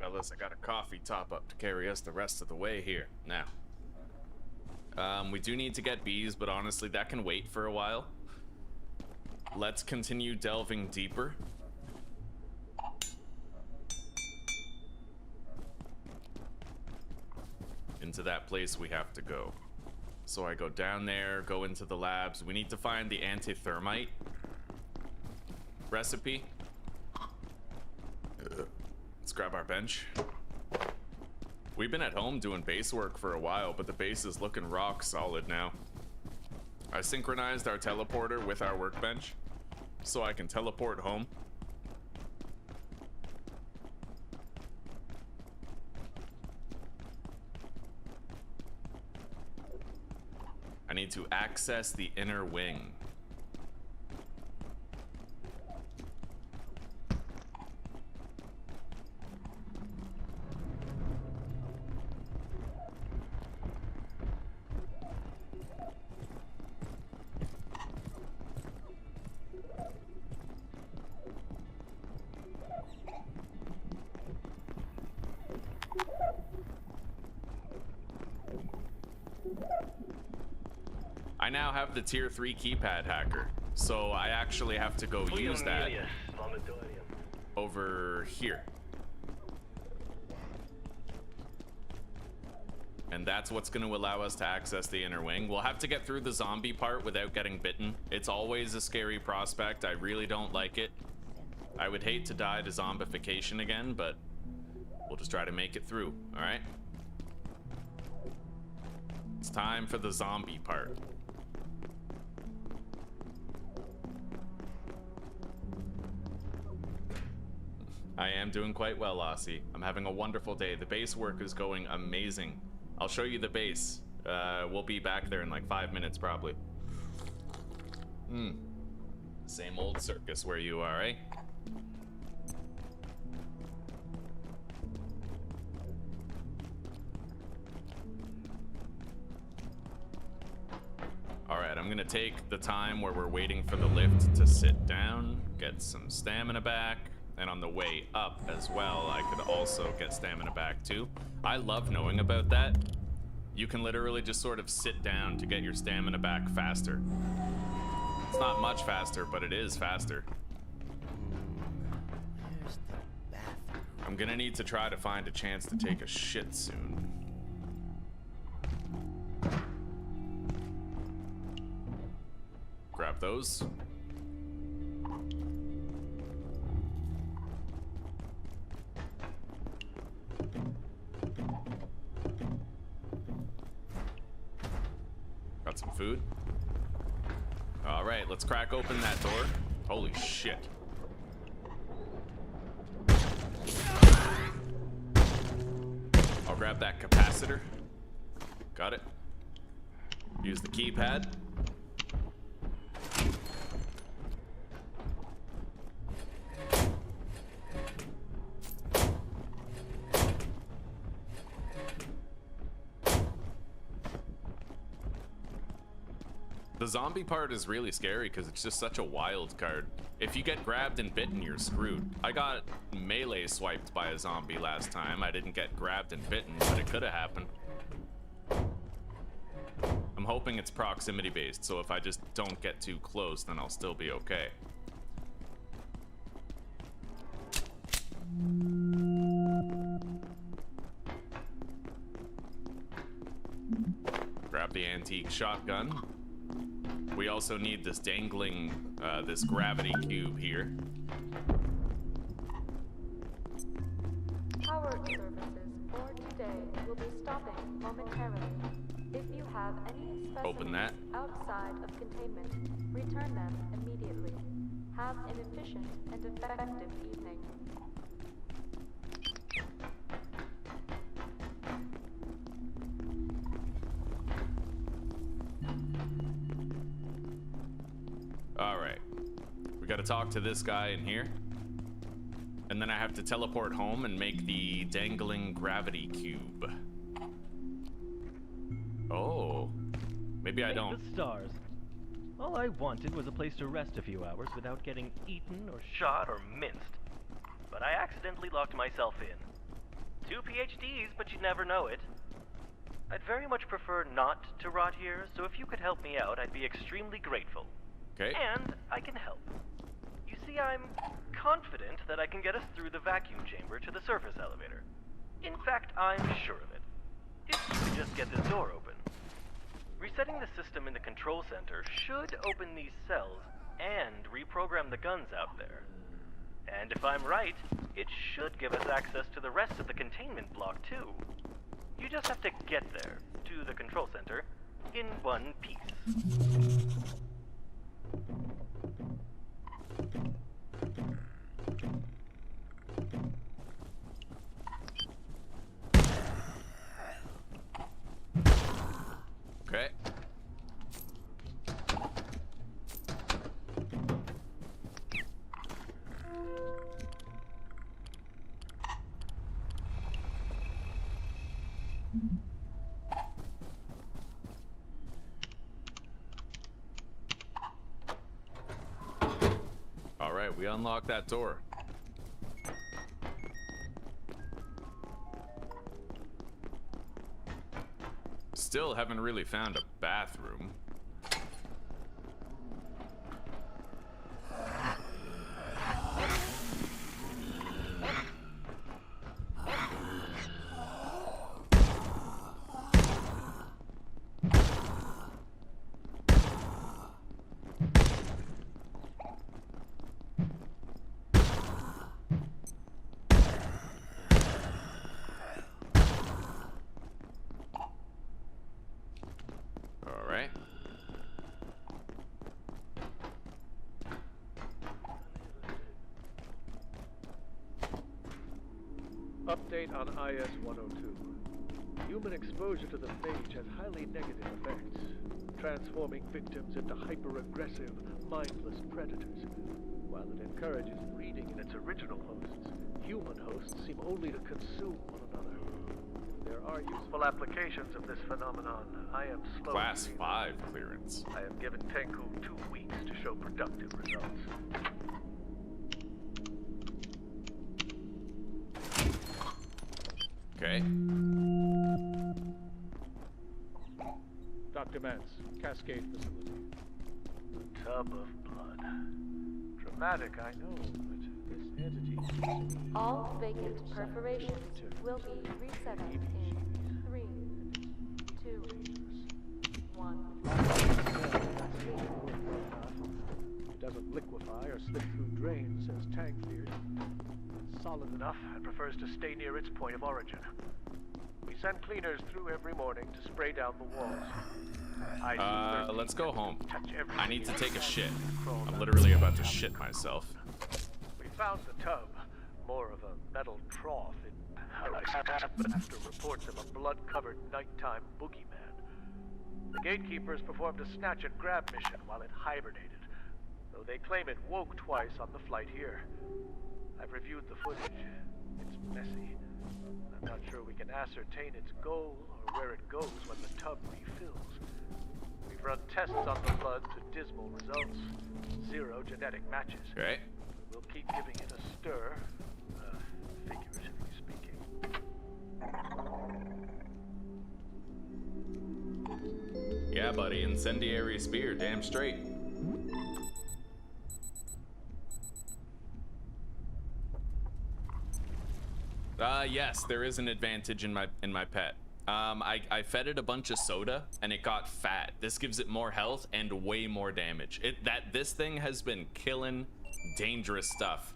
fellas. I got a coffee top up to carry us the rest of the way here. Now, we do need to get bees, but honestly, that can wait for a while. Let's continue delving deeper. Into that place we have to go. So I go down there, go into the labs. We need to find the anti-thermite recipe. Let's grab our bench. We've been at home doing base work for a while, but the base is looking rock solid now. I synchronized our teleporter with our workbench so I can teleport home. I need to access the inner wing. I now have the tier 3 keypad hacker, so I actually have to go use that over here. And that's what's going to allow us to access the inner wing. We'll have to get through the zombie part without getting bitten. It's always a scary prospect. I really don't like it. I would hate to die to zombification again, but we'll just try to make it through, all right? It's time for the zombie part. I am doing quite well, Aussie. I'm having a wonderful day. The base work is going amazing. I'll show you the base. We'll be back there in like 5 minutes, probably. Same old circus where you are, eh? Alright, I'm gonna take the time where we're waiting for the lift to sit down, get some stamina back, and on the way up as well, I could also get stamina back too. I love knowing about that. You can literally just sort of sit down to get your stamina back faster. It's not much faster, but it is faster. Where's the bathroom? I'm gonna need to try to find a chance to take a shit soon. Grab those. Got some food. All right, let's crack open that door. Holy shit. I'll grab that capacitor. Got it. Use the keypad. The zombie part is really scary because it's just such a wild card. If you get grabbed and bitten, you're screwed. I got melee swiped by a zombie last time. I didn't get grabbed and bitten, but it could have happened. I'm hoping it's proximity based, so if I just don't get too close, then I'll still be okay. Grab the antique shotgun. We also need this dangling, this gravity cube here. Power services for today will be stopping momentarily. If you have any Open that. specimens outside of containment, return them immediately. Have an efficient and effective evening. Alright. We gotta talk to this guy in here. And then I have to teleport home and make the dangling gravity cube. Oh. Maybe I don't. The stars. All I wanted was a place to rest a few hours without getting eaten or shot or minced. But I accidentally locked myself in. 2 PhDs, but you'd never know it. I'd very much prefer not to rot here, so if you could help me out, I'd be extremely grateful. Okay. And I can help. You see, I'm confident that I can get us through the vacuum chamber to the surface elevator. In fact, I'm sure of it. If you could just get this door open. Resetting the system in the control center should open these cells and reprogram the guns out there. And if I'm right, it should give us access to the rest of the containment block too. You just have to get there, to the control center, in one piece. Okay. All right, we unlock that door. Still haven't really found a bathroom. Update on IS-102. Human exposure to the phage has highly negative effects, transforming victims into hyper-aggressive, mindless predators. While it encourages breeding in its original hosts, human hosts seem only to consume one another. There are useful applications of this phenomenon. I am slow. Class 5 clearance. I have given Tenku 2 weeks to show productive results. Okay. Dr. Mance, Cascade Facility. A tub of blood. Dramatic, I know, but this entity... All vacant perforations will be resettled in 3, 2, 1. It doesn't liquefy or slip through drains, as Tank feared. It's solid enough and prefers to stay near its point of origin. We send cleaners through every morning to spray down the walls. Let's go home. I need to take a shit. I'm literally about to shit myself. We found the tub, more of a metal trough after reports of a blood-covered nighttime boogeyman. The gatekeepers performed a snatch and grab mission while it hibernated, though they claim it woke twice on the flight here. I've reviewed the footage. It's messy. I'm not sure we can ascertain its goal or where it goes when the tub refills. We've run tests on the blood to dismal results. 0 genetic matches. Right. We'll keep giving it a stir, figuratively speaking. Yeah, buddy. Incendiary spear. Damn straight. Yes, there is an advantage in my pet. I fed it a bunch of soda and it got fat. This gives it more health and way more damage. This thing has been killing dangerous stuff.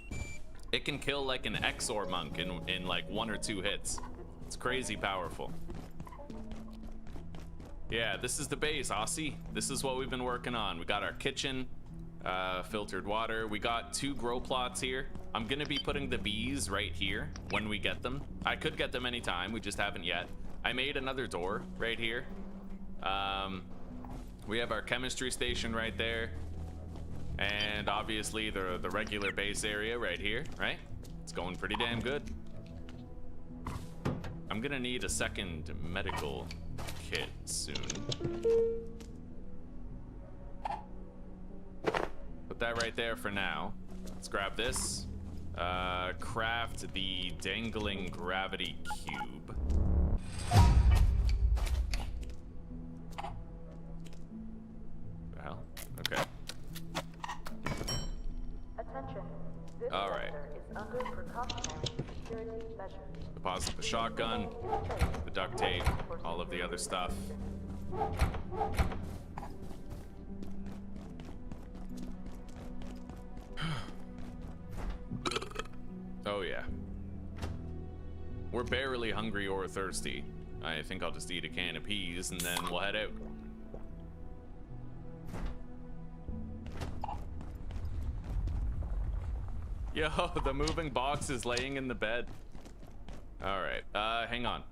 It can kill like an Exxo monk in like 1 or 2 hits. It's crazy powerful. Yeah, this is the base, Aussie. This is what we've been working on. We got our kitchen, filtered water. We got 2 grow plots here. I'm gonna be putting the bees right here when we get them. I could get them anytime, we just haven't yet. I made another door right here. We have our chemistry station right there. And obviously the regular base area right here, right? It's going pretty damn good. I'm gonna need a second medical kit soon. Put that right there for now. Let's grab this. Craft the dangling gravity cube. Well, okay. Attention. This all right. sector is under precautionary security measures. Deposit the shotgun, the duct tape, all of the other stuff. Oh yeah. We're barely hungry or thirsty. I think I'll just eat a can of peas and then we'll head out. Yo, the moving box is laying in the bed. All right, hang on.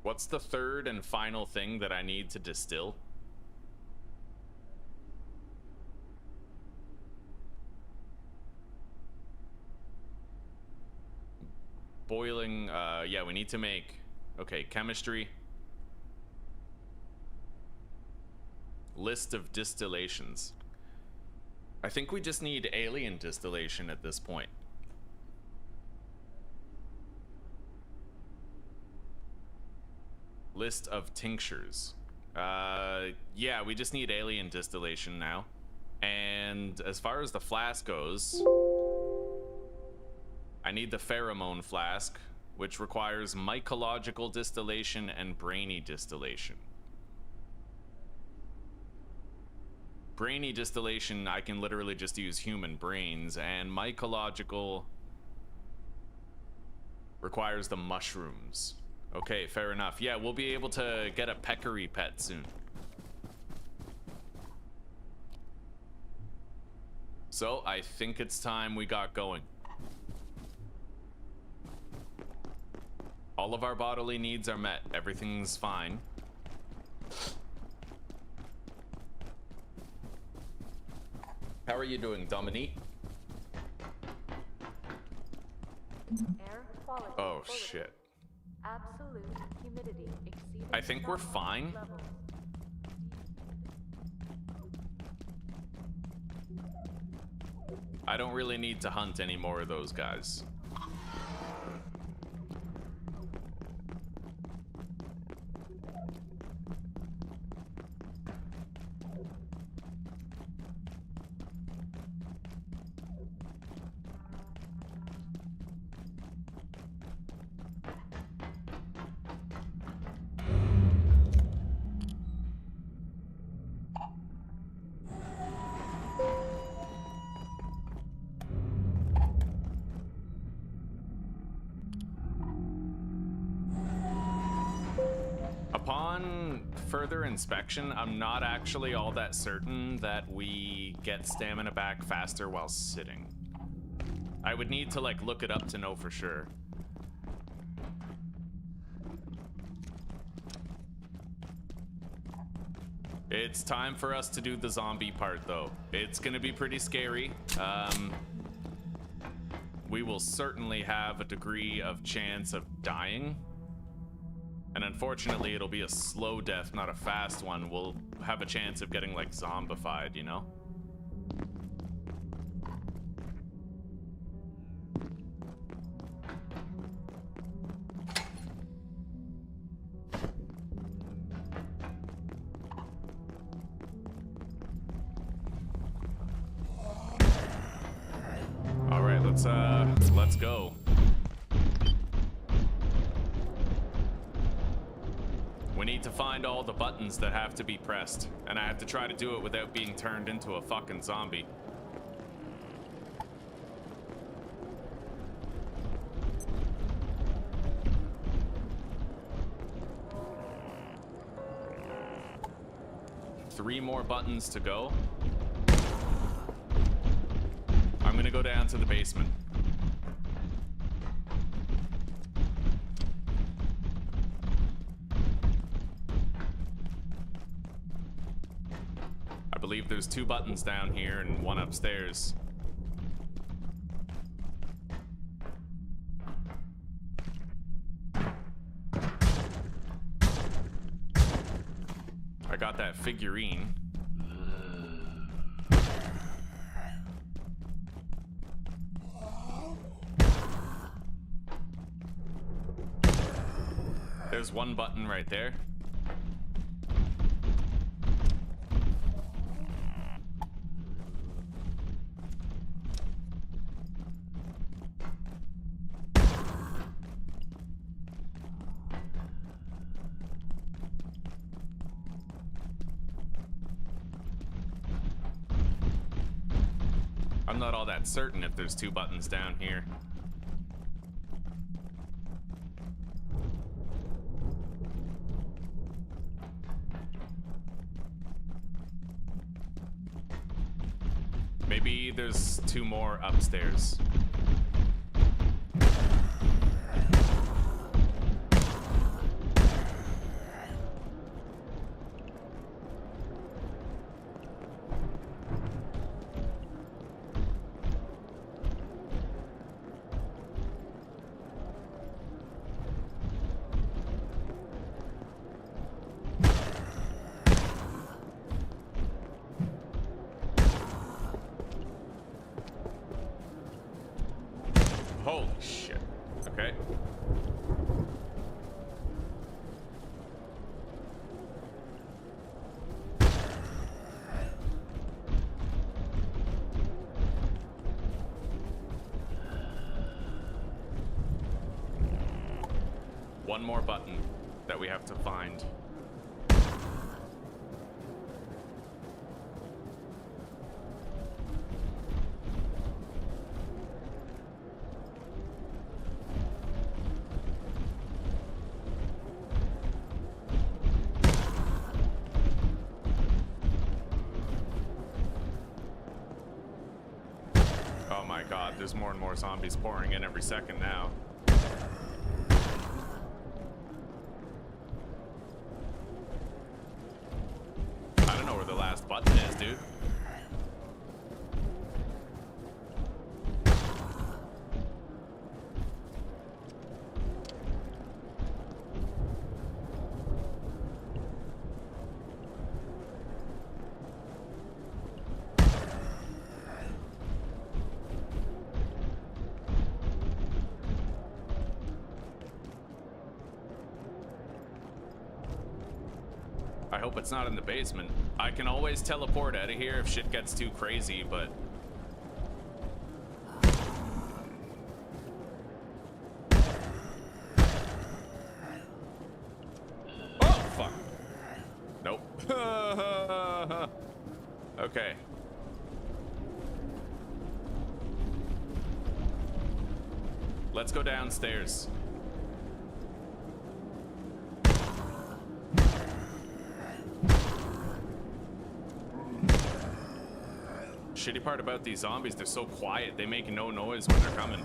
What's the third and final thing that I need to distill? Boiling, yeah, we need to make, okay, chemistry. List of distillations. I think we just need alien distillation at this point. List of tinctures. Yeah, we just need alien distillation now. And as far as the flask goes, I need the pheromone flask, which requires mycological distillation and brainy distillation. Brainy distillation, I can literally just use human brains, and mycological requires the mushrooms. Okay, fair enough. Yeah, we'll be able to get a peccary pet soon. So, I think it's time we got going. All of our bodily needs are met. Everything's fine. How are you doing, Dominique? Air quality. Oh, shit. Absolute humidity exceeding I think we're fine. levels. I don't really need to hunt any more of those guys. Upon further inspection, I'm not actually all that certain that we get stamina back faster while sitting. I would need to like look it up to know for sure. It's time for us to do the zombie part though. It's gonna be pretty scary. We will certainly have a degree of chance of dying. And unfortunately, it'll be a slow death, not a fast one. We'll have a chance of getting, like, zombified, you know? All right, let's go. We need to find all the buttons that have to be pressed, and I have to try to do it without being turned into a fucking zombie. Three more buttons to go. I'm gonna go down to the basement. I believe there's 2 buttons down here and 1 upstairs. I got that figurine. there's one button right there. I'm not all that certain if there's two buttons down here. Maybe there's two more upstairs. Holy shit. Okay. One more button that we have to find. Oh my god, there's more and more zombies pouring in every second now. I don't know where the last button is, dude. I hope it's not in the basement. I can always teleport out of here if shit gets too crazy, but... Oh, fuck. Nope. Okay. Let's go downstairs. Shitty part about these zombies, they're so quiet, they make no noise when they're coming.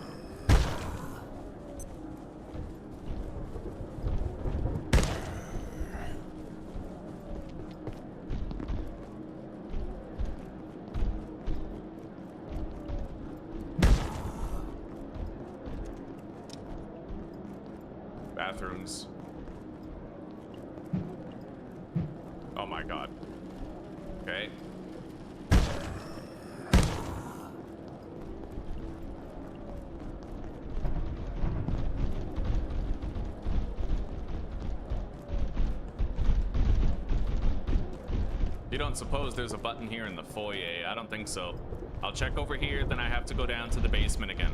Bathrooms. Oh my god. Okay. You don't suppose there's a button here in the foyer? I don't think so. I'll check over here, then I have to go down to the basement again.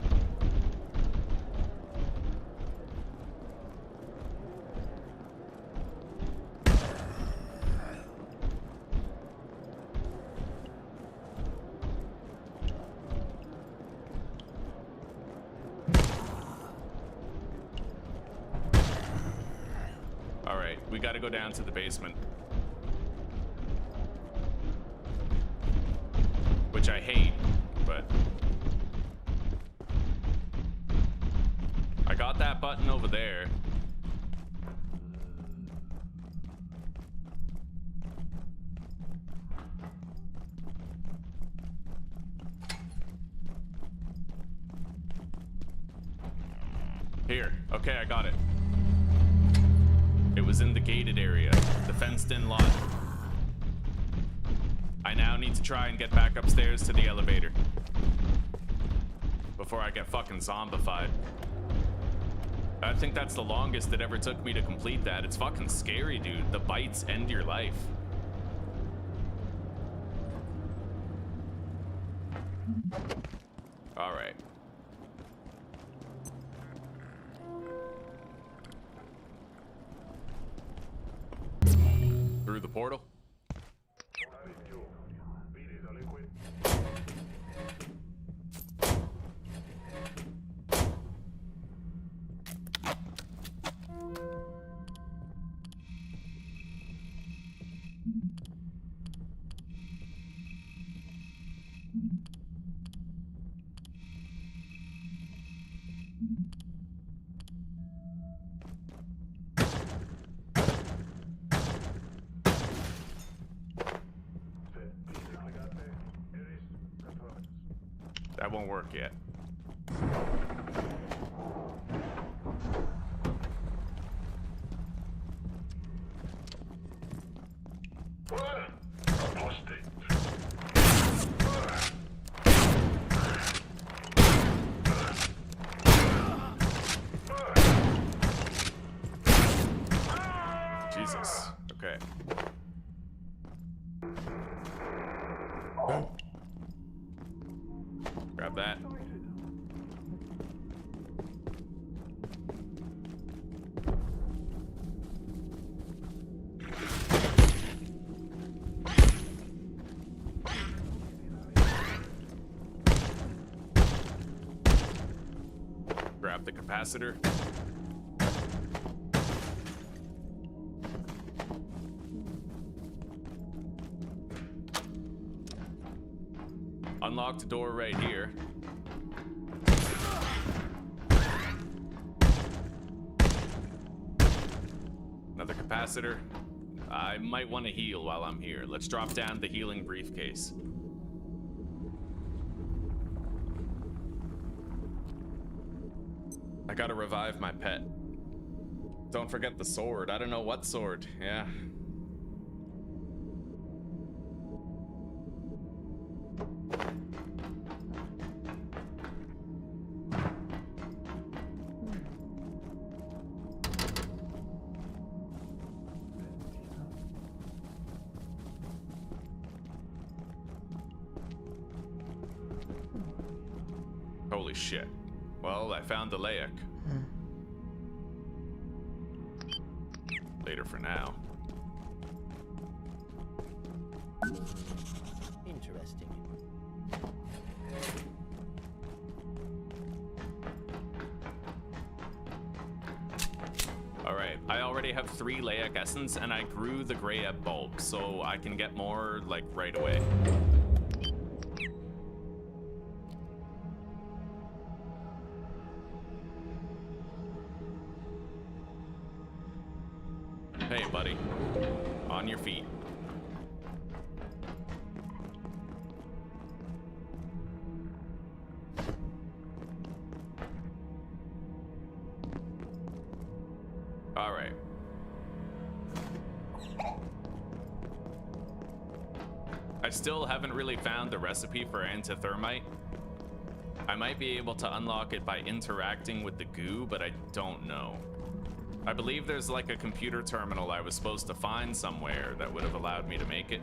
All right, we gotta go down to the basement. Which I hate, but I got that button over there. Here, okay, I got it. It was in the gated area, the fenced-in lot. I now need to try and get back upstairs to the elevator before I get fucking zombified. I think that's the longest it ever took me to complete that. It's fucking scary, dude. The bites end your life. All right. Through the portal. That won't work yet. Jesus. Okay. Grab that. Grab the capacitor. Unlock the door right here. Another capacitor. I might want to heal while I'm here. Let's drop down the healing briefcase. I gotta revive my pet. Don't forget the sword. I don't know what sword. Yeah. Holy shit. Well, I found the Layak. Later for now. Interesting. Alright, I already have 3 Layak essence and I grew the Grey Ebb bulb, so I can get more, like, right away. Hey, buddy. On your feet. All right. I still haven't really found the recipe for antithermite. I might be able to unlock it by interacting with the goo, but I don't know. I believe there's like a computer terminal I was supposed to find somewhere that would have allowed me to make it.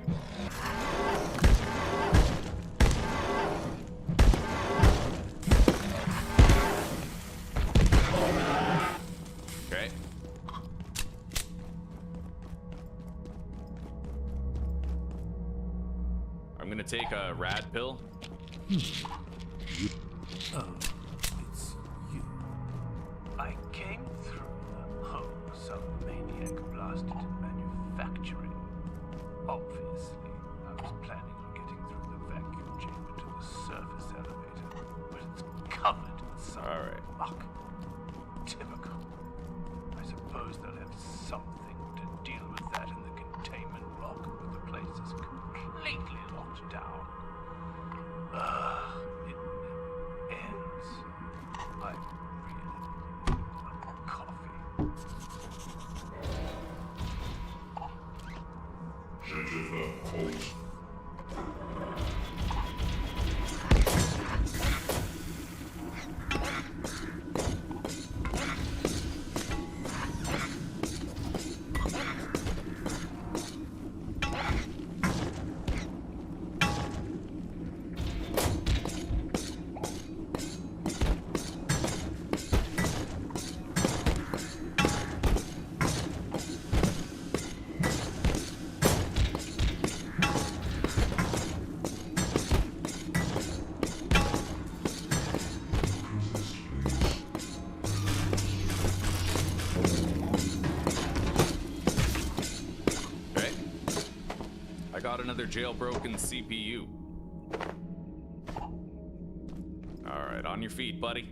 Okay. I'm gonna take a rad pill. Oh, it's you. I came through the hole some maniac blasted in manufacturing. Obviously, I was planning on getting through the vacuum chamber to the surface elevator, but it's covered in some muck. Typical. I suppose they'll have something to deal with that in the containment block, but the place is completely locked down. It never ends. I really need a coffee. got another jailbroken CPU. Alright, on your feet, buddy.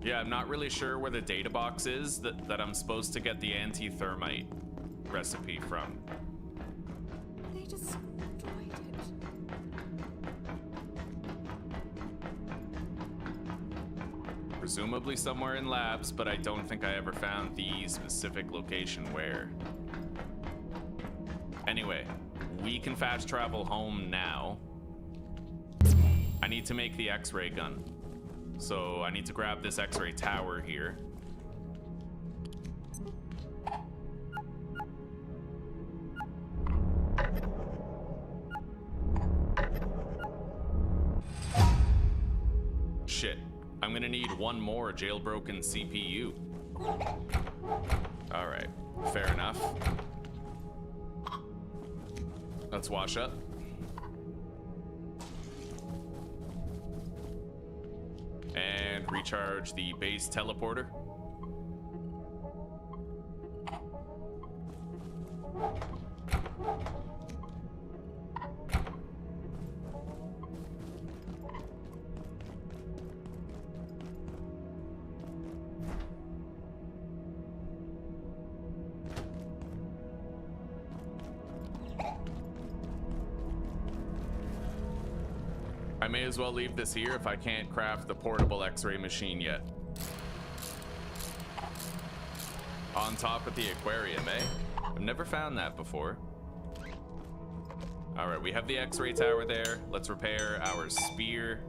Yeah, I'm not really sure where the data box is that I'm supposed to get the anti-thermite recipe from. They destroyed it. Presumably somewhere in labs, but I don't think I ever found the specific location where. Anyway, we can fast travel home now. I need to make the X-ray gun. So I need to grab this X-ray tower here. Shit, I'm gonna need one more jailbroken CPU. All right, fair enough. Let's wash up. And recharge the base teleporter. I may as well leave this here if I can't craft the portable X-ray machine yet. On top of the aquarium, eh? I've never found that before. All right, we have the X-ray tower there. Let's repair our spear.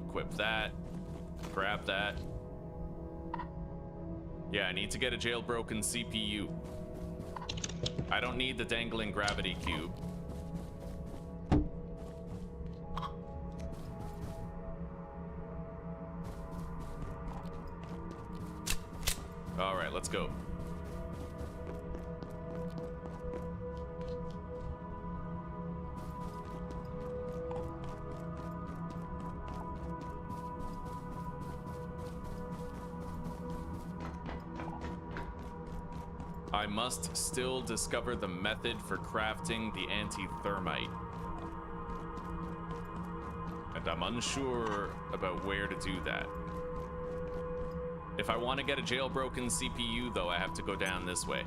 Equip that. Grab that. Yeah, I need to get a jailbroken CPU. I don't need the dangling gravity cube. All right, let's go. I must still discover the method for crafting the anti-thermite. And I'm unsure about where to do that. If I want to get a jailbroken CPU, though, I have to go down this way.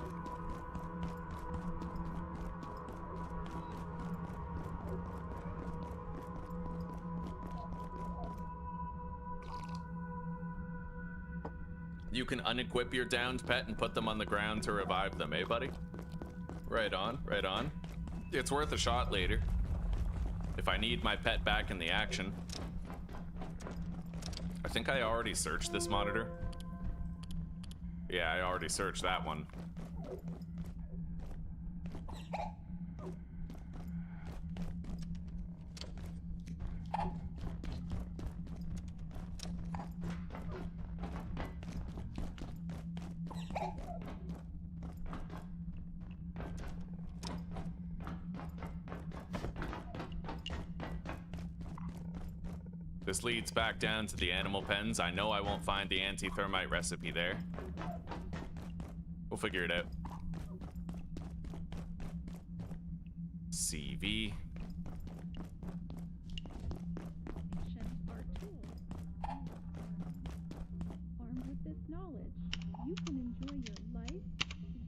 You can unequip your downed pet and put them on the ground to revive them, eh, buddy? Right on, right on. It's worth a shot later. If I need my pet back in the action. I think I already searched this monitor. Yeah, I already searched that one. This leads back down to the animal pens. I know I won't find the anti-thermite recipe there. We'll figure it out. CV. Armed with this knowledge, you can enjoy your life,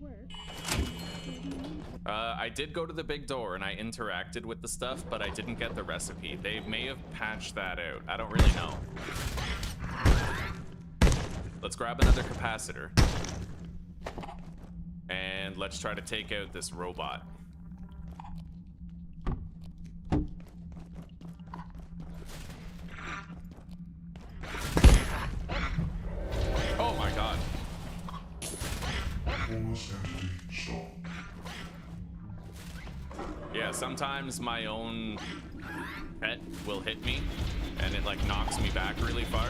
work. I did go to the big door and I interacted with the stuff, but I didn't get the recipe. They may have patched that out. I don't really know. Let's grab another capacitor. And let's try to take out this robot. Oh my god. Yeah, sometimes my own pet will hit me and it like knocks me back really far.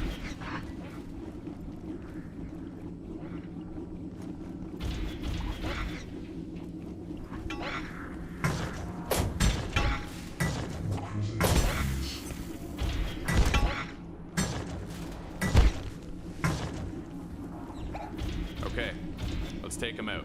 Okay, let's take him out.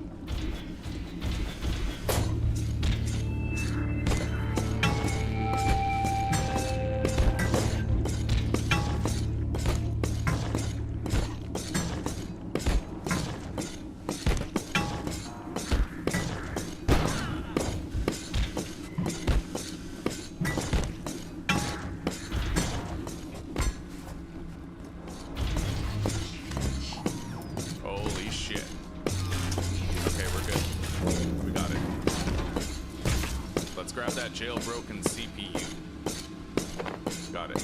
grab that jailbroken CPU. Got it.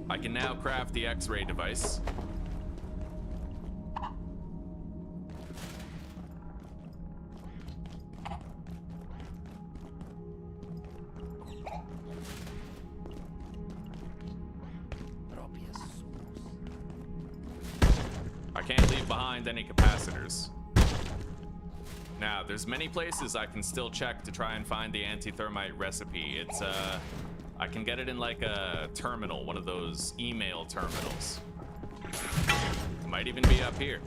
I can now craft the X-ray device. I can't leave behind any capacitors. Now, there's many places I can still check to try and find the anti-thermite recipe. It's, I can get it in like a terminal, one of those email terminals. It might even be up here.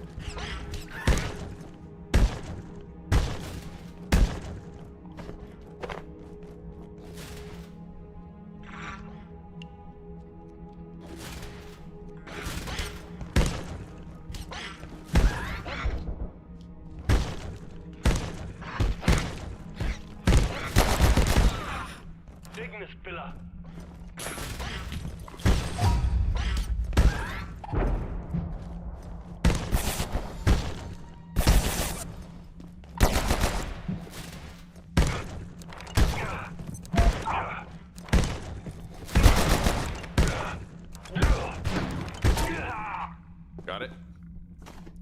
Got it.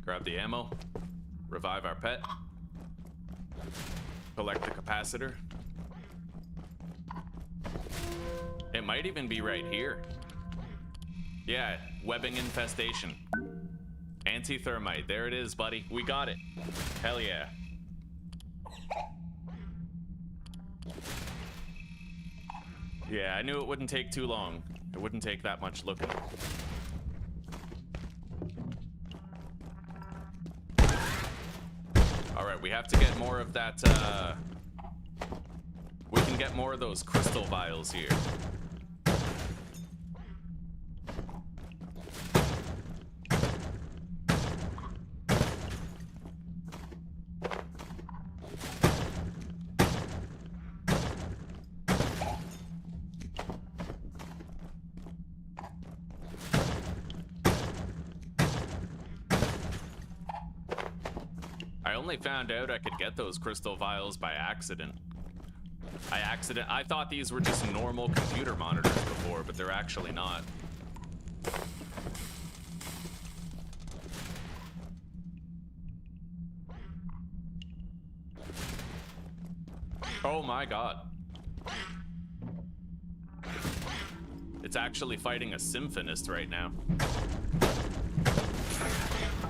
Grab the ammo. Revive our pet. Collect the capacitor. It might even be right here. Yeah, webbing infestation. Anti-thermite. There it is, buddy. We got it. Hell yeah. Yeah, I knew it wouldn't take too long. It wouldn't take that much looking. Alright, we have to get more of that, we can get more of those crystal vials here. I only found out I could get those crystal vials by accident. I thought these were just normal computer monitors before, but they're actually not. Oh my god. It's actually fighting a symphonist right now.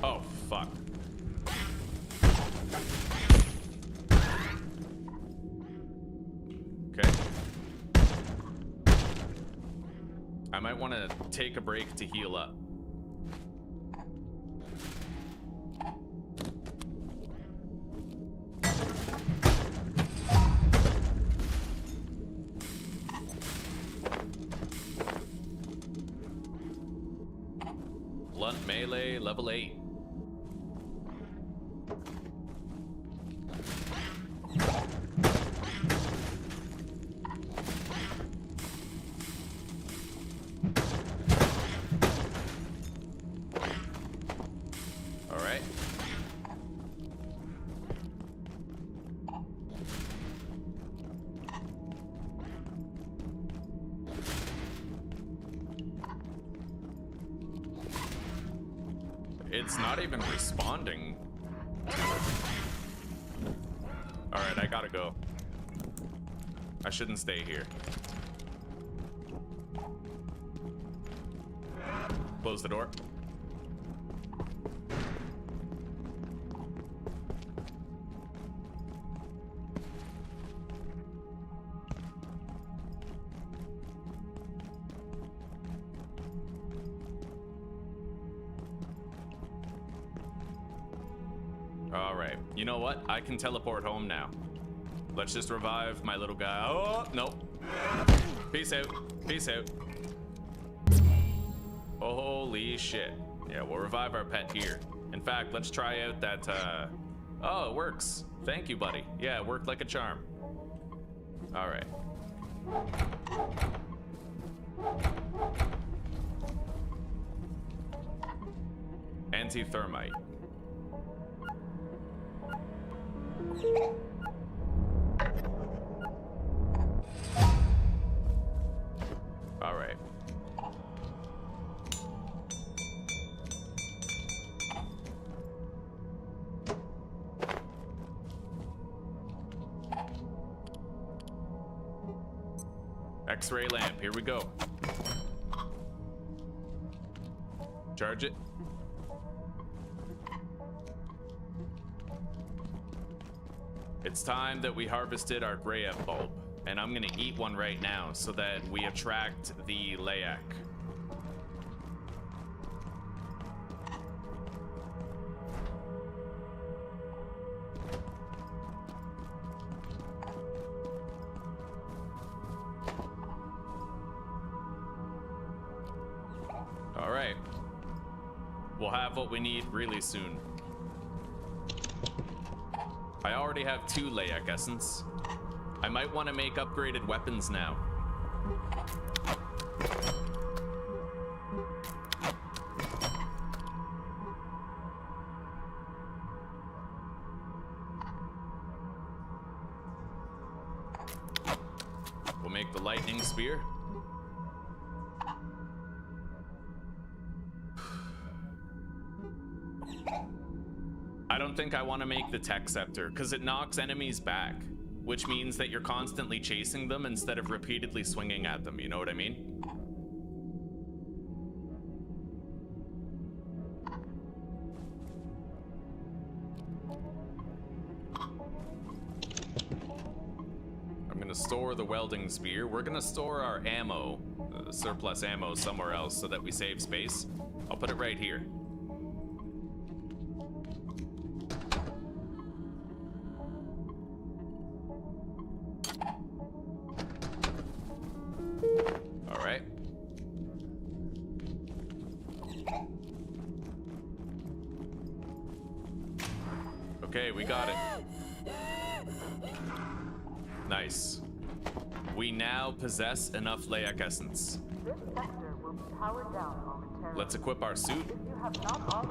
Oh, fuck. Okay. I might want to take a break to heal up. Blunt melee level 8. It's not even responding. Alright, I gotta go. I shouldn't stay here. Close the door. Alright, you know what? I can teleport home now. Let's just revive my little guy. Oh, nope. Peace out. Peace out. Holy shit. Yeah, we'll revive our pet here. In fact, let's try out that, Oh, it works. Thank you, buddy. Yeah, it worked like a charm. Alright. Anti-thermite. X-ray lamp, here we go. Charge it. It's time that we harvested our Greyep bulb, and I'm gonna eat one right now so that we attract the Layak. All right. We'll have what we need really soon. I already have 2 Layak essence. I might want to make upgraded weapons now. We'll make the lightning spear. I don't think I want to make the tech scepter because it knocks enemies back, which means that you're constantly chasing them instead of repeatedly swinging at them, you know what I mean? I'm gonna store the welding spear. We're gonna store our ammo, surplus ammo somewhere else so that we save space. I'll put it right here. Okay, we got it. Nice. We now possess enough Layak essence. This sector will be powered down momentarily. Let's equip our suit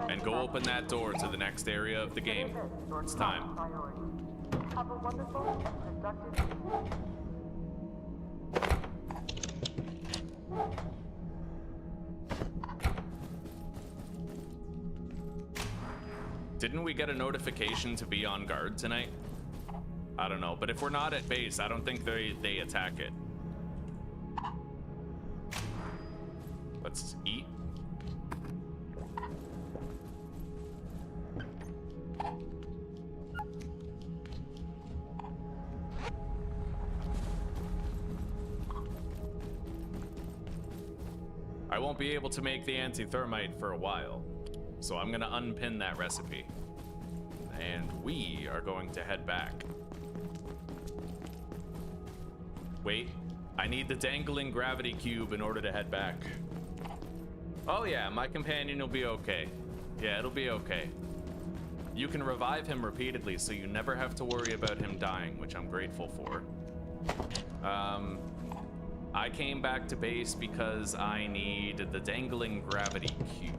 and go open that door to the next area of the game. It's time. Have a wonderful and productive evening. Didn't we get a notification to be on guard tonight? I don't know, but if we're not at base, I don't think they attack it. Let's eat. I won't be able to make the anti-thermite for a while, so I'm gonna unpin that recipe. And we are going to head back. Wait, I need the dangling gravity cube in order to head back. Oh yeah, my companion will be okay. Yeah, it'll be okay. You can revive him repeatedly, so you never have to worry about him dying, which I'm grateful for. I came back to base because I need the dangling gravity cube.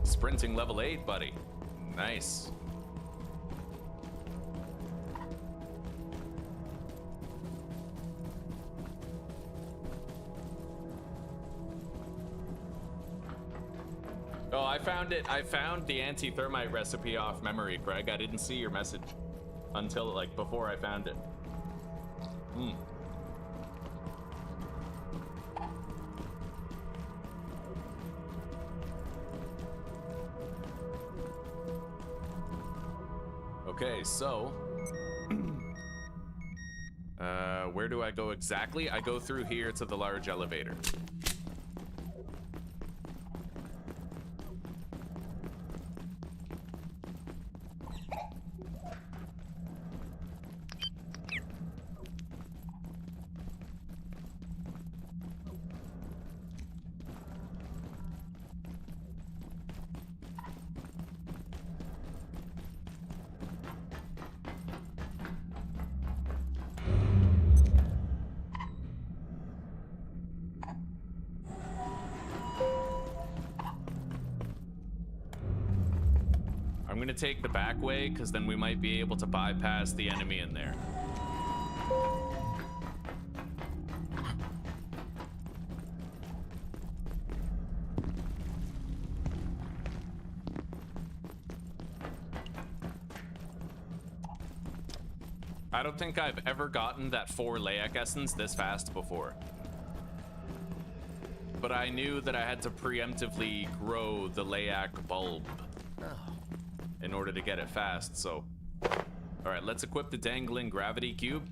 Sprinting level 8, buddy. Nice. Oh, I found it. I found the anti-thermite recipe off memory, Craig. I didn't see your message until, like, before I found it. Okay, so where do I go exactly? I go through here to the large elevator. I'm gonna take the back way, because then we might be able to bypass the enemy in there. I don't think I've ever gotten that 4 Layak essence this fast before. But I knew that I had to preemptively grow the Layak bulb in order to get it fast, so. All right, let's equip the dangling gravity cube.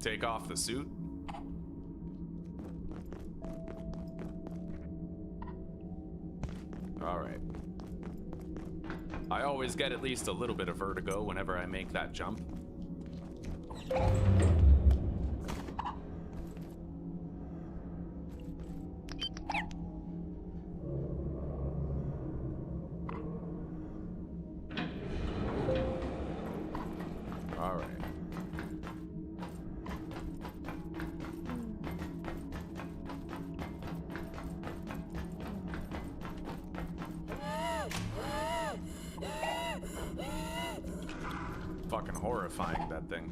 Take off the suit. All right. I always get at least a little bit of vertigo whenever I make that jump. All right. Fucking horrifying, that thing.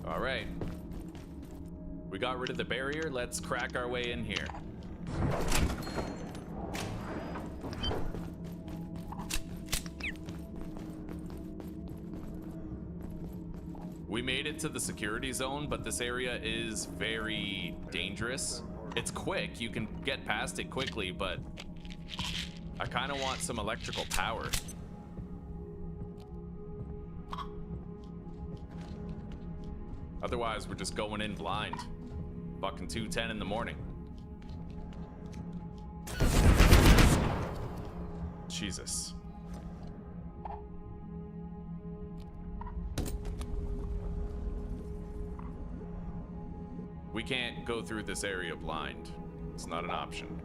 All right. We got rid of the barrier. Let's crack our way in here. We made it to the security zone, but this area is very dangerous. It's quick. You can get past it quickly, but I kind of want some electrical power. Otherwise, we're just going in blind. Fucking 2:10 in the morning. Jesus. We can't go through this area blind. It's not an option.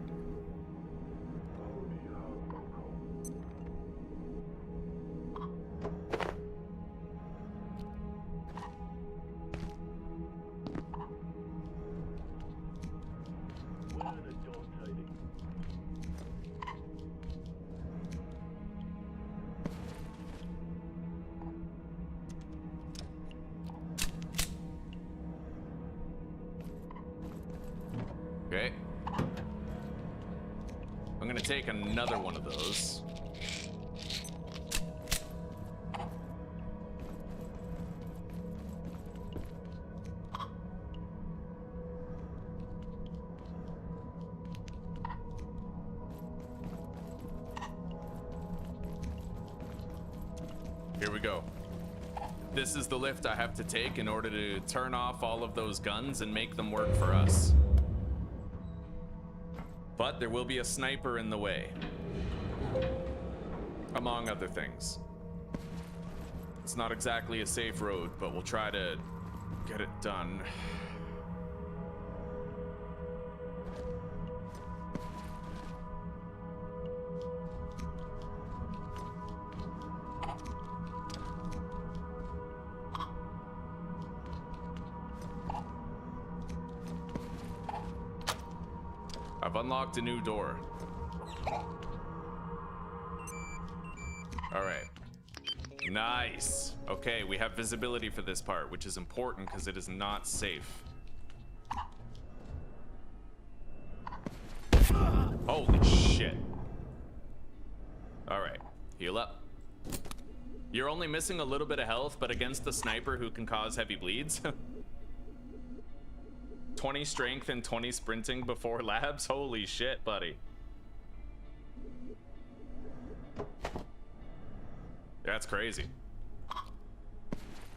Okay. I'm gonna take another one of those. Here we go. This is the lift I have to take in order to turn off all of those guns and make them work for us. But there will be a sniper in the way, among other things. It's not exactly a safe road, but we'll try to get it done. I've unlocked a new door. All right. Nice. Okay, we have visibility for this part, which is important because it is not safe. Holy shit. All right, heal up. You're only missing a little bit of health, but against the sniper who can cause heavy bleeds. 20 strength and 20 sprinting before labs? Holy shit, buddy. That's crazy.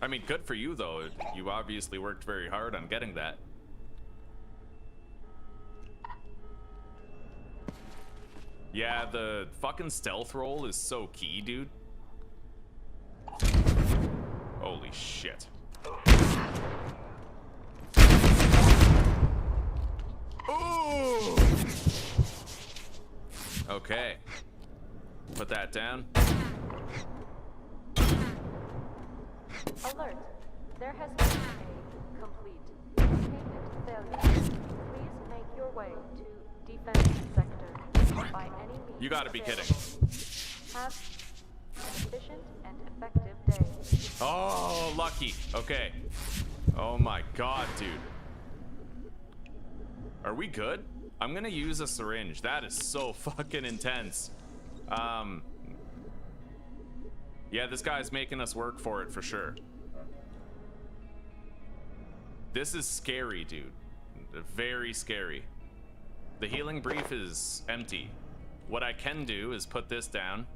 I mean, good for you, though. You obviously worked very hard on getting that. Yeah, the fucking stealth roll is so key, dude. Holy shit. Ooh! Okay. Put that down. Alert. There has been a complete containment failure. Please make your way to defense sector by any means. You gotta be kidding. Have an efficient and effective day. Oh, lucky. Okay. Oh my god, dude. Are we good? I'm gonna use a syringe. That is so fucking intense. Yeah, this guy's making us work for it for sure. This is scary, dude. Very scary. The healing brief is empty. What I can do is put this down,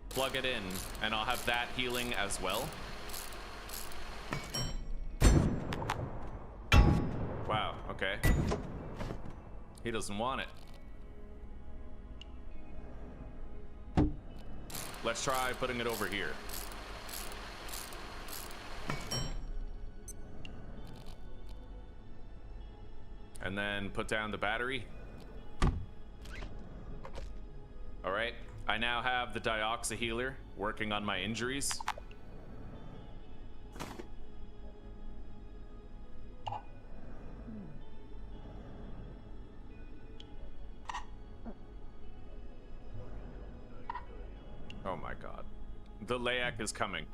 plug it in, and I'll have that healing as well. Wow, okay. He doesn't want it. Let's try putting it over here. And then put down the battery. All right, I now have the dioxy healer working on my injuries. Oh my god. The Layak is coming.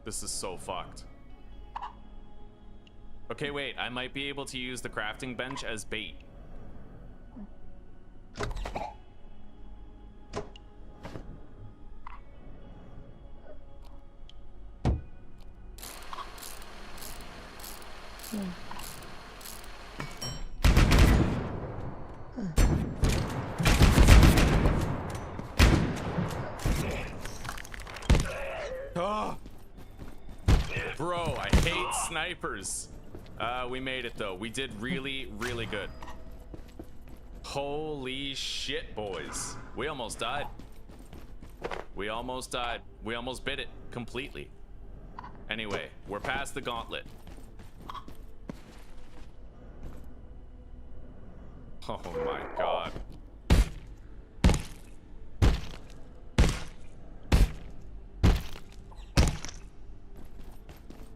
This is so fucked. Okay, wait, I might be able to use the crafting bench as bait. Oh. Bro, I hate snipers. We made it though. We did really, really good. Holy shit, boys. We almost died. We almost died. We almost bit it completely. Anyway, we're past the gauntlet. Oh my god.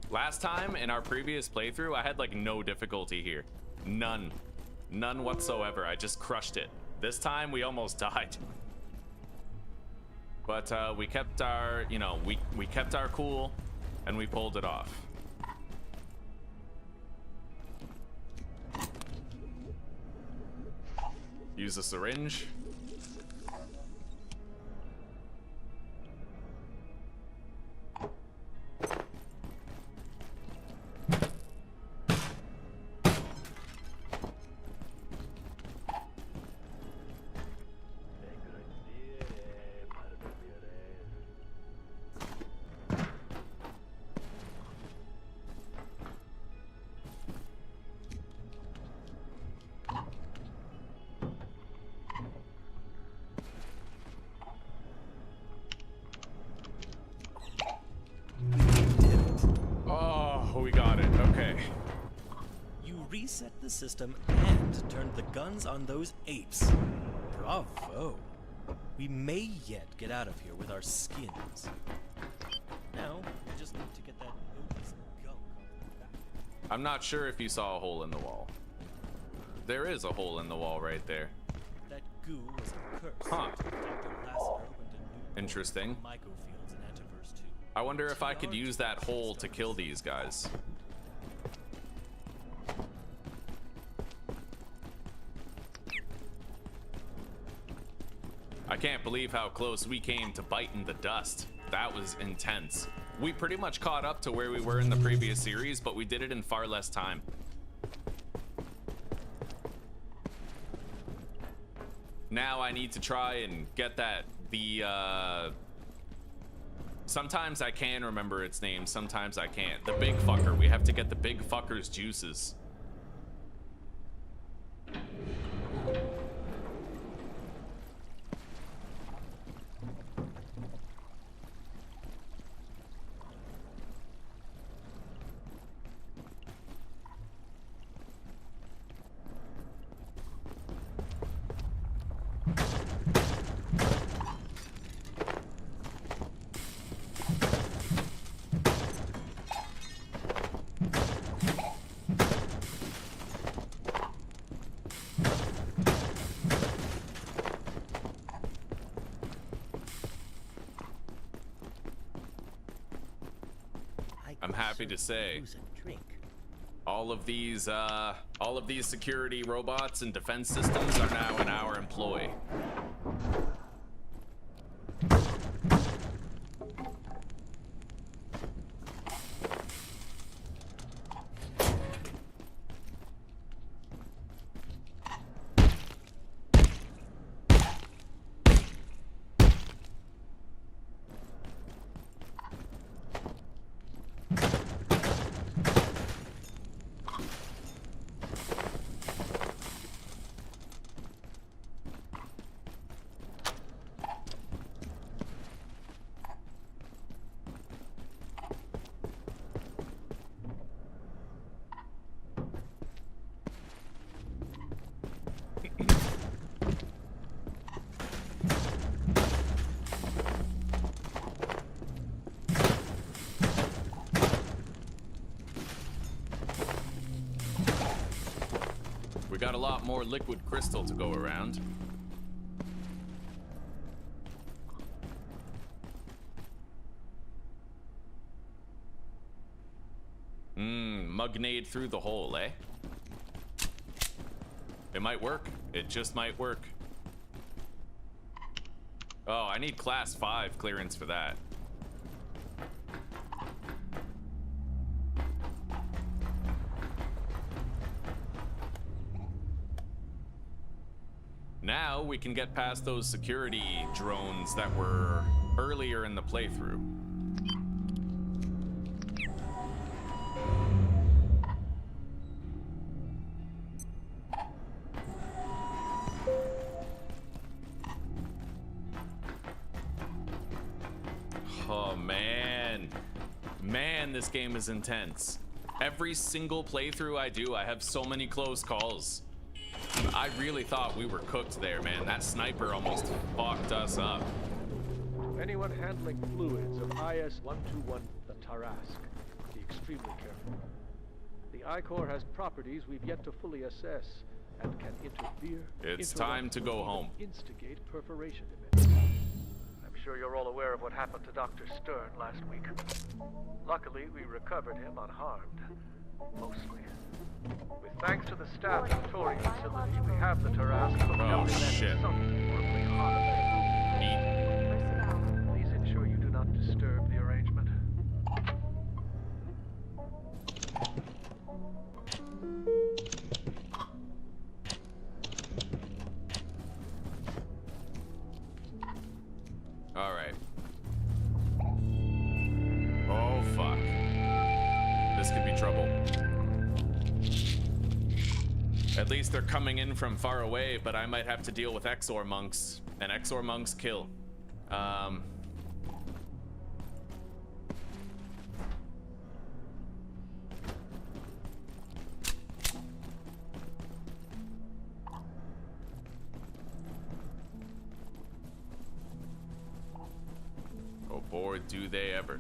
Last time in our previous playthrough, I had like no difficulty here. None. None whatsoever. I just crushed it. This time we almost died. But we kept our, you know, we kept our cool and we pulled it off. Use a syringe. Reset the system and turned the guns on those apes. Bravo. We may yet get out of here with our skins. Now, we just need to get that odious gunk back. I'm not sure if you saw a hole in the wall. There is a hole in the wall right there. That goo was a curse. Huh. Interesting. I wonder if I could use that hole to kill these guys. I can't believe how close we came to biting the dust. That was intense. We pretty much caught up to where we were in the previous series, but we did it in far less time. Now I need to try and get that, sometimes I can remember its name, sometimes I can't. The big fucker, we have to get the big fucker's juices. I'm happy to say All of these security robots and defense systems are now in our employ. Got a lot more liquid crystal to go around. Mugnade through the hole, eh? It might work. It just might work. Oh, I need class 5 clearance for that. Now we can get past those security drones that were earlier in the playthrough. Oh man. Man, this game is intense. Every single playthrough I do, I have so many close calls. I really thought we were cooked there, man. That sniper almost fucked us up. Anyone handling fluids of IS-121, the Tarask, be extremely careful. The I-Core has properties we've yet to fully assess and can interfere. It's time to go home. Instigate perforation events. I'm sure you're all aware of what happened to Dr. Stern last week. Luckily, we recovered him unharmed. Mostly. With thanks to the staff of the Tory facility, we have the Tarask hooked up in something horribly hot. Please ensure you do not disturb the arrangement. All right. Oh, fuck. This could be trouble. At least they're coming in from far away, but I might have to deal with Exxo monks, and Exxo monks kill. Oh boy, do they ever.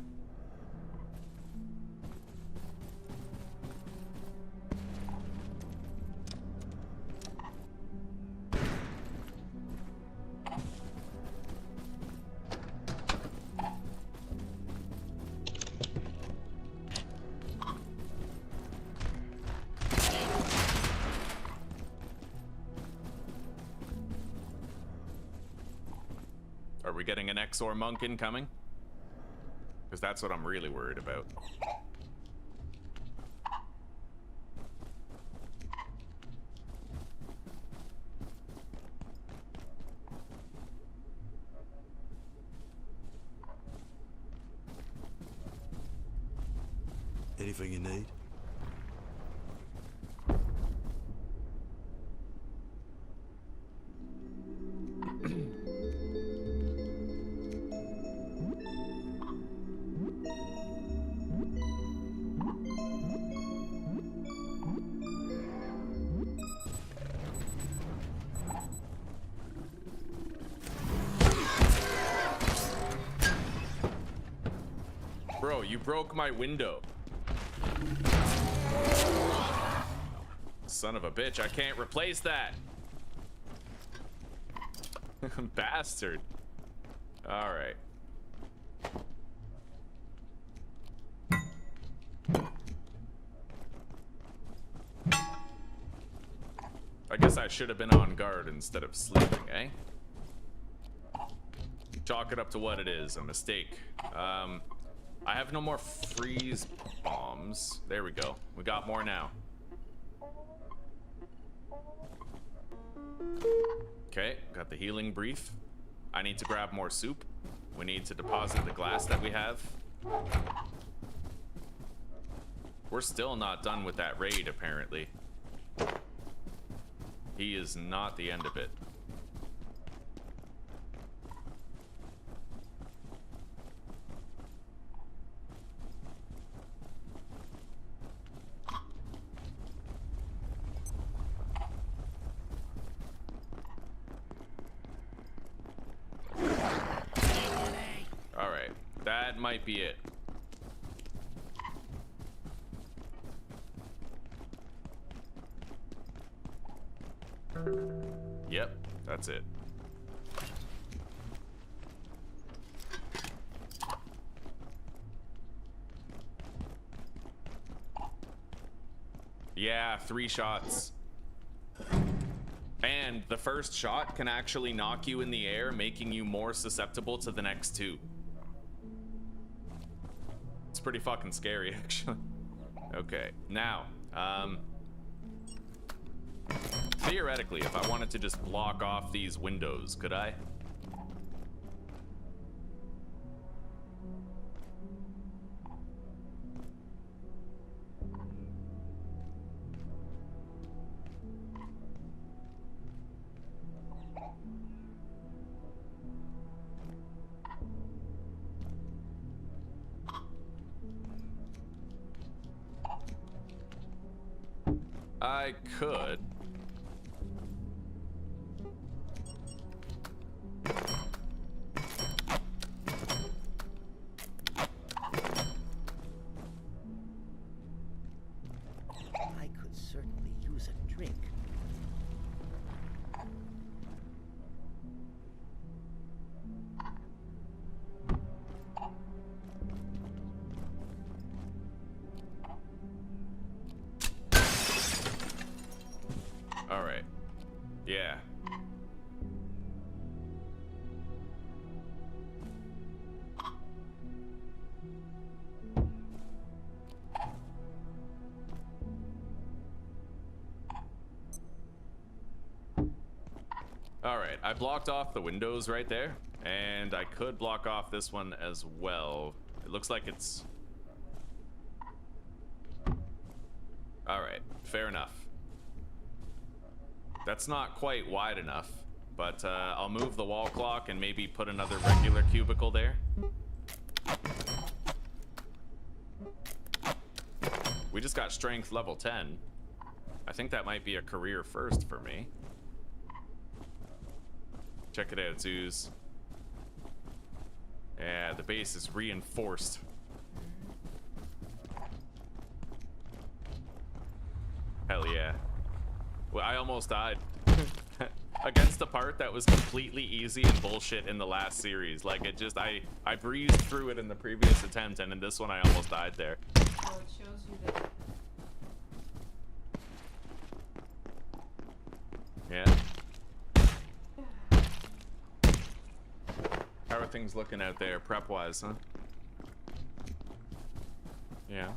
Are we getting an Exor monk incoming? Because that's what I'm really worried about. Anything you need? Bro, you broke my window. Son of a bitch, I can't replace that. Bastard. All right. guess I should have been on guard instead of sleeping, eh? Chalk it up to what it is, a mistake. I have no more freeze bombs. There we go. We got more now. Okay, got the healing brief. I need to grab more soup. We need to deposit the glass that we have. We're still not done with that raid, apparently. He is not the end of it. Alright, that might be it. Yep, that's it. Yeah, 3 shots. And the first shot can actually knock you in the air, making you more susceptible to the next 2. It's pretty fucking scary, actually. Okay, now, theoretically, if I wanted to just block off these windows, could I? I could. I could certainly use a drink. All right. Yeah. All right, I blocked off the windows right there, and I could block off this one as well. It looks like it's... All right, fair enough. That's not quite wide enough, but I'll move the wall clock and maybe put another regular cubicle there. We just got strength level 10. I think that might be a career first for me. Check it out, Zoos. Yeah, the base is reinforced. Hell yeah. Well, I almost died. Against a part that was completely easy and bullshit in the last series. Like, it just, I breezed through it in the previous attempt, and in this one I almost died there. So it shows you that. Yeah. How are things looking out there, prep-wise, huh? Yeah.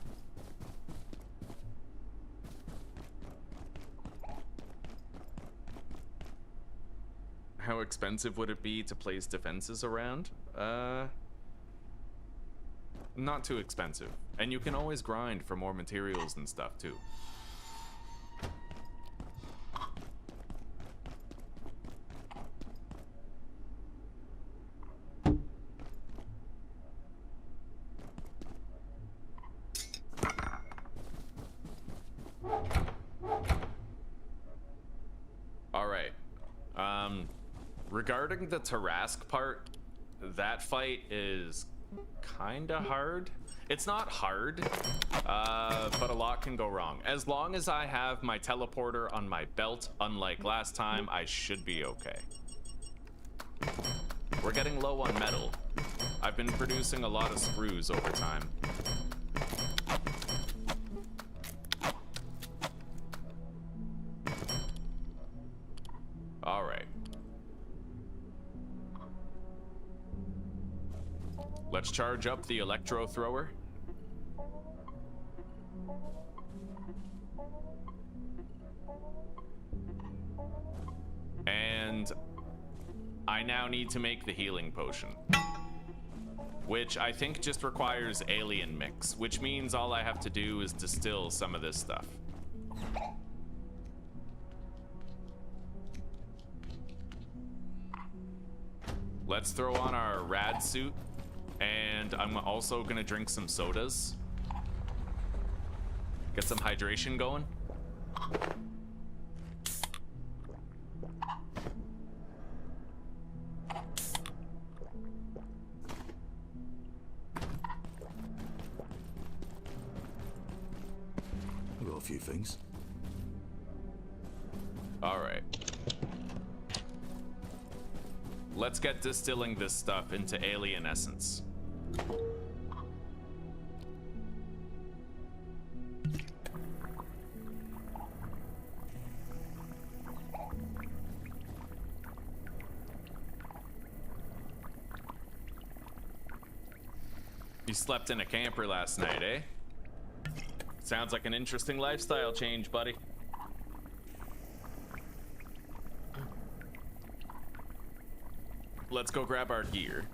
How expensive would it be to place defenses around? Not too expensive. And you can always grind for more materials and stuff, too. Regarding the Tarask part, that fight is kinda hard. It's not hard, but a lot can go wrong. As long as I have my teleporter on my belt, unlike last time, I should be okay. We're getting low on metal. I've been producing a lot of screws over time. charge up the electro thrower. And I now need to make the healing potion, which I think just requires alien mix, which means all I have to do is distill some of this stuff. Let's throw on our rad suit, and I'm also gonna drink some sodas. Get some hydration going. I've got a few things. All right. Let's get distilling this stuff into alien essence. You slept in a camper last night, eh? Sounds like an interesting lifestyle change, buddy. Let's go grab our gear.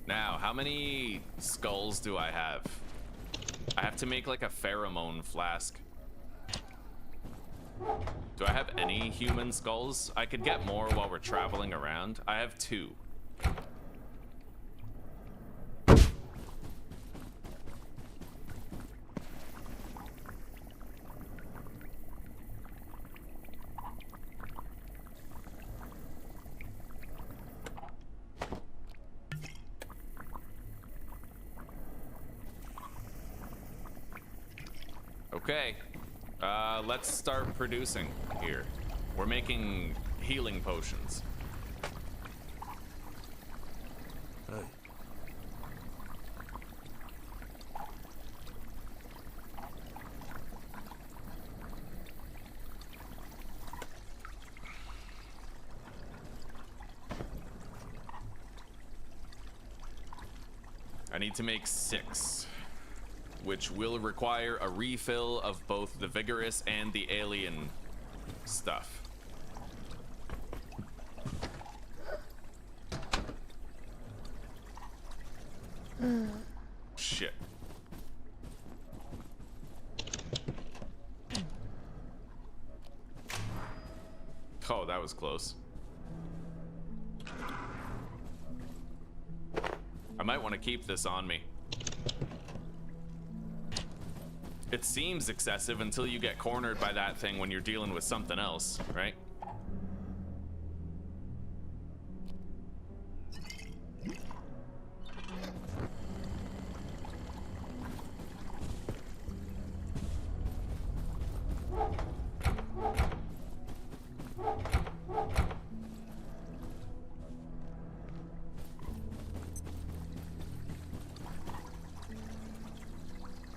Now, how many skulls do I have? I have to make like a pheromone flask. Do I have any human skulls? I could get more while we're traveling around. I have 2. Okay. Let's start producing here. We're making healing potions. Hey. I need to make 6. Which will require a refill of both the vigorous and the alien stuff. Shit. Oh, that was close. I might want to keep this on me. It seems excessive until you get cornered by that thing when you're dealing with something else, right?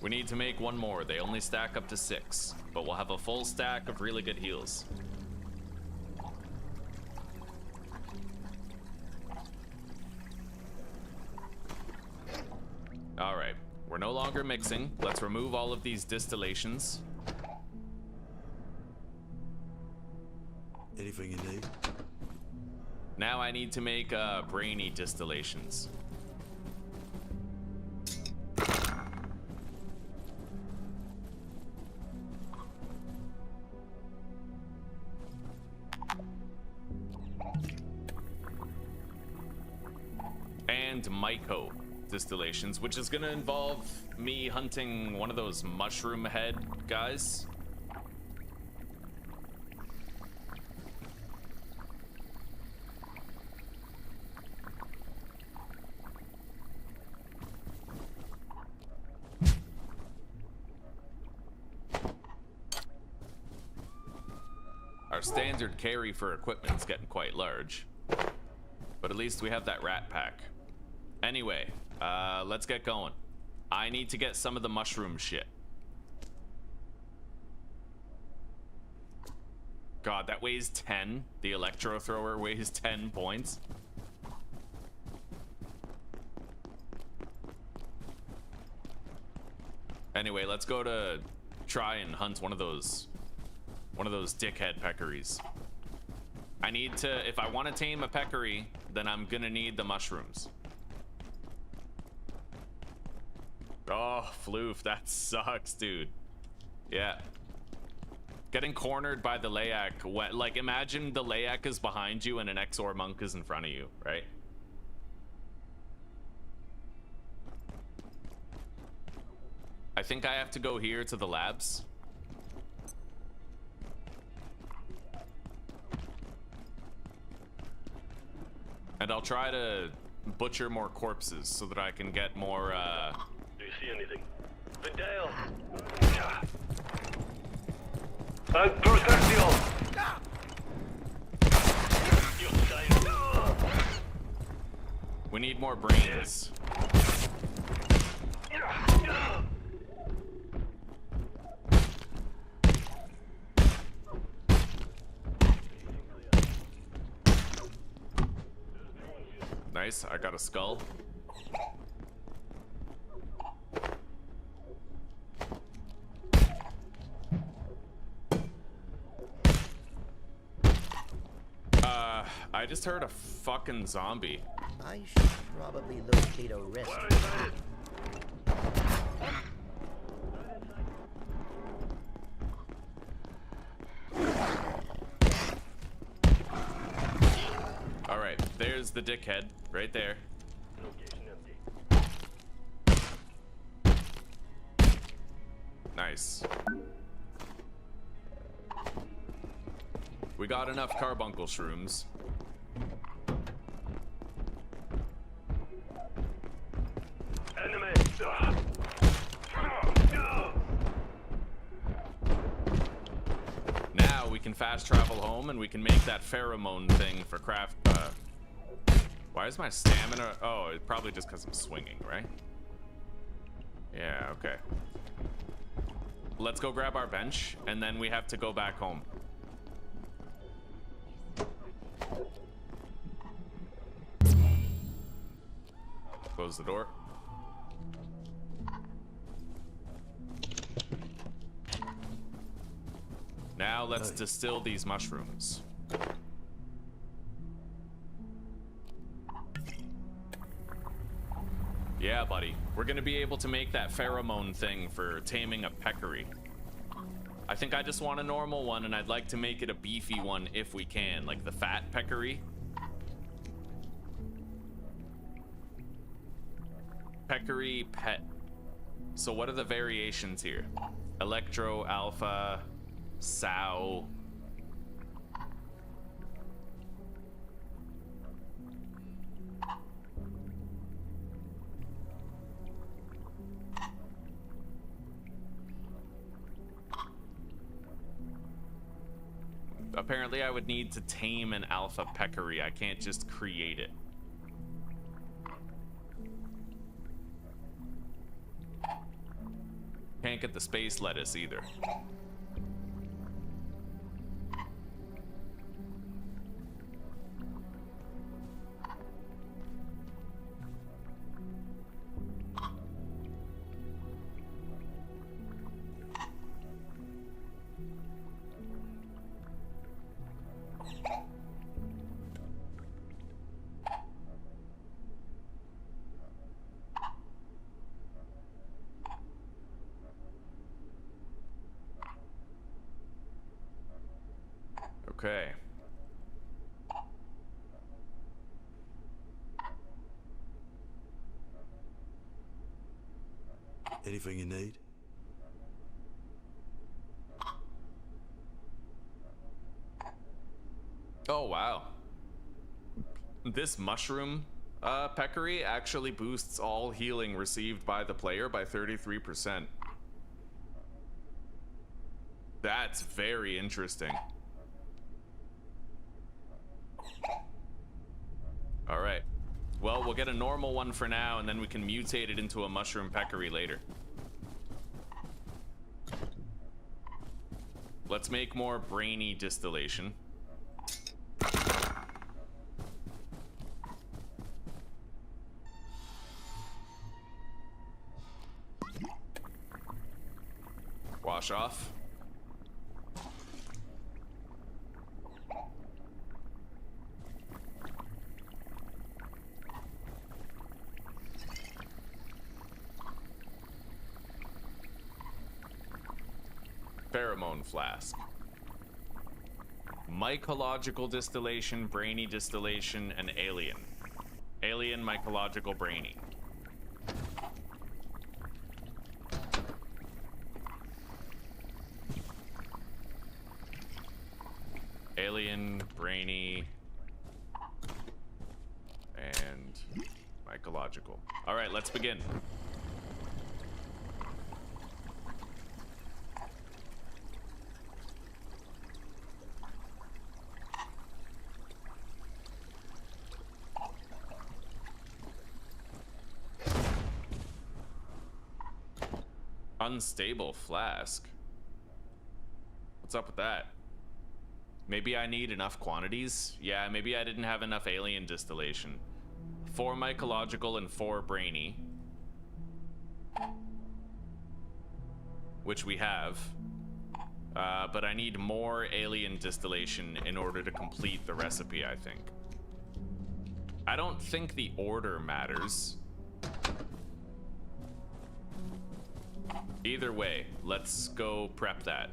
We need to make one more. They only stack up to 6, but we'll have a full stack of really good heals. All right, we're no longer mixing. Let's remove all of these distillations. Anything you need? Now I need to make brainy distillations. And myco distillations, which is going to involve me hunting one of those mushroom head guys. Our standard carry for equipment's getting quite large, but at least we have that rat pack. Anyway, let's get going. I need to get some of the mushroom shit. God, that weighs 10. The electro thrower weighs 10 points. Anyway, let's go to try and hunt one of those dickhead peccaries. I need to, if I want to tame a peccary, then I'm gonna need the mushrooms. Oh, floof, that sucks, dude. Yeah. Getting cornered by the Layak, like imagine the Layak is behind you and an Exor monk is in front of you, right? I think I have to go here to the labs. And I'll try to butcher more corpses so that I can get more, Do you see anything? Vidal! We need more brains. Nice, I got a skull. I just heard a fucking zombie. I should probably locate a rest. All right, there's the dickhead right there. Nice. We got enough carbuncle shrooms. Enemy! Now we can fast travel home and we can make that pheromone thing for craft. Why is my stamina? Oh, it's probably just because I'm swinging, right? Yeah, okay. Let's go grab our bench and then we have to go back home. Close the door. Now let's distill these mushrooms. Yeah, buddy. We're gonna be able to make that pheromone thing for taming a peccary. I think I just want a normal one, and I'd like to make it a beefy one if we can, like the fat peccary. Peccary pet. So what are the variations here? Electro, alpha, sow. Apparently I would need to tame an alpha peccary. I can't just create it. Can't get the space lettuce either. Okay. Anything you need? Oh, wow. This mushroom peccary actually boosts all healing received by the player by 33%. That's very interesting. All right. Well, we'll get a normal one for now, and then we can mutate it into a mushroom peccary later. Let's make more brainy distillation. Wash off. Pheromone flask. Mycological distillation, brainy distillation, and alien. Alien, mycological, brainy. Alien, brainy, and mycological. All right, let's begin. Unstable flask. What's up with that? Maybe I need enough quantities? Yeah, maybe I didn't have enough alien distillation. 4 mycological and 4 brainy. Which we have. But I need more alien distillation in order to complete the recipe, I think. I don't think the order matters. Either way, let's go prep that.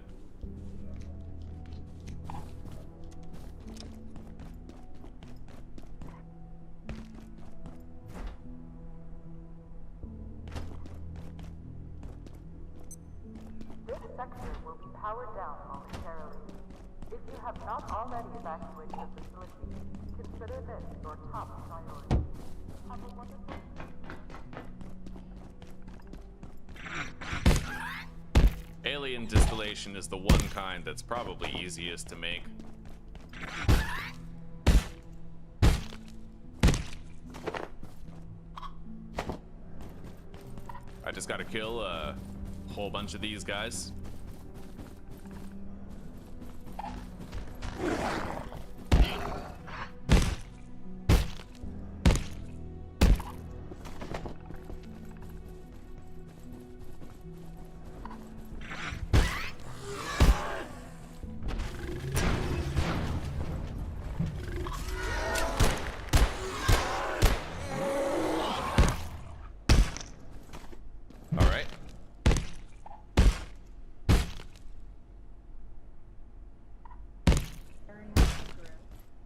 This sector will be powered down momentarily. If you have not already evacuated the facility, consider this your top priority. Have a wonderful Alien distillation is the one kind that's probably easiest to make. I just gotta kill a whole bunch of these guys.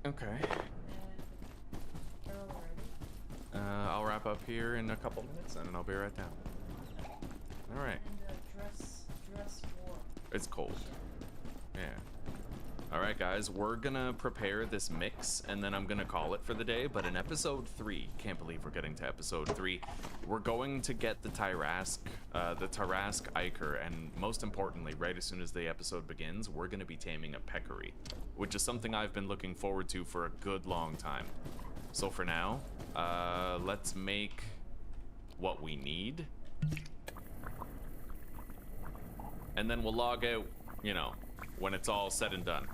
Okay. I'll wrap up here in a couple minutes and then I'll be right down. All right. Dress warm. It's cold. Yeah. All right, guys, we're gonna prepare this mix and then I'm gonna call it for the day. But in episode 3, can't believe we're getting to episode 3, we're going to get the Tarrasque Ichor, and most importantly, right as soon as the episode begins, we're gonna be taming a peccary, which is something I've been looking forward to for a good long time. So for now, let's make what we need. And then we'll log out, you know, when it's all said and done.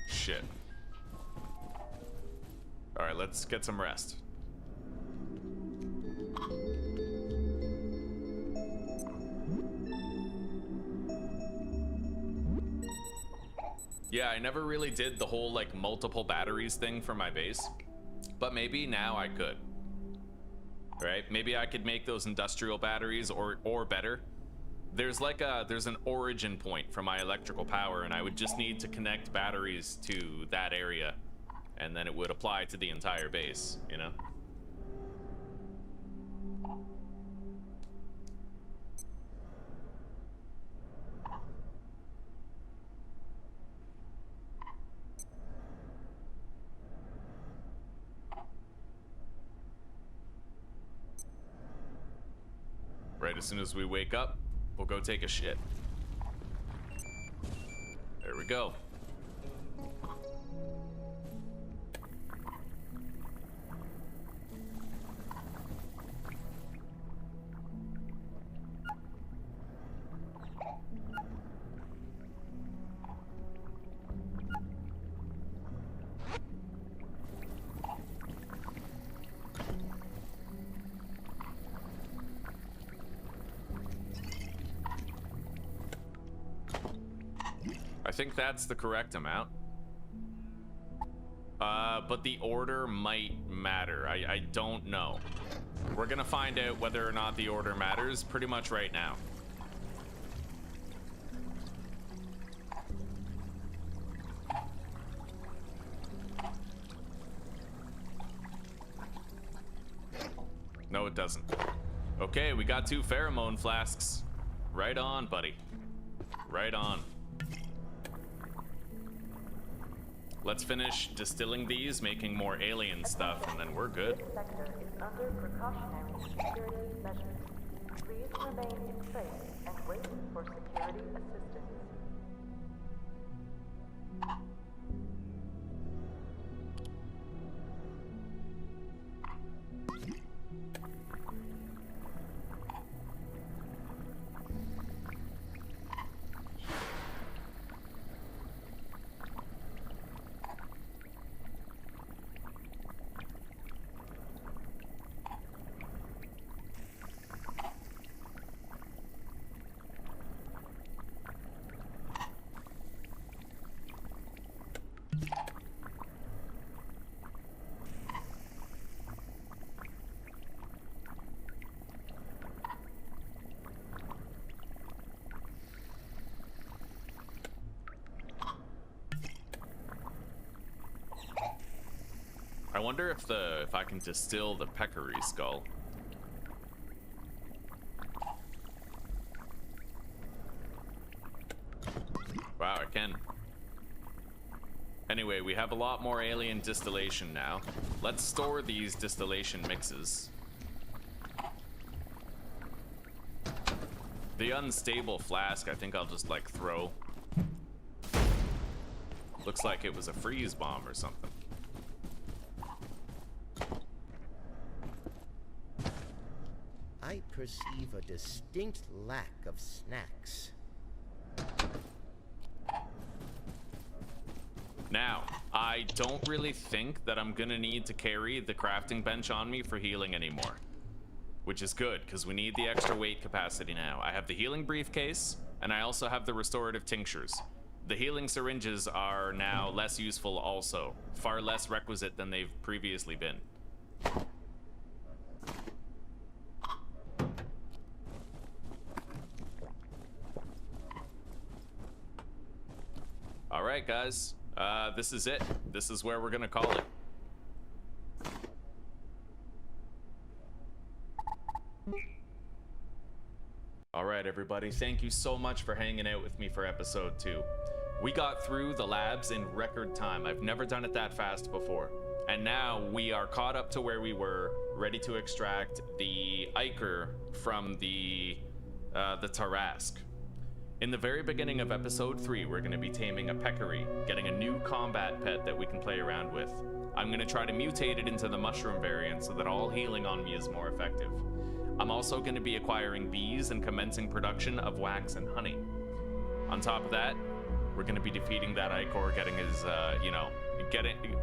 Shit. All right, let's get some rest. Yeah, I never really did the whole like multiple batteries thing for my base, but maybe now I could. Right? Maybe I could make those industrial batteries or better. There's an origin point for my electrical power, and I would just need to connect batteries to that area, and then it would apply to the entire base, you know? Right as soon as we wake up, we'll go take a shit. There we go. I think that's the correct amount. But the order might matter. I don't know. We're gonna find out whether or not the order matters pretty much right now. No, it doesn't. Okay, we got 2 pheromone flasks. Right on, buddy. Right on. Let's finish distilling these, making more alien stuff, and then we're good. This sector is under precautionary security measures. Please remain in place and wait for security assistance. I wonder if I can distill the peccary skull. Wow, I can. Anyway, we have a lot more alien distillation now. Let's store these distillation mixes. The unstable flask, I think I'll just like throw. Looks like it was a freeze bomb or something. I perceive a distinct lack of snacks. Now, I don't really think that I'm gonna need to carry the crafting bench on me for healing anymore. Which is good, because we need the extra weight capacity now. I have the healing briefcase, and I also have the restorative tinctures. The healing syringes are now less useful also. Far less requisite than they've previously been. Alright guys, this is it. This is where we're gonna call it. Alright everybody, thank you so much for hanging out with me for episode 2. We got through the labs in record time. I've never done it that fast before. And now we are caught up to where we were, ready to extract the Ichor from the Tarrasque. In the very beginning of episode 3, we're going to be taming a peccary, getting a new combat pet that we can play around with. I'm going to try to mutate it into the mushroom variant so that all healing on me is more effective. I'm also going to be acquiring bees and commencing production of wax and honey. On top of that, we're going to be defeating that Ichor, getting his,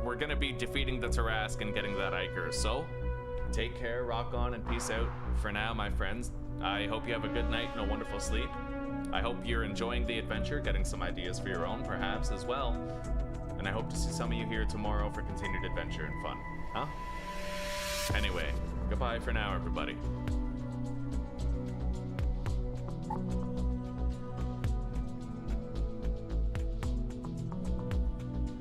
we're going to be defeating the Tarrasque and getting that Ichor. So, take care, rock on, and peace out for now, my friends. I hope you have a good night and a wonderful sleep. I hope you're enjoying the adventure, getting some ideas for your own, perhaps, as well. And I hope to see some of you here tomorrow for continued adventure and fun. Huh? Anyway, goodbye for now, everybody.